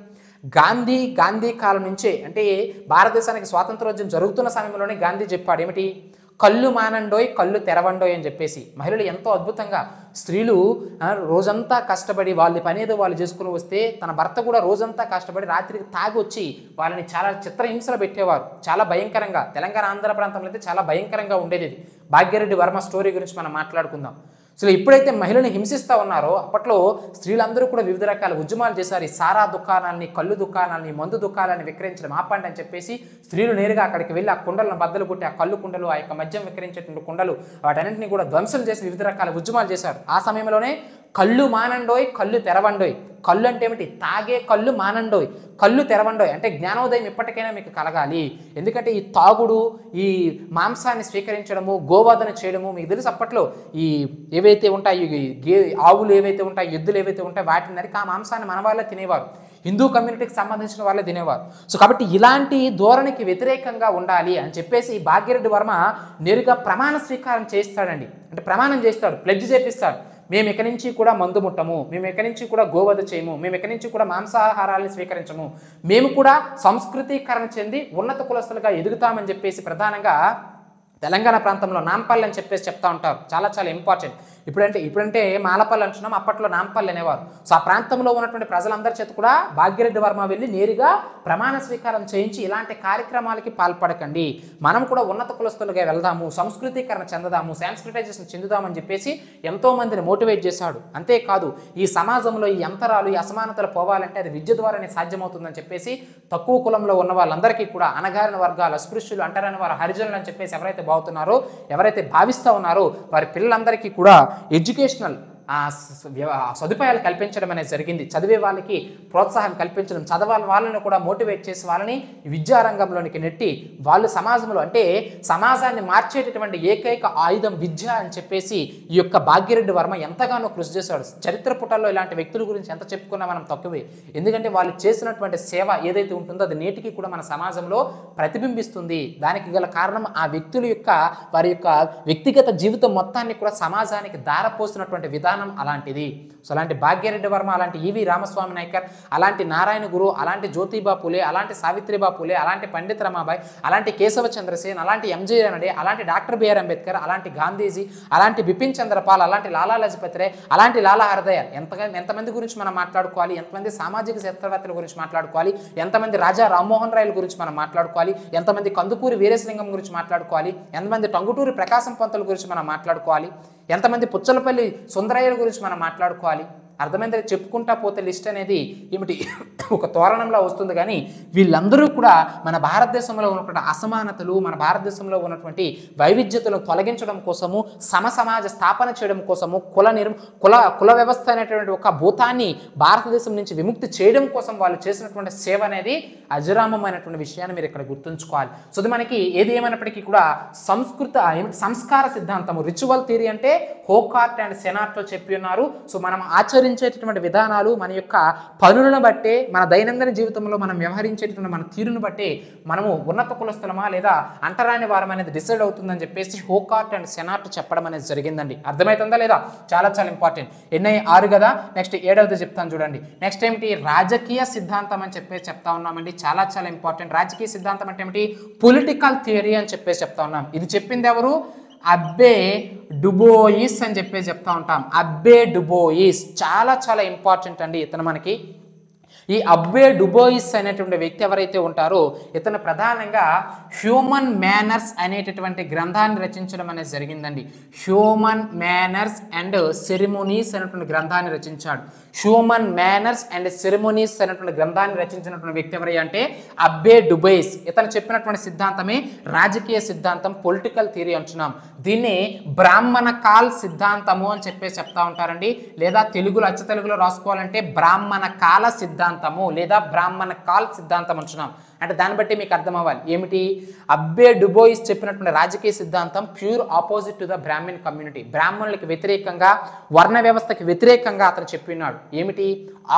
గాంధీ కాలం నుంచే, అంటే భారతదేశానికి స్వాతంత్రోద్యమం జరుగుతున్న సమయంలోనే గాంధీ చెప్పాడు ఏమిటి, కళ్ళు మానండోయ్ కళ్ళు తెరవండోయ్ అని చెప్పేసి. మహిళలు ఎంతో అద్భుతంగా, స్త్రీలు రోజంతా కష్టపడి వాళ్ళ పనేదో వాళ్ళు చేసుకుని వస్తే తన భర్త కూడా రోజంతా కష్టపడి రాత్రికి తాగి వచ్చి వాళ్ళని చాలా చిత్రహింసలు పెట్టేవారు, చాలా భయంకరంగా. తెలంగాణ ఆంధ్ర ప్రాంతంలో అయితే చాలా భయంకరంగా ఉండేది. భాగ్యరెడ్డి వర్మ స్టోరీ గురించి మనం మాట్లాడుకుందాం. సో ఎప్పుడైతే మహిళను హింసిస్తూ ఉన్నారో అప్పట్లో స్త్రీలందరూ కూడా వివిధ రకాల ఉద్యమాలు చేశారు. ఈ సారా దుకాణాలని, కళ్ళు దుకాణాలని, మందు దుకాణాలని విక్రయించడం ఆపండి అని చెప్పేసి స్త్రీలు నేరుగా అక్కడికి వెళ్ళి ఆ కుండలను బద్దలు కొట్టి ఆ కళ్ళు కుండలు, ఆ యొక్క మద్యం విక్రయించేటువంటి కుండలు, వాటన్నింటినీ కూడా ధ్వంసం చేసి వివిధ రకాల ఉద్యమాలు చేశారు. ఆ సమయంలోనే కళ్ళు మానండోయ్ కళ్ళు తెరవండోయ్, కళ్ళు అంటే ఏమిటి, తాగే కళ్ళు మానండోయ్, కళ్ళు తెరవండోయ్ అంటే జ్ఞానోదయం ఇప్పటికైనా మీకు కలగాలి. ఎందుకంటే ఈ తాగుడు, ఈ మాంసాన్ని స్వీకరించడము, గోవాదన చేయడము మీకు తెలుసు. అప్పట్లో ఈ ఏవైతే ఉంటాయి ఆవులు ఏవైతే ఉంటాయి, ఎద్దులు ఏవైతే ఉంటాయి, వాటిని నరికి ఆ మాంసాన్ని మన వాళ్ళే తినేవారు, హిందూ కమ్యూనిటీకి సంబంధించిన వాళ్ళే తినేవారు. సో కాబట్టి ఇలాంటి ధోరణికి వ్యతిరేకంగా ఉండాలి అని చెప్పేసి భాగ్యరెడ్డి వర్మ నేరుగా ప్రమాణ స్వీకారం చేస్తాడండి. అంటే ప్రమాణం చేస్తాడు, ప్లెడ్జ్ చేపిస్తాడు. మేము ఇక్కడి నుంచి కూడా మందు ముట్టము, మేము ఇక్కడి నుంచి కూడా గోవధ చేయము, మేము ఇక్కడి నుంచి కూడా మాంసాహారాలను స్వీకరించము, మేము కూడా సంస్కృతీకరణ చెంది ఉన్నత కులస్తులుగా ఎదుగుతామని చెప్పేసి ప్రధానంగా తెలంగాణ ప్రాంతంలో నాంపల్లి అని చెప్పేసి చెప్తా ఉంటారు. చాలా చాలా ఇంపార్టెంట్. ఇప్పుడంటే మాలపల్లి అంటున్నాం, అప్పట్లో నాంపల్లి అనేవారు. సో ఆ ప్రాంతంలో ఉన్నటువంటి ప్రజలందరి చేత కూడా భాగ్యరెడ్డి వర్మ వెళ్ళి నేరుగా ప్రమాణ స్వీకారం చేయించి ఇలాంటి కార్యక్రమాలకి పాల్పడకండి, మనం కూడా ఉన్నత కులస్తులుగా వెళ్దాము, సంస్కృతీకరణ చెందదాము, సాంస్క్రిటైజేషన్ చెందుదామని చెప్పేసి ఎంతో మందిని మోటివేట్ చేశాడు. అంతేకాదు ఈ సమాజంలో ఈ అంతరాలు, ఈ అసమానతలు పోవాలంటే అది విద్య ద్వారానే సాధ్యమవుతుందని చెప్పేసి తక్కువ కులంలో ఉన్న వాళ్ళందరికీ కూడా, అణగారిన వర్గాలు, అస్పృశ్యులు, అంటరాని వారు, హరిజనులు అని చెప్పేసి ఎవరైతే భావుతున్నారో, ఎవరైతే భావిస్తూ ఉన్నారో వారి పిల్లలందరికీ కూడా ఎడ్యుకేషనల్ సదుపాయాలు కల్పించడం అనేది జరిగింది. చదివే వాళ్ళకి ప్రోత్సాహం కల్పించడం, చదవాలి వాళ్ళని కూడా మోటివేట్ చేసి వాళ్ళని విద్యారంగంలోనికి నెట్టి వాళ్ళు సమాజంలో, అంటే సమాజాన్ని మార్చేటటువంటి ఏకైక ఆయుధం విద్య అని చెప్పేసి ఈ యొక్క భాగ్యరెడ్డి వర్మ ఎంతగానో కృషి చేశాడు. చరిత్ర పుటల్లో ఇలాంటి వ్యక్తుల గురించి ఎంత చెప్పుకున్నా మనం తక్కువే. ఎందుకంటే వాళ్ళు చేసినటువంటి సేవ ఏదైతే ఉంటుందో అది నేటికి కూడా మన సమాజంలో ప్రతిబింబిస్తుంది. దానికి గల కారణం ఆ వ్యక్తుల యొక్క వారి యొక్క వ్యక్తిగత జీవితం మొత్తాన్ని కూడా సమాజానికి దారపోసినటువంటి విధానం విధానం అలాంటిది. సో అలాంటి భాగ్యరెడ్డి వర్మ, అలాంటి ఈవి రామస్వామి నాయకర్, అలాంటి నారాయణ గురు, అలాంటి జ్యోతిబా పూలే, అలాంటి సావిత్రిబా పూలే, అలాంటి పండిత్ రమాబాయ్, అలాంటి కేశవ చంద్రసేన్, అలాంటి ఎంజే రానడే, అలాంటి డాక్టర్ బిఆర్ అంబేద్కర్, అలాంటి గాంధీజీ, అలాంటి బిపిన్ చంద్రపాల్, అలాంటి లాలా లజపతి రాయ్, అలాంటి లాలా హర్దయాల్, ఎంతమంది గురించి మనం మాట్లాడుకోవాలి, ఎంతమంది సామాజిక శాస్త్రవేత్తల గురించి మాట్లాడుకోవాలి, ఎంతమంది రాజా రామ్మోహన్ రాయల గురించి మనం మాట్లాడుకోవాలి, ఎంతమంది కందుకూరి వీరేశలింగం గురించి మాట్లాడుకోవాలి, ఎంతమంది టంగుటూరి ప్రకాశం పంతుల గురించి మనం మాట్లాడుకోవాలి, ఎంతమంది పుచ్చలపల్లి సుందరయ్యల గురించి మనం మాట్లాడుకోవాలి. అర్థమైంది. చెప్పుకుంటా పోతే లిస్ట్ అనేది ఏమిటి ఒక తోరణంలో వస్తుంది. కానీ వీళ్ళందరూ కూడా మన భారతదేశంలో ఉన్నటువంటి అసమానతలు, మన భారతదేశంలో ఉన్నటువంటి వైవిధ్యతలను తొలగించడం కోసము, సమాజ స్థాపన చేయడం కోసము, కుల వ్యవస్థ అనేటువంటి ఒక భూతాన్ని భారతదేశం నుంచి విముక్తి చేయడం కోసం వాళ్ళు చేసినటువంటి సేవ అనేది అజరామమైనటువంటి విషయాన్ని మీరు ఇక్కడ గుర్తుంచుకోవాలి. సో ఇది మనకి ఏది ఏమైనప్పటికీ కూడా సంస్కార సిద్ధాంతము, రిచువల్ థియరీ అంటే హోకార్ట్ అండ్ సెనార్ట్లో చెప్పి ఉన్నారు. సో మనం ఆచరించేటటువంటి విధానాలు, మన యొక్క పనులను బట్టే, మన దైనందిన జీవితంలో మనం వ్యవహరించేటటువంటి మన తీరును బట్టే మనము ఉన్నత కులస్థలమా లేదా అంటరాని వారం అనేది డిసైడ్ అవుతుందని చెప్పేసి హోకార్ట్ అండ్ సెనార్ట్ చెప్పడం అనేది జరిగిందండి. అర్థమవుతుందా లేదా? చాలా చాలా ఇంపార్టెంట్. ఎన్ఐ 6 కదా, నెక్స్ట్ 7వది చెప్తాను చూడండి. నెక్స్ట్ ఏమిటి? రాజకీయ సిద్ధాంతం అని చెప్పేసి చెప్తా ఉన్నామండి. చాలా చాలా ఇంపార్టెంట్. రాజకీయ సిద్ధాంతం అంటే ఏమిటి? పొలిటికల్ థియరీ అని చెప్పేసి చెప్తా ఉన్నాం. ఇది చెప్పింది ఎవరు? అబ్బే డుబోయిస్ అని చెప్పేసి చెప్తా ఉంటాం. అబ్బే డుబోయిస్ చాలా చాలా ఇంపార్టెంట్ అండి. ఇతను మనకి ఈ అబ్బే డుబోయిస్ అనేటువంటి వ్యక్తి ఎవరైతే ఉంటారో ఇతను ప్రధానంగా హ్యూమన్ మేనర్స్ అనేటటువంటి గ్రంథాన్ని రచించడం అనేది జరిగిందండి. హ్యూమన్ మేనర్స్ అండ్ సెరిమోనీస్ అనేటువంటి గ్రంథాన్ని రచించాడు. హ్యూమన్ మేనర్స్ అండ్ సెరిమోనీస్ అనేటువంటి గ్రంథాన్ని రచించినటువంటి వ్యక్తి ఎవరై అంటే అబ్బే డుబోయిస్. ఇతను చెప్పినటువంటి సిద్ధాంతమే రాజకీయ సిద్ధాంతం, పొలిటికల్ థియరీ అంటున్నాం. దీన్ని బ్రాహ్మణ కాల్ సిద్ధాంతము అని చెప్పేసి చెప్తా ఉంటారండి. లేదా తెలుగులో అచ్చ తెలుగులో రాసుకోవాలంటే బ్రాహ్మణ కాల సిద్ధాంతము లేదా బ్రాహ్మణ కాల్ సిద్ధాంతం అంటున్నాం. అంటే దాన్ని బట్టి మీకు అర్థం అవ్వాలి ఏమిటి? అబ్బే డుబోయిస్ చెప్పినటువంటి రాజకీయ సిద్ధాంతం pure opposite to the Brahmin community. బ్రాహ్మణులకు వ్యతిరేకంగా, వర్ణ వ్యవస్థకి వ్యతిరేకంగా అతను చెప్పినాడు. ఏమిటి?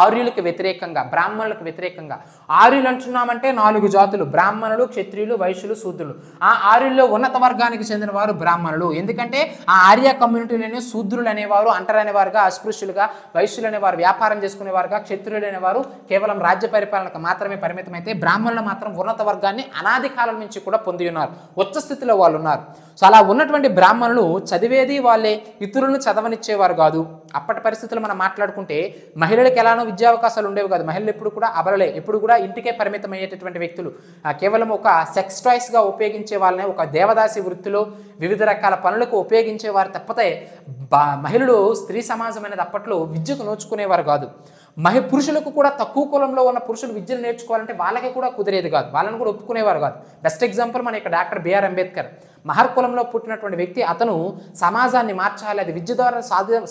ఆర్యులకు వ్యతిరేకంగా, బ్రాహ్మణులకు వ్యతిరేకంగా. ఆర్యులు అంటున్నామంటే 4 జాతులు: బ్రాహ్మణులు, క్షత్రియులు, వైశ్యులు, శూద్రులు. ఆ ఆర్యుల్లో ఉన్నత వర్గానికి చెందిన వారు బ్రాహ్మణులు. ఎందుకంటే ఆ ఆర్య కమ్యూనిటీలోనే శూద్రులు అనేవారు అంటరానివారుగా, అస్పృశ్యులుగా, వైశ్యులు అనేవారు వ్యాపారం చేసుకునేవారుగా, క్షత్రియులు అనేవారు కేవలం రాజ్య పరిపాలనకు మాత్రమే పరిమితమైతే బ్రాహ్మణులు మాత్రం ఉన్నత వర్గాన్ని అనాది కాలం నుంచి కూడా పొంది ఉన్నారు. ఉచ్చ స్థితిలో వాళ్ళు ఉన్నారు. సో అలా ఉన్నటువంటి బ్రాహ్మణులు చదివేది వాళ్ళే, ఇతరులను చదవనిచ్చేవారు కాదు. అప్పటి పరిస్థితులు మనం మాట్లాడుకుంటే మహిళలకు ఎలానో విద్యా అవకాశాలు ఉండేవి కాదు. మహిళలు ఎప్పుడు కూడా అబలలే, ఎప్పుడు కూడా ఇంటికే పరిమితం అయ్యేటటువంటి వ్యక్తులు. కేవలం ఒక సెక్స్ టాయ్స్గా ఉపయోగించే వాళ్ళనే, ఒక దేవదాసి వృత్తిలో వివిధ రకాల పనులకు ఉపయోగించేవారు తప్పితే మహిళలు, స్త్రీ సమాజం అనేది అప్పట్లో విద్యకు నోచుకునేవారు కాదు. పురుషులకు కూడా తక్కువ కులంలో ఉన్న పురుషులు విద్యను నేర్చుకోవాలంటే వాళ్ళకి కూడా కుదిరేది కాదు, వాళ్ళని కూడా ఒప్పుకునేవారు కాదు. బెస్ట్ ఎగ్జాంపుల్ మన ఇక్కడ డాక్టర్ బిఆర్ అంబేద్కర్. మహర్ కులంలో పుట్టినటువంటి వ్యక్తి. అతను సమాజాన్ని మార్చాలి, అది విద్య ద్వారా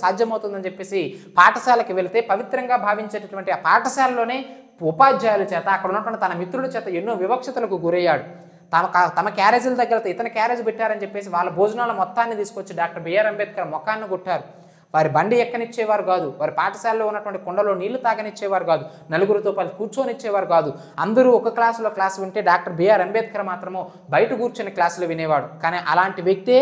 సాధ్యమవుతుందని చెప్పేసి పాఠశాలకు వెళితే పవిత్రంగా భావించేటటువంటి ఆ పాఠశాలలోనే ఉపాధ్యాయుల చేత, అక్కడ ఉన్నటువంటి తన మిత్రుల చేత ఎన్నో వివక్షతలకు గురయ్యాడు. తమ క్యారేజీల దగ్గర ఇతను క్యారేజ్ పెట్టారని చెప్పేసి వాళ్ళ భోజనాల మొత్తాన్ని తీసుకొచ్చి డాక్టర్ బిఆర్ అంబేద్కర్ మొఖాన్ని కొట్టారు. వారి బండి ఎక్కనిచ్చేవారు కాదు, వారి పాఠశాలలో ఉన్నటువంటి కుండలో నీళ్లు తాగనిచ్చేవారు కాదు, నలుగురితో పాటు కూర్చొనిచ్చేవారు కాదు. అందరూ ఒక క్లాసులో క్లాసు వింటే డాక్టర్ బిఆర్ అంబేద్కర్ మాత్రము బయట కూర్చొని క్లాసులు వినేవాడు. కానీ అలాంటి వ్యక్తే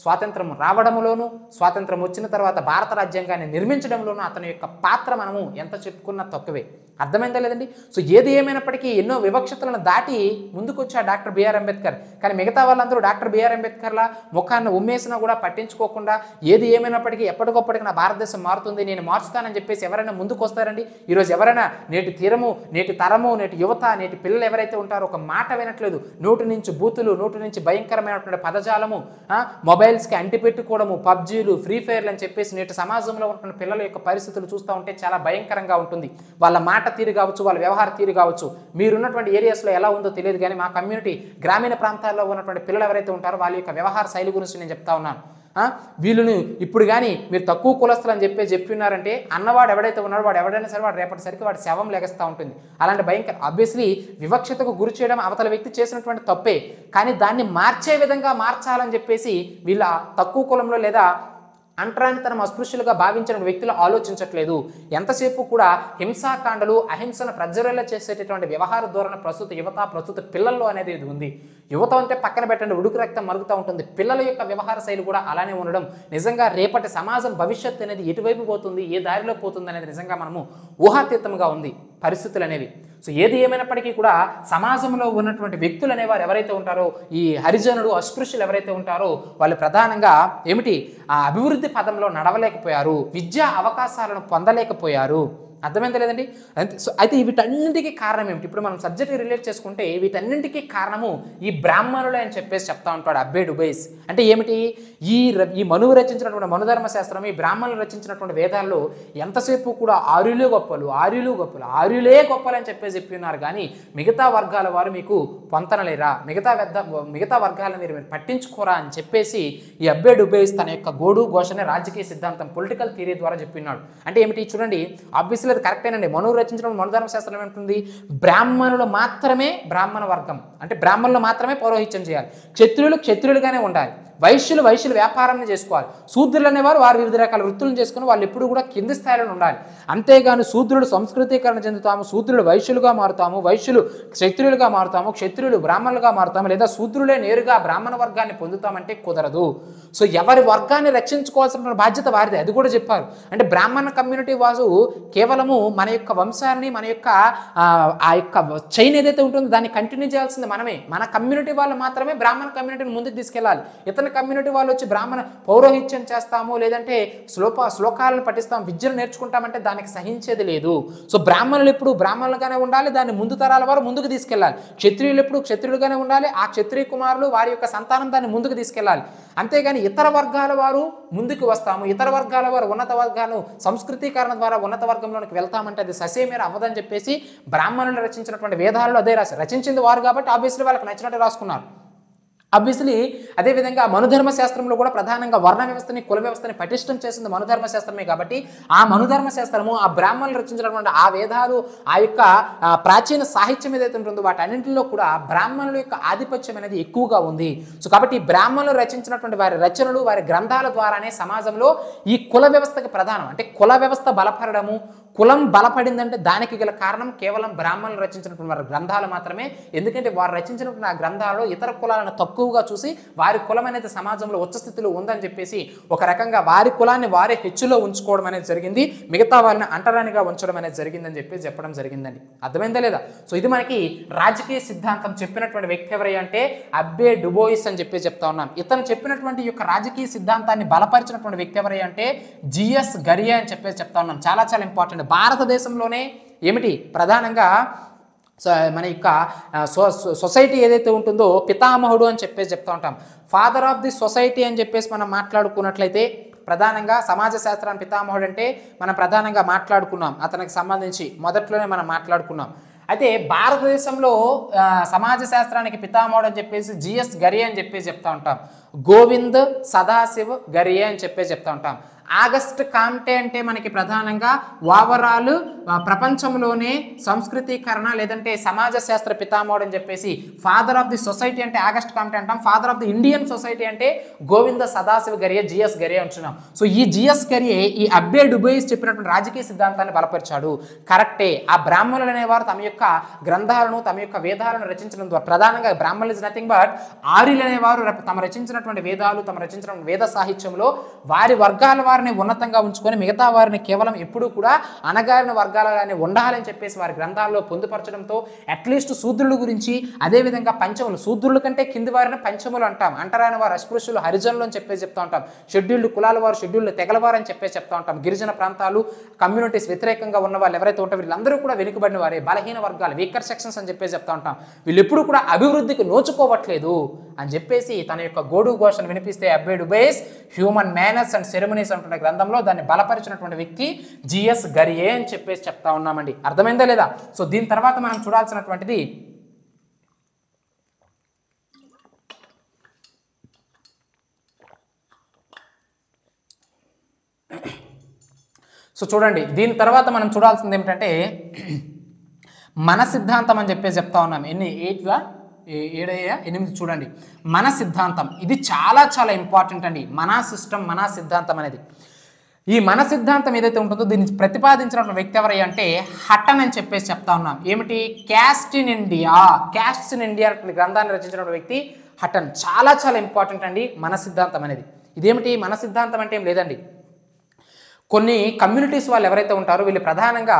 స్వాతంత్రం రావడంలోనూ, స్వాతంత్రం వచ్చిన తర్వాత భారత రాజ్యాంగాన్ని నిర్మించడంలోనూ అతని యొక్క పాత్ర మనము ఎంత చెప్పుకున్నా తక్కువే. అర్థమైందా లేదండి? సో ఏది ఏమైనప్పటికీ ఎన్నో వివక్షతలను దాటి ముందుకొచ్చాడు డాక్టర్ బిఆర్ అంబేద్కర్. కానీ మిగతా వాళ్ళందరూ డాక్టర్ బిఆర్ అంబేద్కర్లా ముఖాన్ని ఉమ్మేసినా కూడా పట్టించుకోకుండా, ఏది ఏమైనప్పటికీ ఎప్పటికొప్పటికి నా భారతదేశం మారుతుంది, నేను మార్చుతానని చెప్పేసి ఎవరైనా ముందుకు వస్తారండి? ఈరోజు ఎవరైనా నేటి తరము, నేటి యువత, నేటి పిల్లలు ఎవరైతే ఉంటారో ఒక మాట వినట్లేదు. నోటి నుంచి బూతులు, నోటి నుంచి భయంకరమైనటువంటి పదజాలము, మొబైల్స్కి అంటిపెట్టుకోవడము, పబ్జీలు, ఫ్రీ ఫైర్లు అని చెప్పేసి నేటి సమాజంలో ఉన్న పిల్లల యొక్క పరిస్థితులు చూస్తూ ఉంటే చాలా భయంకరంగా ఉంటుంది. వాళ్ళ మాట తీరు కావచ్చు, వాళ్ళ వ్యవహార తీరు కావచ్చు. మీరున్నటువంటి ఏరియాస్లో ఎలా ఉందో తెలియదు, కానీ మా కమ్యూనిటీ గ్రామీణ ప్రాంతాల్లో ఉన్నటువంటి పిల్లలు ఎవరైతే ఉంటారో వాళ్ళ యొక్క వ్యవహార శైలి గురించి నేను చెప్తా ఉన్నాను. వీళ్ళని ఇప్పుడు కానీ మీరు తక్కువ కులస్తులు అని చెప్పినారంటే అన్నవాడు ఎవడైతే ఉన్నాడో వాడు ఎవడైనా సరే వాడు రేపటిసరికి వాడి శవం లెగస్తూ ఉంటుంది. అలాంటి భయంకర ఆబ్వియస్లీ వివక్షతకు గురి చేయడం అవతల వ్యక్తి చేసినటువంటి తప్పే, కానీ దాన్ని మార్చే విధంగా మార్చాలని చెప్పేసి వీళ్ళ తక్కువ కులంలో లేదా అంటరానితనం అస్పృశ్యులుగా భావించిన వ్యక్తులు ఆలోచించట్లేదు. ఎంతసేపు కూడా హింసాకాండలు అహింసను ప్రజ్వరేలా చేసేటటువంటి వ్యవహార ధోరణి ప్రస్తుత యువత ప్రస్తుత పిల్లల్లో అనేది ఇది ఉంది. యువత అంటే పక్కన పెట్టండి, ఉడుకు రక్తం మరుగుతూ ఉంటుంది. పిల్లల యొక్క వ్యవహార శైలి కూడా అలానే ఉండడం నిజంగా రేపటి సమాజం భవిష్యత్తు అనేది ఎటువైపు పోతుంది, ఏ దారిలో పోతుంది అనేది నిజంగా మనము ఊహాతీతంగా ఉంది పరిస్థితులు అనేవి. సో ఏది ఏమైనప్పటికీ కూడా సమాజంలో ఉన్నటువంటి వ్యక్తులు అనేవారు ఎవరైతే ఉంటారో, ఈ హరిజనులు అస్పృశ్యులు ఎవరైతే ఉంటారో వాళ్ళు ప్రధానంగా ఏమిటి ఆ అభివృద్ధి పదంలో నడవలేకపోయారు, విద్యా అవకాశాలను పొందలేకపోయారు. అర్థమైందా లేదండి? సో అయితే వీటన్నింటికీ కారణం ఏమిటి? ఇప్పుడు మనం సబ్జెక్ట్ రిలేట్ చేసుకుంటే వీటన్నింటికీ కారణము ఈ బ్రాహ్మణులే అని చెప్పేసి చెప్తా ఉంటాడు అబ్బే డుబైస్. అంటే ఏమిటి? ఈ మనువు రచించినటువంటి మనుధర్మ శాస్త్రం, ఈ బ్రాహ్మణులు రచించినటువంటి వేదాల్లో ఎంతసేపు కూడా ఆర్యులే గొప్పలు, ఆర్యులు గొప్పలు, ఆర్యులే గొప్పలు అని చెప్పి ఉన్నారు. కానీ మిగతా వర్గాల వారు మీకు పొంతనలేరా, మిగతా వర్గాలను మీరు పట్టించుకోరా అని చెప్పేసి ఈ అబ్బే డుబైస్ తన యొక్క గోడు ఘోషనే రాజకీయ సిద్ధాంతం పొలిటికల్ థియరీ ద్వారా చెప్పినాడు. అంటే ఏమిటి చూడండి, ఆబ్వియస్లీ అది కరెక్టేనండి. మనువు రచించిన మనుధర్మ శాస్త్రం ఏమంటుంది? బ్రాహ్మణులు మాత్రమే బ్రాహ్మణ వర్గం, అంటే బ్రాహ్మణులు మాత్రమే పౌరోహిత్యం చేయాలి, క్షత్రియులుగానే ఉండాలి, వైశ్యులు వ్యాపారం చేసుకోవాలి, శూద్రులు అనేవారు వారు వివిధ రకాల వృత్తులను చేసుకుని వాళ్ళు ఎప్పుడు కూడా కింది స్థాయిలో ఉండాలి. అంతేగాని శూద్రుడు సంస్కృతీకరణ చెందుతాము, శూద్రుడు వైశ్యులుగా మారుతాము, వైశ్యులు క్షత్రియులుగా మారుతాము, క్షత్రియులు బ్రాహ్మణులుగా మారుతాము, లేదా శూద్రులే నేరుగా బ్రాహ్మణ వర్గాన్ని పొందుతామంటే కుదరదు. సో ఎవరి వర్గాన్ని రక్షించుకోవాల్సిన బాధ్యత వారిది, అది కూడా చెప్పారు. అంటే బ్రాహ్మణ కమ్యూనిటీ వాసు కేవలము మన యొక్క వంశాన్ని, మన యొక్క ఆ యొక్క చైన్ ఏదైతే ఉంటుందో దాన్ని కంటిన్యూ చేయాల్సింది మనమే. మన కమ్యూనిటీ వాళ్ళు మాత్రమే బ్రాహ్మణ కమ్యూనిటీని ముందుకు తీసుకెళ్ళాలి. ఇతర కమ్యూనిటీ వాళ్ళు వచ్చి బ్రాహ్మణ పౌరోహిత్యం చేస్తాము, లేదంటే శ్లోకాలను పఠిస్తాము, విద్యను నేర్చుకుంటామంటే దానికి సహించేది లేదు. సో బ్రాహ్మణులు ఎప్పుడు బ్రాహ్మణులుగానే ఉండాలి, దాన్ని ముందు తరాల వారు ముందుకు తీసుకెళ్ళాలి. క్షత్రియులు ఎప్పుడు క్షత్రియులుగానే ఉండాలి, ఆ క్షత్రియ కుమారులు వారి యొక్క సంతానం దాన్ని ముందుకు తీసుకెళ్ళాలి. అంతేగాని ఇతర వర్గాల వారు ముందుకు వస్తాము, ఇతర వర్గాల వారు ఉన్నత వర్గాలు సంస్కృతీకరణ ద్వారా ఉన్నత వర్గంలోనికి వెళ్తామంటే అది ససేమేర అవ్వదని చెప్పేసి బ్రాహ్మణులు రచించినటువంటి వేదాలలో అదే రచించింది వారు కాబట్టి ఆబ్వియస్లీ వాళ్ళకి నచ్చినట్టు రాసుకున్నారు. ఆబ్వియస్లీ అదేవిధంగా మనుధర్మ శాస్త్రంలో కూడా ప్రధానంగా వర్ణ వ్యవస్థని కుల వ్యవస్థని పటిష్టం చేసింది మనుధర్మ శాస్త్రమే. కాబట్టి ఆ మనుధర్మ శాస్త్రము, ఆ బ్రాహ్మణులు రచించినటువంటి ఆ వేదాలు, ఆ యొక్క ప్రాచీన సాహిత్యం ఏదైతే ఉంటుందో వాటన్నింటిలో కూడా బ్రాహ్మణుల యొక్క ఆధిపత్యం అనేది ఎక్కువగా ఉంది. సో కాబట్టి బ్రాహ్మణులు రచించినటువంటి వారి రచనలు, వారి గ్రంథాల ద్వారానే సమాజంలో ఈ కుల వ్యవస్థకి ప్రధానం, అంటే కుల వ్యవస్థ బలపడము, కులం బలపడిందంటే దానికి గల కారణం కేవలం బ్రాహ్మణులు రచించినటువంటి వారి గ్రంథాలు మాత్రమే. ఎందుకంటే వారు రచించినటువంటి ఆ గ్రంథాలలో ఇతర కులాలను తక్కువగా చూసి వారి కులం అనేది సమాజంలో ఉచ్చ స్థితిలో ఉందని చెప్పేసి ఒక రకంగా వారి కులాన్ని వారే హెచ్చులో ఉంచుకోవడం అనేది జరిగింది, మిగతా వాళ్ళని అంటరానిగా ఉంచడం అనేది జరిగిందని చెప్పి చెప్పడం జరిగిందండి. అర్థమైందా లేదా? సో ఇది మనకి రాజకీయ సిద్ధాంతం చెప్పినటువంటి వ్యక్తి ఎవరై అంటే అబ్బే డుబోయిస్ అని చెప్పి చెప్తా ఉన్నాం. ఇతను చెప్పినటువంటి యొక్క రాజకీయ సిద్ధాంతాన్ని బలపరిచినటువంటి వ్యక్తి ఎవరై అంటే జిఎస్ గరియా అని చెప్పేసి చెప్తా ఉన్నాం. చాలా చాలా ఇంపార్టెంట్. భారతదేశంలోనే ఏమిటి ప్రధానంగా మన యొక్క సొసైటీ ఏదైతే ఉంటుందో పితామహుడు అని చెప్పేసి చెప్తా ఉంటాం. ఫాదర్ ఆఫ్ ది సొసైటీ అని చెప్పేసి మనం మాట్లాడుకున్నట్లయితే ప్రధానంగా సమాజ శాస్త్రాన్ని పితామహుడు అంటే మనం ప్రధానంగా మాట్లాడుకున్నాం, అతనికి సంబంధించి మొదట్లోనే మనం మాట్లాడుకున్నాం. అయితే భారతదేశంలో సమాజ శాస్త్రానికి పితామహుడు అని చెప్పేసి జిఎస్ గరియా అని చెప్పేసి చెప్తా ఉంటాం. గోవింద్ సదాశివ్ గరియా అని చెప్పేసి చెప్తా ఉంటాం. ఆగస్ట్ కామ్టే అంటే మనకి ప్రధానంగా ఓవరాల్ ప్రపంచంలోనే సంస్కృతీకరణ లేదంటే సమాజ శాస్త్ర పితామహుడు అని చెప్పేసి, ఫాదర్ ఆఫ్ ది సొసైటీ అంటే ఆగస్ట్ కామ్టే అంటాం, father of the Indian society అంటే గోవింద సదాశివ గరియా, జిఎస్ గరియా అంటున్నాం. సో ఈ జిఎస్ గరియే ఈ అబ్బే డుబోయిస్ చెప్పినటువంటి రాజకీయ సిద్ధాంతాన్ని బలపరిచాడు. కరెక్టే. ఆ బ్రాహ్మణులు అనేవారు తమ యొక్క గ్రంథాలను, తమ యొక్క వేదాలను రచించడం ద్వారా ప్రధానంగా బ్రాహ్మణులు ఇస్ నథింగ్ బట్ ఆర్యులు అనేవారు తమ రచించినటువంటి వేదాలు, తమ రచించిన వేద సాహిత్యంలో వారి వర్గాల వారిని ఉన్నతంగా ఉంచుకొని మిగతా వారిని కేవలం ఎప్పుడూ కూడా అనగారిన వర్గాలనే ఉండాలని చెప్పేసి వారి గ్రంథాల్లో పొందుపరచడంతో అట్లీస్ట్ శూద్రుల గురించి, అదేవిధంగా పంచములు, శూద్రుల కంటే కింది వారిని పంచములు అంటాం, అంటరాని వారు అస్పృశ్యులు హరిజనులు అని చెప్పేసి చెప్తా ఉంటాం, షెడ్యూల్డ్ కులాల వారు షెడ్యూల్డ్ తెగల వారు అని చెప్పేసి చెప్తా ఉంటాం, గిరిజన ప్రాంతాలు కమ్యూనిటీస్ వ్యతిరేకంగా ఉన్న వాళ్ళు ఎవరైతే ఉంటారో వీళ్ళందరూ కూడా వెనుకబడిన వారే, బలహీన వర్గాలు, వీకర్ సెక్షన్స్ అని చెప్పేసి చెప్తా ఉంటాం. వీళ్ళు ఎప్పుడు కూడా అభివృద్ధికి నోచుకోవట్లేదు అని చెప్పేసి తన యొక్క గోడు ఘోషను వినిపిస్తే అబ్బే డుబోయిస్ హ్యూమన్ మేనర్స్ అండ్ సెరమనీస్ అంటున్న గ్రంథంలో దాన్ని బలపరిచినటువంటి వ్యక్తి జిఎస్ గరియే అని చెప్పేసి చెప్తా ఉన్నామండి. అర్థమైందా లేదా? సో దీని తర్వాత మనం చూడాల్సినటువంటిది సో చూడండి, దీని తర్వాత మనం చూడాల్సింది ఏమిటంటే మన సిద్ధాంతం అని చెప్పేసి చెప్తా ఉన్నాం. ఎన్ని ఏడయ్యా 8 చూడండి. మన సిద్ధాంతం ఇది చాలా చాలా ఇంపార్టెంట్ అండి. మన సిస్టమ్ మన సిద్ధాంతం అనేది. ఈ మన సిద్ధాంతం ఏదైతే ఉంటుందో దీన్ని ప్రతిపాదించిన వ్యక్తి ఎవరయ్యా అంటే హటన్ అని చెప్పేసి చెప్తా ఉన్నాం. ఏమిటి? క్యాస్ట్ ఇన్ ఇండియా గ్రంథాన్ని రచించిన వ్యక్తి హటన్. చాలా చాలా ఇంపార్టెంట్ అండి మన సిద్ధాంతం అనేది. ఇదేమిటి మన సిద్ధాంతం అంటే ఏం లేదండి. కొన్ని కమ్యూనిటీస్ వాళ్ళు ఎవరైతే ఉంటారో వీళ్ళు ప్రధానంగా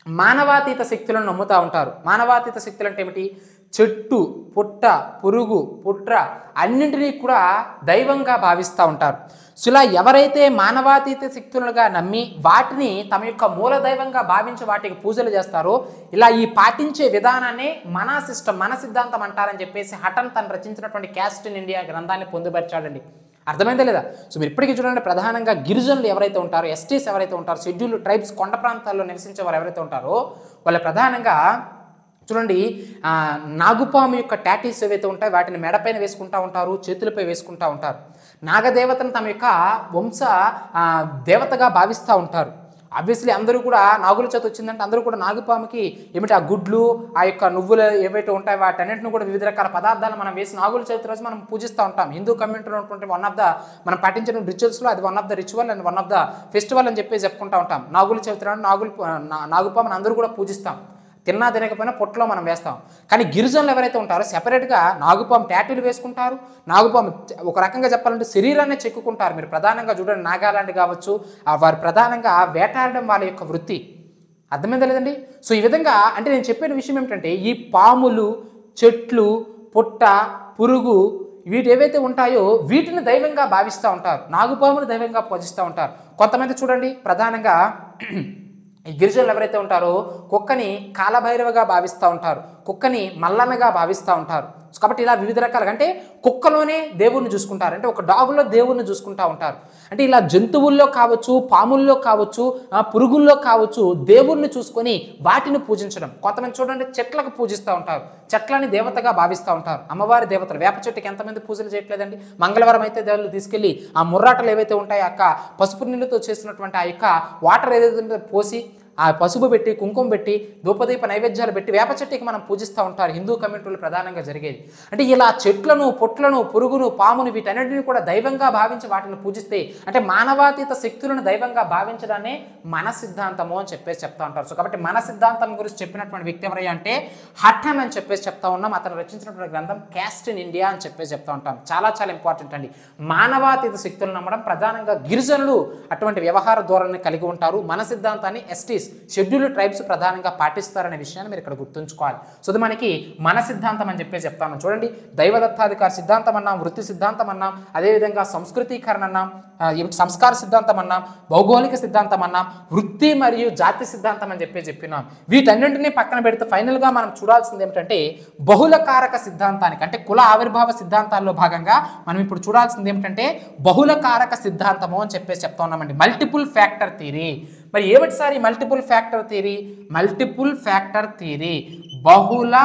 మానవాతీత శక్తులను నమ్ముతూ ఉంటారు. మానవాతీత శక్తులు అంటే ఏమిటి? చెట్టు, పుట్ట, పురుగు, పుట్ర అన్నింటినీ కూడా దైవంగా భావిస్తూ ఉంటారు. సో ఇలా ఎవరైతే మానవాతీత శక్తులుగా నమ్మి వాటిని తమ యొక్క మూల దైవంగా భావించి వాటికి పూజలు చేస్తారో ఇలా ఈ పాటించే విధానాన్ని మన సిస్టమ్ మన సిద్ధాంతం అంటారని చెప్పేసి హటన్ తను రచించినటువంటి క్యాస్ట్ ఇన్ ఇండియా గ్రంథాన్ని పొందుపరిచాడండి. అర్థమైందే లేదా? సో మీరు ఇప్పటికీ చూడండి, ప్రధానంగా గిరిజనులు ఎవరైతే ఉంటారో, ఎస్టీస్ ఎవరైతే ఉంటారో, షెడ్యూల్డ్ ట్రైబ్స్ కొండ ప్రాంతాల్లో నివసించే వారు ఎవరైతే ఉంటారో వాళ్ళు ప్రధానంగా చూడండి నాగుపాము యొక్క టాటూస్ ఏవైతే ఉంటాయో వాటిని మెడపైన వేసుకుంటూ ఉంటారు, చేతులపై వేసుకుంటూ ఉంటారు. నాగదేవతను తమ యొక్క వంశ దేవతగా భావిస్తూ ఉంటారు. ఆబ్వియస్లీ అందరూ కూడా నాగుల చేతి వచ్చిందంటే అందరూ కూడా నాగుపాముకి ఏమిటి ఆ గుడ్లు ఆ యొక్క నువ్వులు ఏవైతే ఉంటాయో వాటన్నింటిని కూడా వివిధ రకాల పదార్థాలు మనం వేసి నాగుల చేతి రోజు మనం పూజిస్తూ ఉంటాం. హిందూ కమ్యూనిటీలో ఉన్నటువంటి వన్ ఆఫ్ ద మనం పాటించిన రిచువల్స్లో అది one of the ritual and one of the festival అని చెప్పేసి చెప్పుకుంటూ ఉంటాం. నాగుల చవితి నాగుపాముని అందరూ కూడా పూజిస్తాం. తిన్నా తినకపోయినా పొట్టలో మనం వేస్తాం. కానీ గిరిజనులు ఎవరైతే ఉంటారో సెపరేట్గా నాగుపాము టాటూలు వేసుకుంటారు. నాగుపాము ఒక రకంగా చెప్పాలంటే శరీరాన్ని చెక్కుకుంటారు. మీరు ప్రధానంగా చూడండి, నాగాలాండ్ కావచ్చు, వారు ప్రధానంగా వేటాడడం వాళ్ళ యొక్క వృత్తి. అర్థమైందా లేదండి? సో ఈ విధంగా అంటే నేను చెప్పిన విషయం ఏమిటంటే ఈ పాములు, చెట్లు, పుట్ట, పురుగు వీటి ఏవైతే ఉంటాయో వీటిని దైవంగా భావిస్తూ ఉంటారు. నాగుపామును దైవంగా పూజిస్తూ ఉంటారు. కొంతమంది చూడండి ప్రధానంగా ఈ గిరిజనులు ఎవరైతే ఉంటారో కుక్కని కాలభైరవగా భావిస్తూ ఉంటారు, కుక్కని మల్లన్నగా భావిస్తూ ఉంటారు. కాబట్టి ఇలా వివిధ రకాలుగా అంటే కుక్కలోనే దేవుణ్ణి చూసుకుంటారు, అంటే ఒక డాగులో దేవుణ్ణి చూసుకుంటూ ఉంటారు. అంటే ఇలా జంతువుల్లో కావచ్చు, పాముల్లో కావచ్చు, పురుగుల్లో కావచ్చు దేవుణ్ణి చూసుకొని వాటిని పూజించడం. కొంతమంది చూడండి చెట్లకు పూజిస్తూ ఉంటారు, చెట్లని దేవతగా భావిస్తూ ఉంటారు. అమ్మవారి దేవతలు వేప చెట్టుకి ఎంతమంది పూజలు చేయట్లేదండి? మంగళవారం అయితే దేవుళ్ళు తీసుకెళ్ళి ఆ ముర్రాటలు ఏవైతే ఉంటాయో అక్క పసుపు నీళ్ళతో చేసినటువంటి ఆ యొక్క వాటర్ ఏదైతే పోసి ఆ పసుపు పెట్టి కుంకుమ పెట్టి ధూపదీప నైవేద్యాలు పెట్టి వేప చెట్టుకి మనం పూజిస్తూ ఉంటారు హిందూ కమ్యూనిటీలు ప్రధానంగా జరిగేది. అంటే ఇలా చెట్లను, పొట్లను, పురుగును, పామును వీటన్నిటిని కూడా దైవంగా భావించి వాటిని పూజిస్తే అంటే మానవాతీత శక్తులను దైవంగా భావించడాన్ని మన సిద్ధాంతము అని చెప్పేసి చెప్తా ఉంటారు. సో కాబట్టి మన సిద్ధాంతం గురించి చెప్పినటువంటి వ్యక్తి ఎవరయ్యా అంటే హటన్ అని చెప్పేసి చెప్తా ఉన్నాం. అతను రచించినటువంటి గ్రంథం క్యాస్ట్ ఇన్ ఇండియా అని చెప్పేసి చెప్తా ఉంటాం. చాలా చాలా ఇంపార్టెంట్ అండి. మానవాతీత శక్తులను నమ్మడం, ప్రధానంగా గిరిజనులు అటువంటి వ్యవహార ధోరణిని కలిగి ఉంటారు. మన సిద్ధాంతాన్ని ఎస్టీస్ షెడ్యూల్డ్ ట్రైబ్స్ ప్రధానంగా పాటిస్తారనే విషయాన్ని మీరు ఇక్కడ గుర్తుంచుకోవాలి. సో ఇది మనకి మన సిద్ధాంతం అని చెప్పేసి చెప్తాను. చూడండి, దైవదత్తాధికార సిద్ధాంతం అన్నాం, వృత్తి సిద్ధాంతం అన్నాం, అదేవిధంగా సంస్కృతీకరణ అన్నాం, సంస్కార సిద్ధాంతం అన్నాం, భౌగోళిక సిద్ధాంతం అన్నాం, వృత్తి మరియు జాతి సిద్ధాంతం అని చెప్పినాం. వీటన్నింటినీ పక్కన పెడితే ఫైనల్గా మనం చూడాల్సింది ఏమిటంటే బహుళకారక సిద్ధాంతానికి అంటే కుల ఆవిర్భావ సిద్ధాంతాల్లో భాగంగా మనం ఇప్పుడు చూడాల్సింది ఏమిటంటే బహుళకారక సిద్ధాంతము అని చెప్పేసి చెప్తా ఉన్నామండి. Multiple factor theory. మరి ఏమిటి సార్ ఈ multiple factor theory? Multiple factor theory బహుళ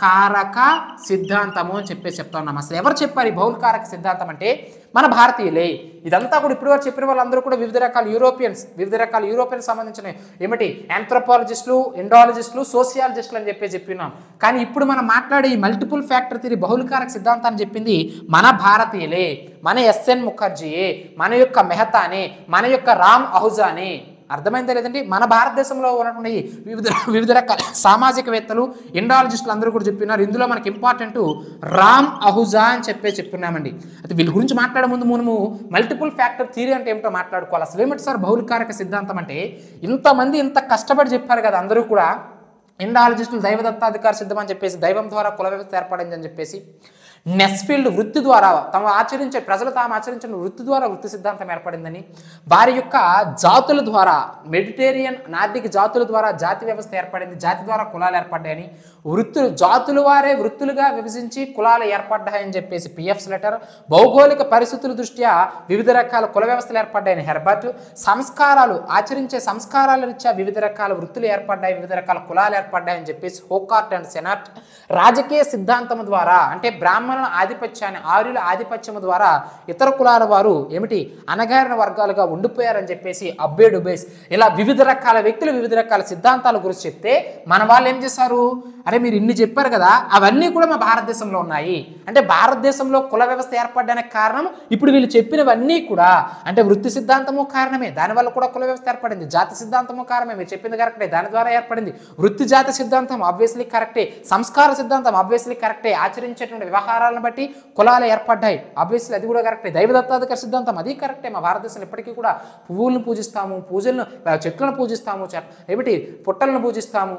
కారక సిద్ధాంతము అని చెప్పేసి చెప్తా ఉన్నాం. అసలు ఎవరు చెప్పారు ఈ బహుళ కారక సిద్ధాంతం అంటే మన భారతీయులే. ఇదంతా కూడా ఇప్పుడు వరకు చెప్పిన వాళ్ళందరూ కూడా వివిధ రకాల యూరోపియన్స్ సంబంధించిన ఏమిటి ఆంథ్రోపాలజిస్టులు, ఎండాలజిస్టులు, సోషియాలజిస్టులు అని చెప్పినాం. కానీ ఇప్పుడు మనం మాట్లాడే ఈ మల్టిపుల్ ఫ్యాక్టర్ థియరీ బహుళకారక సిద్ధాంతాన్ని చెప్పింది మన భారతీయులే, మన ఎస్ఎన్ ముఖర్జీయే, మన యొక్క మెహతానే, మన యొక్క రామ్ అహుజానే. అర్థమైందా లేదండి? మన భారతదేశంలో ఉన్నటువంటి వివిధ రకాల సామాజికవేత్తలు, ఎండాలజిస్టులు అందరూ కూడా చెప్పినారు. ఇందులో మనకి ఇంపార్టెంట్ రామ్ అహుజా అని చెప్పినామండి. అయితే వీళ్ళ గురించి మాట్లాడే ముందు మనము మల్టిపుల్ ఫ్యాక్టర్ థియరీ అంటే ఏమిటో మాట్లాడుకోవాలి. అసలు ఏమిటి సార్ బహుళకారక సిద్ధాంతం అంటే? ఇంతమంది ఇంత కష్టపడి చెప్పారు కదా అందరూ కూడా, ఎండాలజిస్టులు దైవదత్తాధికార సిద్ధం అని చెప్పేసి, దైవం ద్వారా కుల వ్యవస్థ ఏర్పడింది అని చెప్పేసి, నెస్ఫీల్డ్ వృత్తి ద్వారా ప్రజలు తాము ఆచరించిన వృత్తి ద్వారా వృత్తి సిద్ధాంతం ఏర్పడిందని, వారి యొక్క జాతుల ద్వారా మెడిటేరియన్ నార్డిక్ జాతుల ద్వారా జాతి వ్యవస్థ ఏర్పడింది, జాతి ద్వారా కులాలు ఏర్పడ్డాయని, జాతుల వారే వృత్తులుగా విభజించి కులాలు ఏర్పడ్డాయని చెప్పేసి పిఎఫ్స్ లెటర్, భౌగోళిక పరిస్థితుల దృష్ట్యా వివిధ రకాల కుల వ్యవస్థలు ఏర్పడ్డాయని హెర్బర్ట్, ఆచరించే సంస్కారాల రీత్యా వివిధ రకాల వృత్తులు ఏర్పడ్డాయి, వివిధ రకాల కులాలు ఏర్పడ్డాయని చెప్పేసి హోకార్ట్ అండ్ సెనాట్, రాజకీయ సిద్ధాంతం ద్వారా అంటే బ్రాహ్మణ బ్రాహ్మణుల ఆధిపత్యాన్ని, ఆర్యుల ఆధిపత్యము ద్వారా ఇతర కులాల వారు ఏమిటి అణగారిన వర్గాలుగా ఉండిపోయారని చెప్పేసి అబ్బే డుబేస్ ఇలా వివిధ రకాల వ్యక్తులు వివిధ రకాల సిద్ధాంతాల గురించి చెప్తే మన వాళ్ళు ఏం చేశారు, అరే మీరు ఇన్ని చెప్పారు కదా, అవన్నీ కూడా మా భారతదేశంలో ఉన్నాయి. అంటే భారతదేశంలో కుల వ్యవస్థ ఏర్పడడానికి కారణం ఇప్పుడు వీళ్ళు చెప్పినవన్నీ కూడా, అంటే వృత్తి సిద్ధాంతము కారణమే, దానివల్ల కూడా కుల వ్యవస్థ ఏర్పడింది. జాతి సిద్ధాంతము కారణమే, మీరు చెప్పింది కరెక్టే, దాని ద్వారా ఏర్పడింది. వృత్తి జాతి సిద్ధాంతం ఆబ్వియస్లీ కరెక్టే, సంస్కార సిద్ధాంతం ఆబ్వియస్లీ కరెక్టే, ఆచరించేటువంటి వ్యవహారాలను బట్టి కులాలు ఏర్పడ్డాయి, ఆబ్వియస్లీ అది కూడా కరెక్టే. దైవదత్తాధికార సిద్ధాంతం అది కరెక్టే. మా భారతదేశంలో ఇప్పటికీ కూడా పువ్వులను పూజిస్తాము, పూజలను చెట్లను పూజిస్తాము, ఏమిటి పుట్టలను పూజిస్తాము,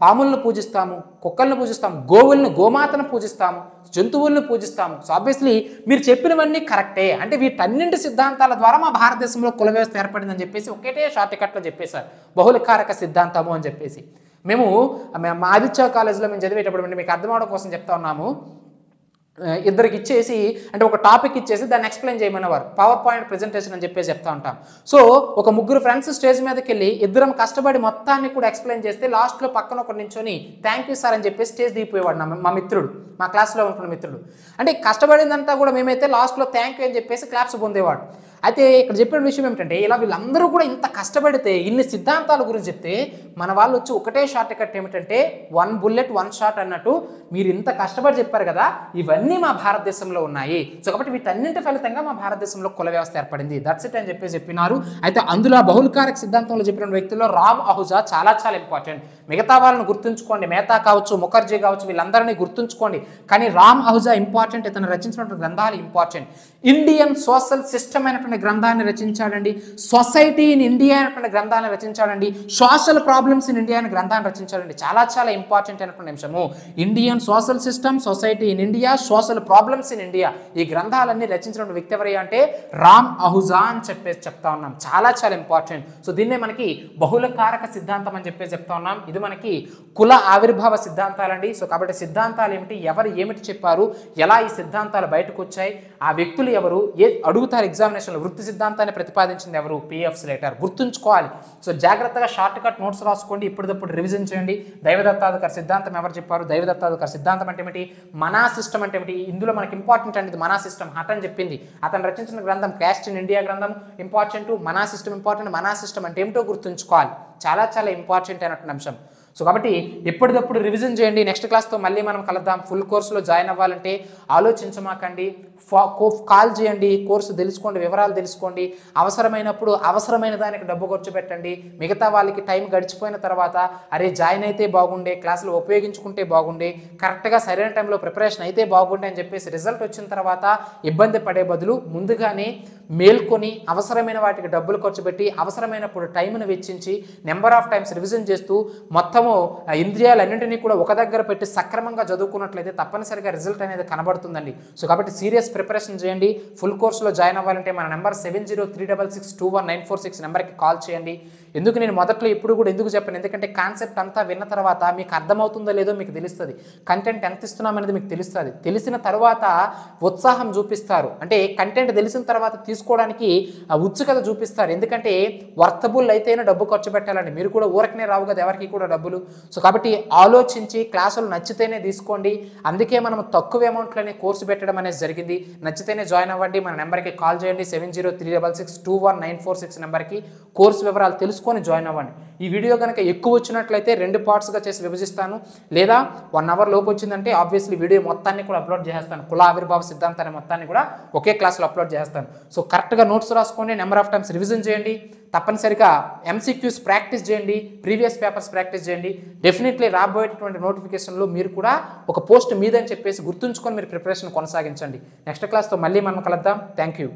పాములను పూజిస్తాము, కుక్కలను పూజిస్తాము, గోవులను గోమాతను పూజిస్తాము, జంతువులను పూజిస్తాము. సో ఆబ్వియస్లీ మీరు చెప్పినవన్నీ కరెక్టే. అంటే వీటన్నింటి సిద్ధాంతాల ద్వారా మా భారతదేశంలో కుల వ్యవస్థ ఏర్పడిందని చెప్పేసి ఒకటే షార్ట్ కట్లో చెప్పేశారు, బహుళకారక సిద్ధాంతము అని చెప్పేసి. మేము ఆదిత్య కాలేజీలో మేము చదివేటప్పుడు మీకు అర్థం అవడం కోసం చెప్తా ఉన్నాము, ఇద్దరికి ఇచ్చేసి అంటే ఒక టాపిక్ ఇచ్చేసి దాన్ని ఎక్స్ప్లెయిన్ చేయమనేవారు, పవర్ పాయింట్ ప్రెజెంటేషన్ అని చెప్పేసి చెప్తా ఉంటాం. సో ఒక ముగ్గురు ఫ్రెండ్స్ స్టేజ్ మీదకి వెళ్ళి ఇద్దరం కష్టపడి మొత్తాన్ని కూడా ఎక్స్ప్లెయిన్ చేస్తే లాస్ట్లో పక్కన ఒకటి నించొని థ్యాంక్ యూ సార్ అని చెప్పేసి స్టేజ్ దిగిపోయేవాడు మా మిత్రుడు, మా క్లాస్లో ఉంటున్న మిత్రుడు. అంటే కష్టపడిందంతా కూడా మేమైతే లాస్ట్లో థ్యాంక్ యూ అని చెప్పేసి క్లాప్స్ పొందేవాడు. అయితే ఇక్కడ చెప్పిన విషయం ఏమిటంటే ఇలా వీళ్ళందరూ కూడా ఇంత కష్టపడితే ఇన్ని సిద్ధాంతాల గురించి చెప్తే మన వాళ్ళు వచ్చి ఒకటే షార్ట్ కట్ ఏమిటంటే వన్ బుల్లెట్ వన్ షాట్ అన్నట్టు, మీరు ఇంత కష్టపడి చెప్పారు కదా ఇవన్నీ మా భారతదేశంలో ఉన్నాయి. సో కాబట్టి వీటన్నింటి ఫలితంగా మా భారతదేశంలో కుల వ్యవస్థ ఏర్పడింది, దట్స్ ఇట్ అని చెప్పేసి చెప్పినారు. అయితే అందులో బహుళకారక సిద్ధాంతంలో చెప్పిన వ్యక్తుల్లో రామ్ అహుజా చాలా చాలా ఇంపార్టెంట్. మిగతా వాళ్ళని గుర్తుంచుకోండి, మేతా కావచ్చు, ముఖర్జీ కావచ్చు, వీళ్ళందరినీ గుర్తుంచుకోండి, కానీ రామ్ అహుజా ఇంపార్టెంట్. ఇతను రచించినటువంటి గ్రంథాలు ఇంపార్టెంట్. ఇండియన్ సోషల్ సిస్టమ్ అయినటువంటి గ్రంథాన్ని రచించాడండి, సొసైటీ ఇన్ ఇండియా అయినటువంటి గ్రంథాన్ని రచించాడండి, సోషల్ ప్రాబ్లమ్స్ ఇన్ ఇండియా అనే గ్రంథాన్ని రచించాడండి. చాలా చాలా ఇంపార్టెంట్ అయినటువంటి అంశము Indian social system, society in India, social problems in India. ఈ గ్రంథాలన్నీ రచించిన వ్యక్తి ఎవరు అంటే రామ్ అహుజా అని చెప్పేసి చెప్తా ఉన్నాం. చాలా చాలా ఇంపార్టెంట్. సో దీన్నే మనకి బహుళకారక సిద్ధాంతం అని చెప్పేసి చెప్తా ఉన్నాం. ఇది మనకి కుల ఆవిర్భావ సిద్ధాంతాలండి. సో కాబట్టి సిద్ధాంతాలు ఏమిటి, ఎవరు ఏమిటి చెప్పారు, ఎలా ఈ సిద్ధాంతాలు బయటకు వచ్చాయి, ఆ వ్యక్తులు ఎవరు, అడుగుతారు ఎగ్జామినేషన్లో. వృత్తి సిద్ధాంతాన్ని ప్రతిపాదించింది ఎవరు, పిఎఫ్ స్లేటర్. గుర్తుంచుకోవాలి. సో జాగ్రత్తగా షార్ట్ కట్ నోట్స్ రాసుకోండి, ఇప్పటికప్పుడు రివిజన్ చేయండి. దైవదత్తాధికార సిద్ధాంతం ఎవరు చెప్పారు, దైవదత్తాధికార సిద్ధాంతం అంటే ఏమిటి, మనా సిస్టమ్ అంటే ఏమిటి, ఇందులో మనకి ఇంపార్టెంట్ అనేది మనా సిస్టమ్. హఠన్ చెప్పింది, అతను రచించిన గ్రంథం క్యాస్ట్ ఇన్ ఇండియా గ్రంథం ఇంపార్టెంట్, మనా సిస్టమ్ ఇంపార్టెంట్. మనా సిస్టమ్ అంటే ఏమిటో గుర్తుంచుకోవాలి, చాలా చాలా ఇంపార్టెంట్ అయినటువంటి అంశం. సో కాబట్టి ఎప్పటికప్పుడు రివిజన్ చేయండి. నెక్స్ట్ క్లాస్తో మళ్ళీ మనం కలుద్దాం. ఫుల్ కోర్సులో జాయిన్ అవ్వాలంటే ఆలోచించమాకండి, కాల్ చేయండి, కోర్సు తెలుసుకోండి, వివరాలు తెలుసుకోండి. అవసరమైనప్పుడు అవసరమైన దానికి డబ్బు ఖర్చు పెట్టండి. మిగతా వాళ్ళకి టైం గడిచిపోయిన తర్వాత అరే జాయిన్ అయితే బాగుండే, క్లాసులు ఉపయోగించుకుంటే బాగుండే, కరెక్ట్గా సరైన టైంలో ప్రిపరేషన్ అయితే బాగుండే అని చెప్పేసి రిజల్ట్ వచ్చిన తర్వాత ఇబ్బంది పడే బదులు ముందుగానే మేల్కొని అవసరమైన వాటికి డబ్బులు ఖర్చు పెట్టి అవసరమైనప్పుడు టైంను వెచ్చించి నెంబర్ ఆఫ్ టైమ్స్ రివిజన్ చేస్తూ మొత్తము ఇంద్రియాలన్నింటినీ కూడా ఒక దగ్గర పెట్టి సక్రమంగా చదువుకున్నట్లయితే తప్పనిసరిగా రిజల్ట్ అనేది కనబడుతుందండి. సో కాబట్టి సీరియస్ ప్రిపరేషన్ చేయండి. ఫుల్ కోర్సులో జాయిన్ అవ్వాలంటే మన నెంబర్ 7036621946 నెంబర్కి కాల్ చేయండి. ఎందుకు నేను మొదట్లో ఇప్పుడు కూడా ఎందుకు చెప్పాను, ఎందుకంటే కాన్సెప్ట్ అంతా విన్న తర్వాత మీకు అర్థమవుతుందో లేదో మీకు తెలుస్తుంది, కంటెంట్ ఎంత ఇస్తున్నాం అనేది మీకు తెలుస్తుంది. తెలిసిన తర్వాత ఉత్సాహం చూపిస్తారు, అంటే కంటెంట్ తెలిసిన తర్వాత తీసుకోవడానికి ఉత్సుకత చూపిస్తారు. ఎందుకంటే వర్తబుల్ అయితేనే డబ్బు ఖర్చు పెట్టాలండి, మీరు కూడా ఊరకనే రావు కదా ఎవరికి కూడా డబ్బులు. సో కాబట్టి ఆలోచించి క్లాసులు నచ్చితేనే తీసుకోండి. అందుకే మనం తక్కువ అమౌంట్లోనే కోర్సు పెట్టడం అనేది జరిగింది. నచ్చితేనే జాయిన్ అవ్వండి. మన నెంబర్కి కాల్ చేయండి, 7036621946 నెంబర్కి. కోర్సు వివరాలు తెలుసుకొని జాయిన్ అవ్వండి. ఈ వీడియో కనుక ఎక్కువ వచ్చినట్లయితే 2 పార్ట్స్గా చేసి విభజిస్తాను, లేదా 1 అవర్ లోపు వచ్చిందంటే ఆబ్వియస్లీ వీడియో మొత్తాన్ని కూడా అప్లోడ్ చేస్తాను. కుల ఆవిర్భావ సిద్ధాంతాన్ని మొత్తాన్ని కూడా ఒకే క్లాస్లో అప్లోడ్ చేస్తాను. సో కరెక్ట్గా నోట్స్ రాసుకోండి, నెంబర్ ఆఫ్ టైమ్స్ రివిజన్ చేయండి, తప్పనిసరిగా ఎంసీక్యూస్ ప్రాక్టీస్ చేయండి, ప్రీవియస్ పేపర్స్ ప్రాక్టీస్ చేయండి. డెఫినెట్లీ రాబోయేటటువంటి నోటిఫికేషన్లో మీరు కూడా ఒక పోస్ట్ మీదని చెప్పేసి గుర్తుంచుకొని మీరు ప్రిపరేషన్ కొనసాగించండి. నెక్స్ట్ క్లాస్తో మళ్ళీ మనం కలుద్దాం. Thank you.